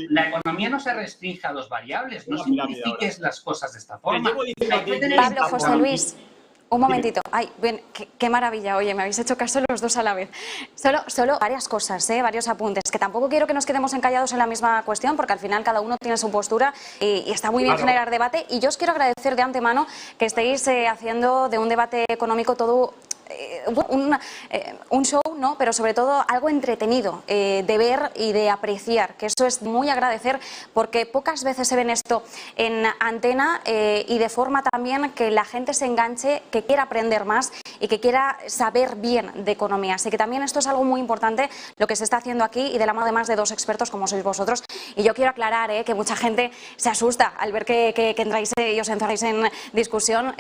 La economía no se restringe a 2 variables. No simplifiques las cosas de esta forma. Pablo, José Luis. Un momentito. Ay, bien, qué maravilla. Oye, me habéis hecho caso los dos a la vez. Solo varias cosas, varios apuntes, que tampoco quiero que nos quedemos encallados en la misma cuestión, porque al final cada uno tiene su postura y está muy bien generar debate. Y yo os quiero agradecer de antemano que estéis haciendo de un debate económico todo un show, ¿no? Pero sobre todo algo entretenido de ver y de apreciar, que eso es muy agradecer, porque pocas veces se ven esto en antena y de forma también que la gente se enganche, que quiera aprender más y que quiera saber bien de economía. Así que también esto es algo muy importante lo que se está haciendo aquí y de la mano de más de dos expertos como sois vosotros. Y yo quiero aclarar que mucha gente se asusta al ver que entráis y os entráis en discusión.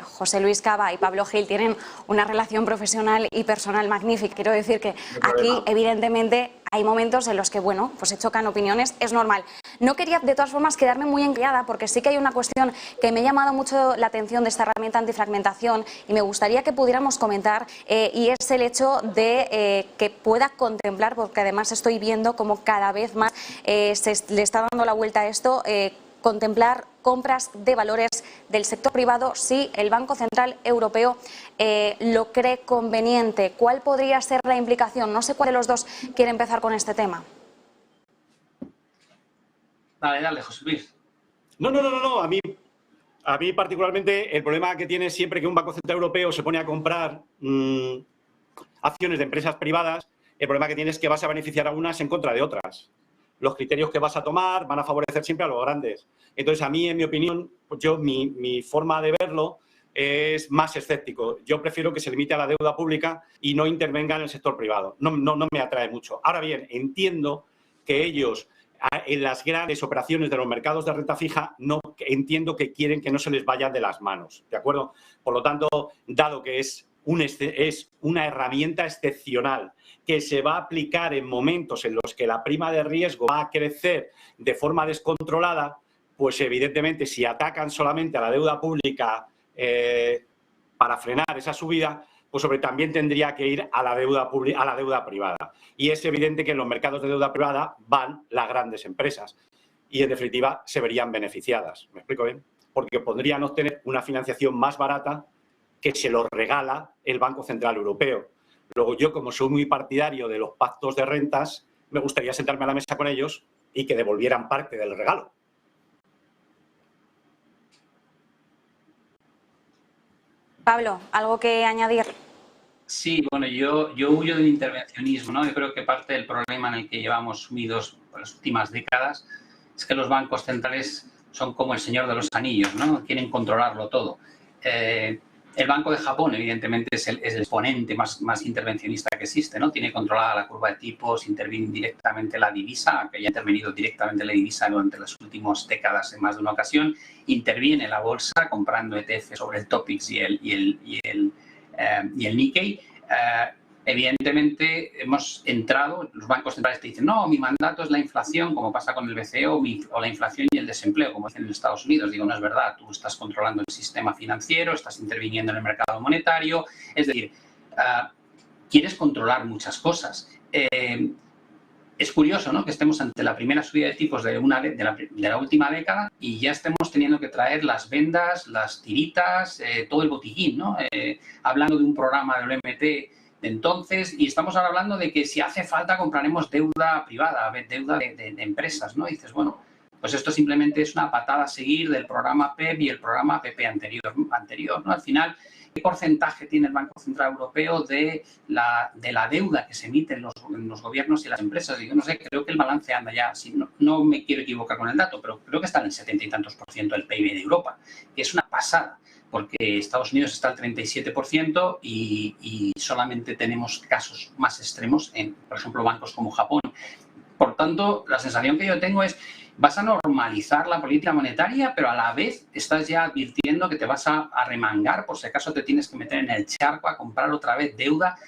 José Luis Cava y Pablo Gil tienen una relación profesional y personal magnífica. Quiero decir que aquí, evidentemente, hay momentos en los que, bueno, pues se chocan opiniones, es normal. No quería, de todas formas, quedarme muy encallada, porque sí que hay una cuestión que me ha llamado mucho la atención de esta herramienta antifragmentación y me gustaría que pudiéramos comentar, y es el hecho de que pueda contemplar, porque además estoy viendo como cada vez más le está dando la vuelta a esto, contemplar compras de valores del sector privado si el Banco Central Europeo lo cree conveniente. ¿Cuál podría ser la implicación? No sé cuál de los dos quiere empezar con este tema. Dale, José Luis. No. A mí particularmente el problema que tiene siempre que un Banco Central Europeo se pone a comprar acciones de empresas privadas, el problema que tiene es que vas a beneficiar a unas en contra de otras. Los criterios que vas a tomar van a favorecer siempre a los grandes. Entonces, a mí, en mi opinión, pues mi forma de verlo es más escéptico. Yo prefiero que se limite a la deuda pública y no intervenga en el sector privado. No me atrae mucho. Ahora bien, entiendo que ellos, en las grandes operaciones de los mercados de renta fija, entiendo que quieren que no se les vaya de las manos, ¿de acuerdo? Por lo tanto, dado que es una herramienta excepcional que se va a aplicar en momentos en los que la prima de riesgo va a crecer de forma descontrolada, pues evidentemente si atacan solamente a la deuda pública para frenar esa subida, pues también tendría que ir a la deuda pública, a la deuda privada. Y es evidente que en los mercados de deuda privada van las grandes empresas y en definitiva se verían beneficiadas. ¿Me explico bien? Porque podrían obtener una financiación más barata que se los regala el Banco Central Europeo. Luego yo, como soy muy partidario de los pactos de rentas, me gustaría sentarme a la mesa con ellos y que devolvieran parte del regalo. Pablo, ¿algo que añadir? Sí, bueno, yo huyo del intervencionismo, ¿no? Yo creo que parte del problema en el que llevamos sumidos por las últimas décadas es que los bancos centrales son como el Señor de los Anillos, ¿no? Quieren controlarlo todo. El Banco de Japón, evidentemente, es el exponente más intervencionista que existe, ¿no? Tiene controlada la curva de tipos, interviene directamente la divisa, que ya ha intervenido directamente la divisa durante las últimas décadas en más de una ocasión. Interviene la bolsa comprando ETF sobre el Topix y el Nikkei. Evidentemente, hemos entrado, los bancos centrales te dicen, no, mi mandato es la inflación, como pasa con el BCE, o la inflación y el desempleo, como dicen en Estados Unidos. Digo, no es verdad, tú estás controlando el sistema financiero, estás interviniendo en el mercado monetario, es decir, quieres controlar muchas cosas. Es curioso, ¿no?, que estemos ante la primera subida de tipos de la última década y ya estemos teniendo que traer las vendas, las tiritas, todo el botiquín, ¿no? Hablando de un programa del OMT entonces, y estamos ahora hablando de que si hace falta compraremos deuda privada, deuda de empresas, ¿no? Y dices, bueno, pues esto simplemente es una patada a seguir del programa PEP y el programa PP anterior, ¿no? Al final, ¿qué porcentaje tiene el Banco Central Europeo de la deuda que se emite en los gobiernos y las empresas? Y yo no sé, creo que el balance anda ya, no me quiero equivocar con el dato, pero creo que está en el 70 y tantos % del PIB de Europa, que es una pasada, porque Estados Unidos está al 37% y solamente tenemos casos más extremos en, por ejemplo, bancos como Japón. Por tanto, la sensación que yo tengo es, vas a normalizar la política monetaria, pero a la vez estás ya advirtiendo que te vas a remangar por si acaso te tienes que meter en el charco a comprar otra vez deuda.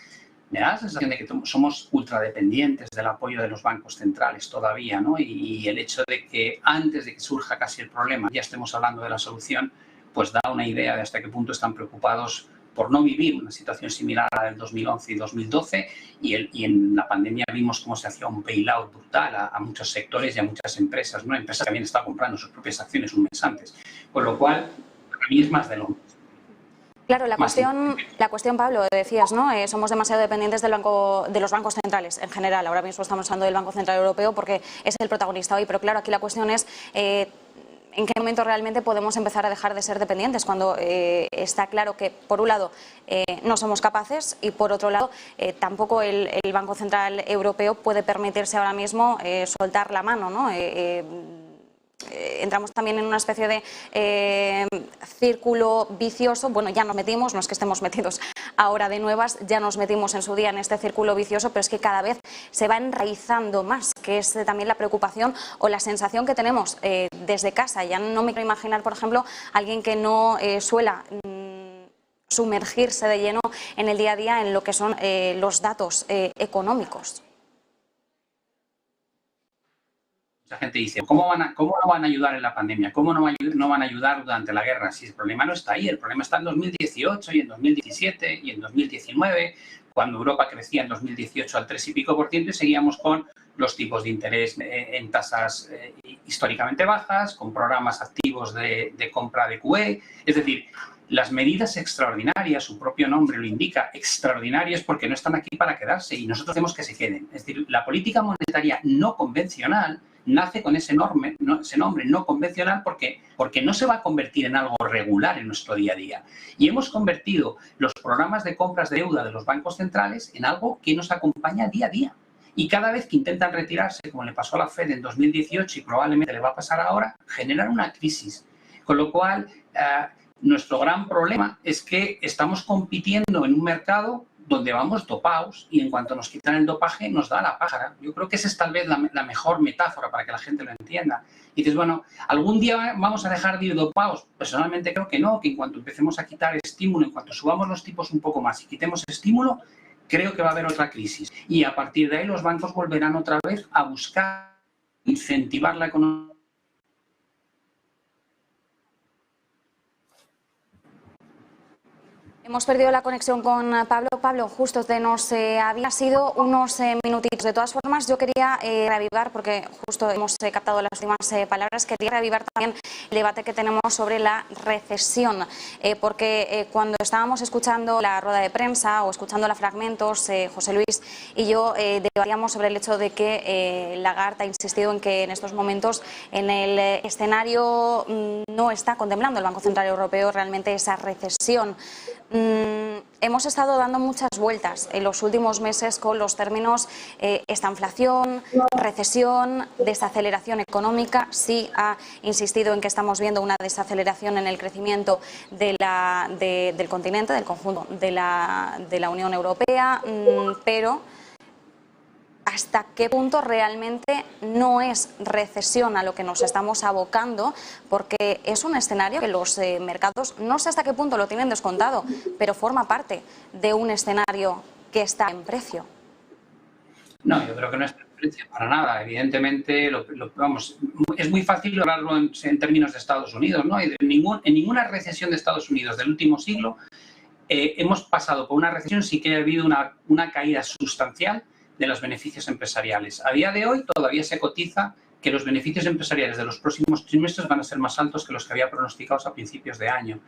Me da la sensación de que somos ultradependientes del apoyo de los bancos centrales todavía, ¿no? Y el hecho de que antes de que surja casi el problema ya estemos hablando de la solución, pues da una idea de hasta qué punto están preocupados por no vivir una situación similar a la del 2011 y 2012 y en la pandemia vimos cómo se hacía un bailout brutal a muchos sectores y a muchas empresas, ¿no? Empresas que habían estado comprando sus propias acciones un mes antes. Con lo cual, para mí es más de lo mismo. Claro, la cuestión, Pablo, decías, ¿no? Somos demasiado dependientes de los bancos centrales en general. Ahora mismo estamos hablando del Banco Central Europeo porque es el protagonista hoy, pero claro, aquí la cuestión es en qué momento realmente podemos empezar a dejar de ser dependientes, cuando está claro que, por un lado, no somos capaces y, por otro lado, tampoco el Banco Central Europeo puede permitirse ahora mismo soltar la mano, ¿no? Entramos también en una especie de círculo vicioso. Bueno, ya nos metimos, no es que estemos metidos ahora de nuevas, ya nos metimos en su día en este círculo vicioso, pero es que cada vez se va enraizando más, que es también la preocupación o la sensación que tenemos desde casa. Ya no me quiero imaginar, por ejemplo, alguien que no suela sumergirse de lleno en el día a día en lo que son los datos económicos. Mucha gente dice, ¿cómo no van a ayudar en la pandemia? ¿Cómo no van a ayudar durante la guerra? Si el problema no está ahí, el problema está en 2018 y en 2017 y en 2019, cuando Europa crecía en 2018 al 3 y pico % y seguíamos con los tipos de interés en tasas históricamente bajas, con programas activos de compra de QE. Es decir, las medidas extraordinarias, su propio nombre lo indica, extraordinarias porque no están aquí para quedarse y nosotros hacemos que se queden. Es decir, la política monetaria no convencional nace con ese nombre no convencional porque no se va a convertir en algo regular en nuestro día a día. Y hemos convertido los programas de compras de deuda de los bancos centrales en algo que nos acompaña día a día. Y cada vez que intentan retirarse, como le pasó a la Fed en 2018 y probablemente le va a pasar ahora, generan una crisis. Con lo cual, nuestro gran problema es que estamos compitiendo en un mercado donde vamos dopados y en cuanto nos quitan el dopaje nos da la pájara. Yo creo que esa es tal vez la mejor metáfora para que la gente lo entienda. Y dices, bueno, ¿algún día vamos a dejar de ir dopados? Personalmente creo que no, que en cuanto empecemos a quitar estímulo, en cuanto subamos los tipos un poco más y quitemos estímulo, creo que va a haber otra crisis. Y a partir de ahí los bancos volverán otra vez a buscar incentivar la economía. Hemos perdido la conexión con Pablo. Pablo, justo nos había sido unos minutitos. De todas formas, yo quería reavivar, porque justo hemos captado las últimas palabras, quería reavivar también el debate que tenemos sobre la recesión. Porque cuando estábamos escuchando la rueda de prensa o escuchando los fragmentos, José Luis y yo debatíamos sobre el hecho de que Lagarde ha insistido en que en estos momentos en el escenario no está contemplando el Banco Central Europeo realmente esa recesión. Hemos estado dando muchas vueltas en los últimos meses con los términos estanflación, recesión, desaceleración económica. Sí ha insistido en que estamos viendo una desaceleración en el crecimiento del continente, del conjunto de la Unión Europea, pero ¿hasta qué punto realmente no es recesión a lo que nos estamos abocando? Porque es un escenario que los mercados, no sé hasta qué punto lo tienen descontado, pero forma parte de un escenario que está en precio. No, yo creo que no está en precio para nada. Evidentemente, vamos, es muy fácil lograrlo en términos de Estados Unidos, ¿no? Y en ninguna recesión de Estados Unidos del último siglo hemos pasado por una recesión, sí que ha habido una caída sustancial de los beneficios empresariales. A día de hoy todavía se cotiza que los beneficios empresariales de los próximos trimestres van a ser más altos que los que había pronosticados a principios de año.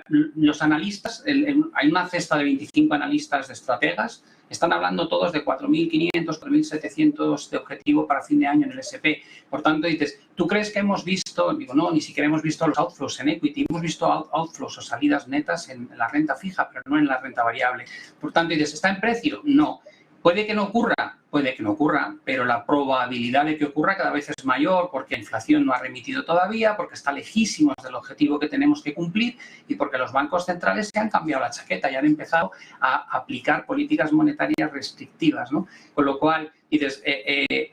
Los analistas, hay una cesta de 25 analistas de estrategas, están hablando todos de 4.500, 4.700 de objetivo para fin de año en el S&P. Por tanto, dices, ¿tú crees que hemos visto? Digo, no, ni siquiera hemos visto los outflows en equity, hemos visto outflows o salidas netas en la renta fija, pero no en la renta variable. Por tanto, dices, ¿está en precio? No. Puede que no ocurra, pero la probabilidad de que ocurra cada vez es mayor porque la inflación no ha remitido todavía, porque está lejísimos del objetivo que tenemos que cumplir y porque los bancos centrales se han cambiado la chaqueta y han empezado a aplicar políticas monetarias restrictivas, ¿no? Con lo cual, dices,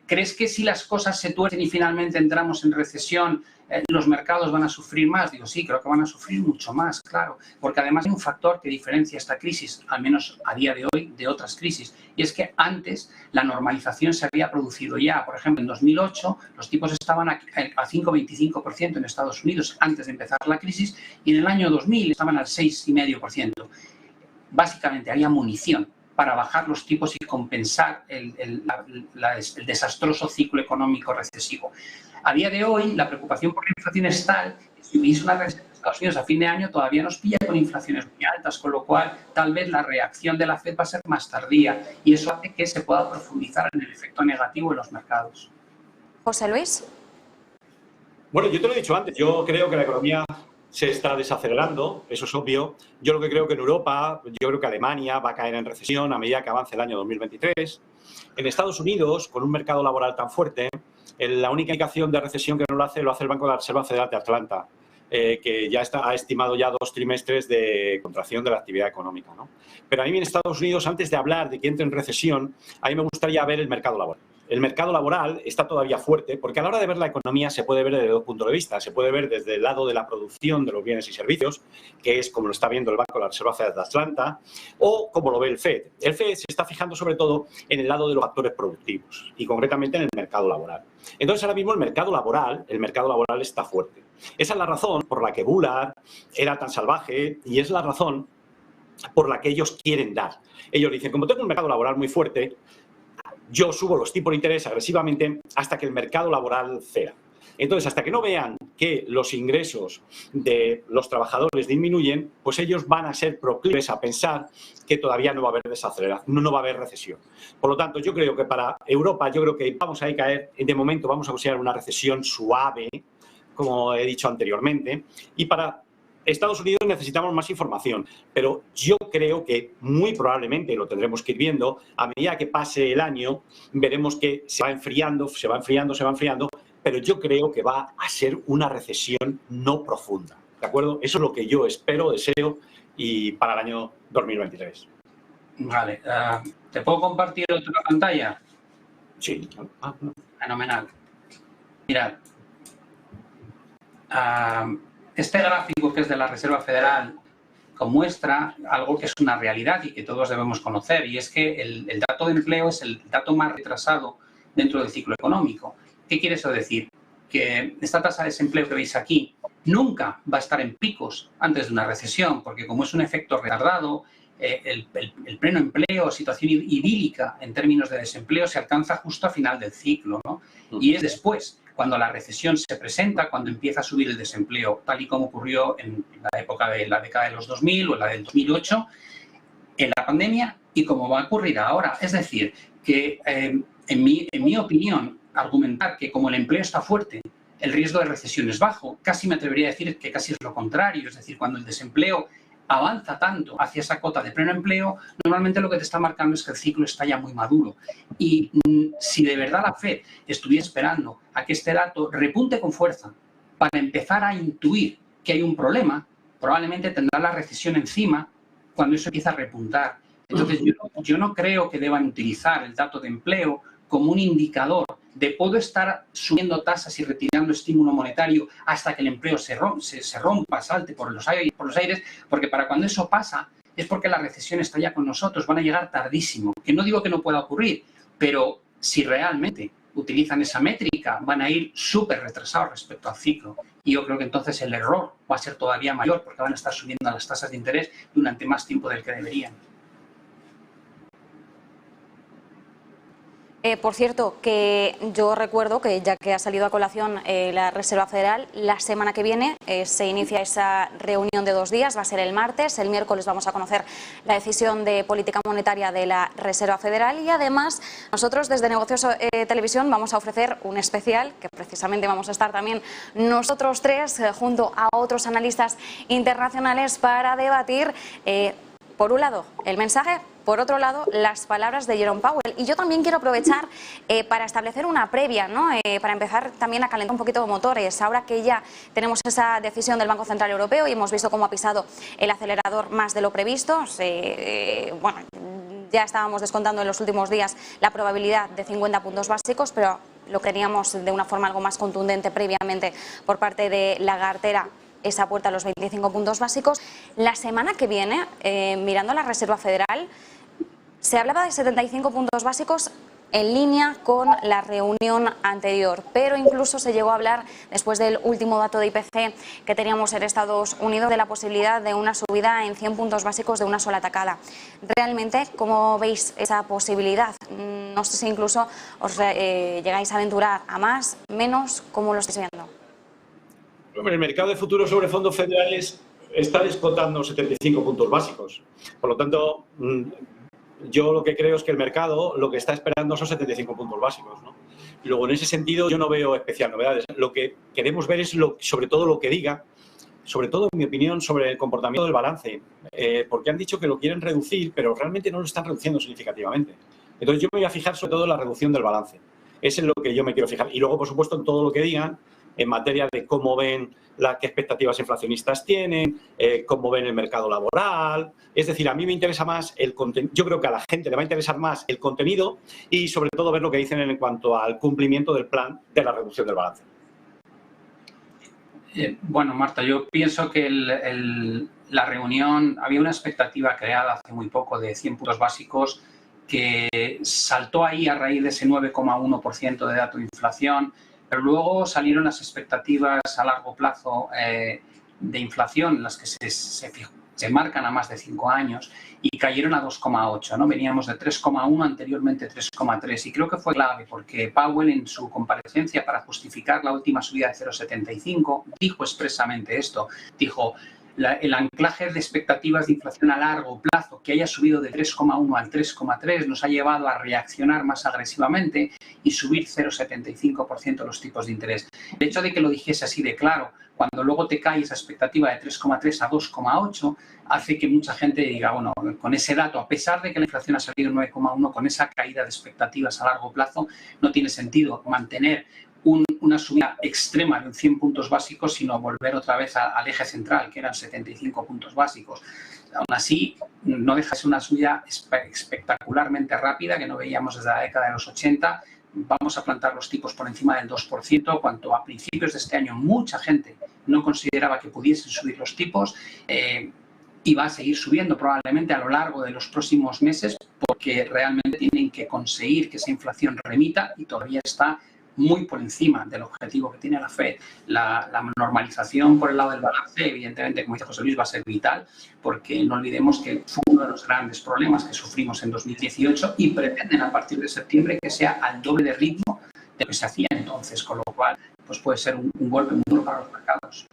¿crees que si las cosas se tuercen y finalmente entramos en recesión, los mercados van a sufrir más? Digo, sí, creo que van a sufrir mucho más, claro, porque además hay un factor que diferencia esta crisis, al menos a día de hoy, de otras crisis, y es que antes la normalización se había producido ya. Por ejemplo, en 2008 los tipos estaban a 5,25% en Estados Unidos antes de empezar la crisis y en el año 2000 estaban al 6,5%. Básicamente había munición para bajar los tipos y compensar el desastroso ciclo económico recesivo. A día de hoy, la preocupación por la inflación es tal que si hubiese una recesión en Estados Unidos a fin de año todavía nos pilla con inflaciones muy altas, con lo cual tal vez la reacción de la Fed va a ser más tardía y eso hace que se pueda profundizar en el efecto negativo en los mercados. José Luis. Bueno, yo te lo he dicho antes, yo creo que la economía se está desacelerando, eso es obvio. Yo lo que creo que en Europa, yo creo que Alemania va a caer en recesión a medida que avance el año 2023. En Estados Unidos, con un mercado laboral tan fuerte, la única indicación de recesión que no lo hace el Banco de la Reserva Federal de Atlanta, que ya ha estimado ya 2 trimestres de contracción de la actividad económica, ¿no? Pero a mí en Estados Unidos, antes de hablar de que entre en recesión, a mí me gustaría ver el mercado laboral. El mercado laboral está todavía fuerte porque a la hora de ver la economía se puede ver desde dos puntos de vista. Se puede ver desde el lado de la producción de los bienes y servicios, que es como lo está viendo el Banco de la Reserva Federal de Atlanta, o como lo ve el FED. El FED se está fijando sobre todo en el lado de los factores productivos y concretamente en el mercado laboral. Entonces ahora mismo el mercado laboral está fuerte. Esa es la razón por la que Bullard era tan salvaje y es la razón por la que ellos quieren dar. Ellos dicen, como tengo un mercado laboral muy fuerte, yo subo los tipos de interés agresivamente hasta que el mercado laboral ceda. Entonces, hasta que no vean que los ingresos de los trabajadores disminuyen, pues ellos van a ser proclives a pensar que todavía no va a haber desaceleración, no va a haber recesión. Por lo tanto, yo creo que para Europa, yo creo que vamos a caer, de momento vamos a considerar una recesión suave, como he dicho anteriormente, y para Estados Unidos necesitamos más información, pero yo creo que muy probablemente lo tendremos que ir viendo. A medida que pase el año, veremos que se va enfriando, pero yo creo que va a ser una recesión no profunda, ¿de acuerdo? Eso es lo que yo espero, deseo, y para el año 2023. Vale, ¿te puedo compartir otra pantalla? Sí. Fenomenal. Mirad. Este gráfico que es de la Reserva Federal muestra algo que es una realidad y que todos debemos conocer, y es que el dato de empleo es el dato más retrasado dentro del ciclo económico. ¿Qué quiere eso decir? Que esta tasa de desempleo que veis aquí nunca va a estar en picos antes de una recesión, porque como es un efecto retardado, el pleno empleo, situación idílica en términos de desempleo, se alcanza justo a final del ciclo, ¿no? Y es después, cuando la recesión se presenta, cuando empieza a subir el desempleo, tal y como ocurrió en la época de la década de los 2000 o en la del 2008, en la pandemia, y como va a ocurrir ahora. Es decir, que en mi opinión, argumentar que como el empleo está fuerte, el riesgo de recesión es bajo, casi me atrevería a decir que casi es lo contrario. Es decir, cuando el desempleo avanza tanto hacia esa cota de pleno empleo, normalmente lo que te está marcando es que el ciclo está ya muy maduro. Y si de verdad la Fed estuviera esperando a que este dato repunte con fuerza para empezar a intuir que hay un problema, probablemente tendrá la recesión encima cuando eso empieza a repuntar. Entonces, yo no creo que deban utilizar el dato de empleo como un indicador de puedo estar subiendo tasas y retirando estímulo monetario hasta que el empleo se rompa, salte por los aires, porque para cuando eso pasa es porque la recesión está ya con nosotros, van a llegar tardísimo. Que no digo que no pueda ocurrir, pero si realmente utilizan esa métrica van a ir súper retrasados respecto al ciclo. Y yo creo que entonces el error va a ser todavía mayor porque van a estar subiendo las tasas de interés durante más tiempo del que deberían. Por cierto, que yo recuerdo que ya que ha salido a colación la Reserva Federal, la semana que viene se inicia esa reunión de 2 días, va a ser el martes, el miércoles vamos a conocer la decisión de política monetaria de la Reserva Federal y además nosotros desde Negocios Televisión vamos a ofrecer un especial que precisamente vamos a estar también nosotros tres junto a otros analistas internacionales para debatir por un lado el mensaje, por otro lado, las palabras de Jerome Powell. Y yo también quiero aprovechar para establecer una previa, ¿no? Para empezar también a calentar un poquito motores. Ahora que ya tenemos esa decisión del Banco Central Europeo y hemos visto cómo ha pisado el acelerador más de lo previsto, bueno, ya estábamos descontando en los últimos días la probabilidad de 50 puntos básicos, pero lo teníamos de una forma algo más contundente previamente por parte de Lagarde, esa puerta a los 25 puntos básicos. La semana que viene, mirando a la Reserva Federal, se hablaba de 75 puntos básicos en línea con la reunión anterior, pero incluso se llegó a hablar, después del último dato de IPC que teníamos en Estados Unidos, de la posibilidad de una subida en 100 puntos básicos de una sola tacada. Realmente, ¿cómo veis esa posibilidad? No sé si incluso os llegáis a aventurar a más, menos, ¿cómo lo estáis viendo? El mercado de futuros sobre fondos federales está descontando 75 puntos básicos. Por lo tanto, yo lo que creo es que el mercado lo que está esperando son 75 puntos básicos, ¿no? Y luego, en ese sentido, yo no veo especial novedades. Lo que queremos ver es, sobre todo, lo que diga, sobre todo, en mi opinión, sobre el comportamiento del balance. Porque han dicho que lo quieren reducir, pero realmente no lo están reduciendo significativamente. Entonces, yo me voy a fijar sobre todo en la reducción del balance. Eso es lo que yo me quiero fijar. Y luego, por supuesto, en todo lo que digan en materia de cómo ven qué expectativas inflacionistas tienen, cómo ven el mercado laboral. Es decir, a mí me interesa más el contenido. Yo creo que a la gente le va a interesar más el contenido y, sobre todo, ver lo que dicen en cuanto al cumplimiento del plan de la reducción del balance. Bueno, Marta, yo pienso que la reunión, había una expectativa creada hace muy poco de 100 puntos básicos que saltó ahí a raíz de ese 9,1% de dato de inflación, pero luego salieron las expectativas a largo plazo de inflación, las que se marcan a más de 5 años, y cayeron a 2,8, ¿no? Veníamos de 3,1, anteriormente 3,3, y creo que fue clave porque Powell, en su comparecencia para justificar la última subida de 0,75, dijo expresamente esto, dijo: el anclaje de expectativas de inflación a largo plazo que haya subido de 3,1 al 3,3 nos ha llevado a reaccionar más agresivamente y subir 0,75% los tipos de interés. El hecho de que lo dijese así de claro, cuando luego te cae esa expectativa de 3,3 a 2,8, hace que mucha gente diga, bueno, con ese dato, a pesar de que la inflación ha salido 9,1, con esa caída de expectativas a largo plazo, no tiene sentido mantener una subida extrema de 100 puntos básicos, sino volver otra vez al eje central, que eran 75 puntos básicos. Aún así, no deja de ser una subida espectacularmente rápida, que no veíamos desde la década de los 80. Vamos a plantar los tipos por encima del 2%, cuando a principios de este año mucha gente no consideraba que pudiesen subir los tipos, y va a seguir subiendo probablemente a lo largo de los próximos meses, porque realmente tienen que conseguir que esa inflación remita y todavía está muy por encima del objetivo que tiene la FED. La normalización por el lado del balance, evidentemente, como dice José Luis, va a ser vital, porque no olvidemos que fue uno de los grandes problemas que sufrimos en 2018 y pretenden a partir de septiembre que sea al doble de ritmo de lo que se hacía entonces, con lo cual pues puede ser un golpe muy duro para los mercados.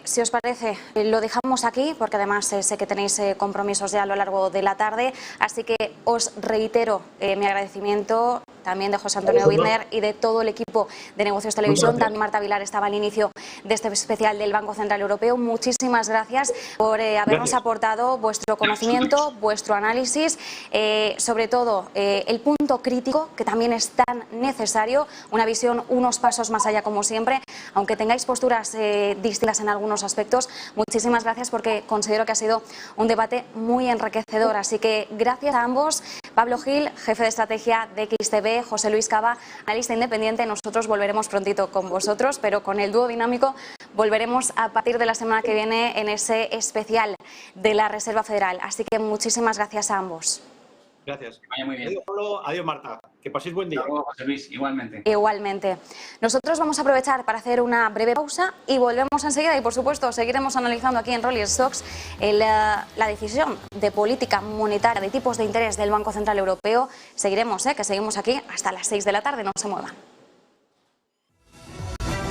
Si os parece, lo dejamos aquí, porque además sé que tenéis compromisos ya a lo largo de la tarde, así que os reitero mi agradecimiento también de José Antonio Widner y de todo el equipo de Negocios Televisión. También Marta Vilar estaba al inicio de este especial del Banco Central Europeo. Muchísimas gracias por habernos aportado vuestro conocimiento, vuestro análisis, sobre todo el punto crítico, que también es tan necesario, una visión unos pasos más allá, como siempre, aunque tengáis posturas distintas en algunos aspectos. Muchísimas gracias, porque considero que ha sido un debate muy enriquecedor. Así que gracias a ambos. Pablo Gil, jefe de estrategia de XTB, José Luis Cava, analista independiente. Nosotros volveremos prontito con vosotros, pero con el dúo dinámico volveremos a partir de la semana que viene en ese especial de la Reserva Federal. Así que muchísimas gracias a ambos. Gracias. Que vaya muy bien. Adiós, Pablo. Adiós, Marta. Que paséis buen día. Hasta luego, José Luis. Igualmente. Igualmente. Nosotros vamos a aprovechar para hacer una breve pausa y volvemos enseguida. Y, por supuesto, seguiremos analizando aquí en Rolling Stocks la decisión de política monetaria de tipos de interés del Banco Central Europeo. Seguiremos, que seguimos aquí hasta las 6 de la tarde. No se muevan.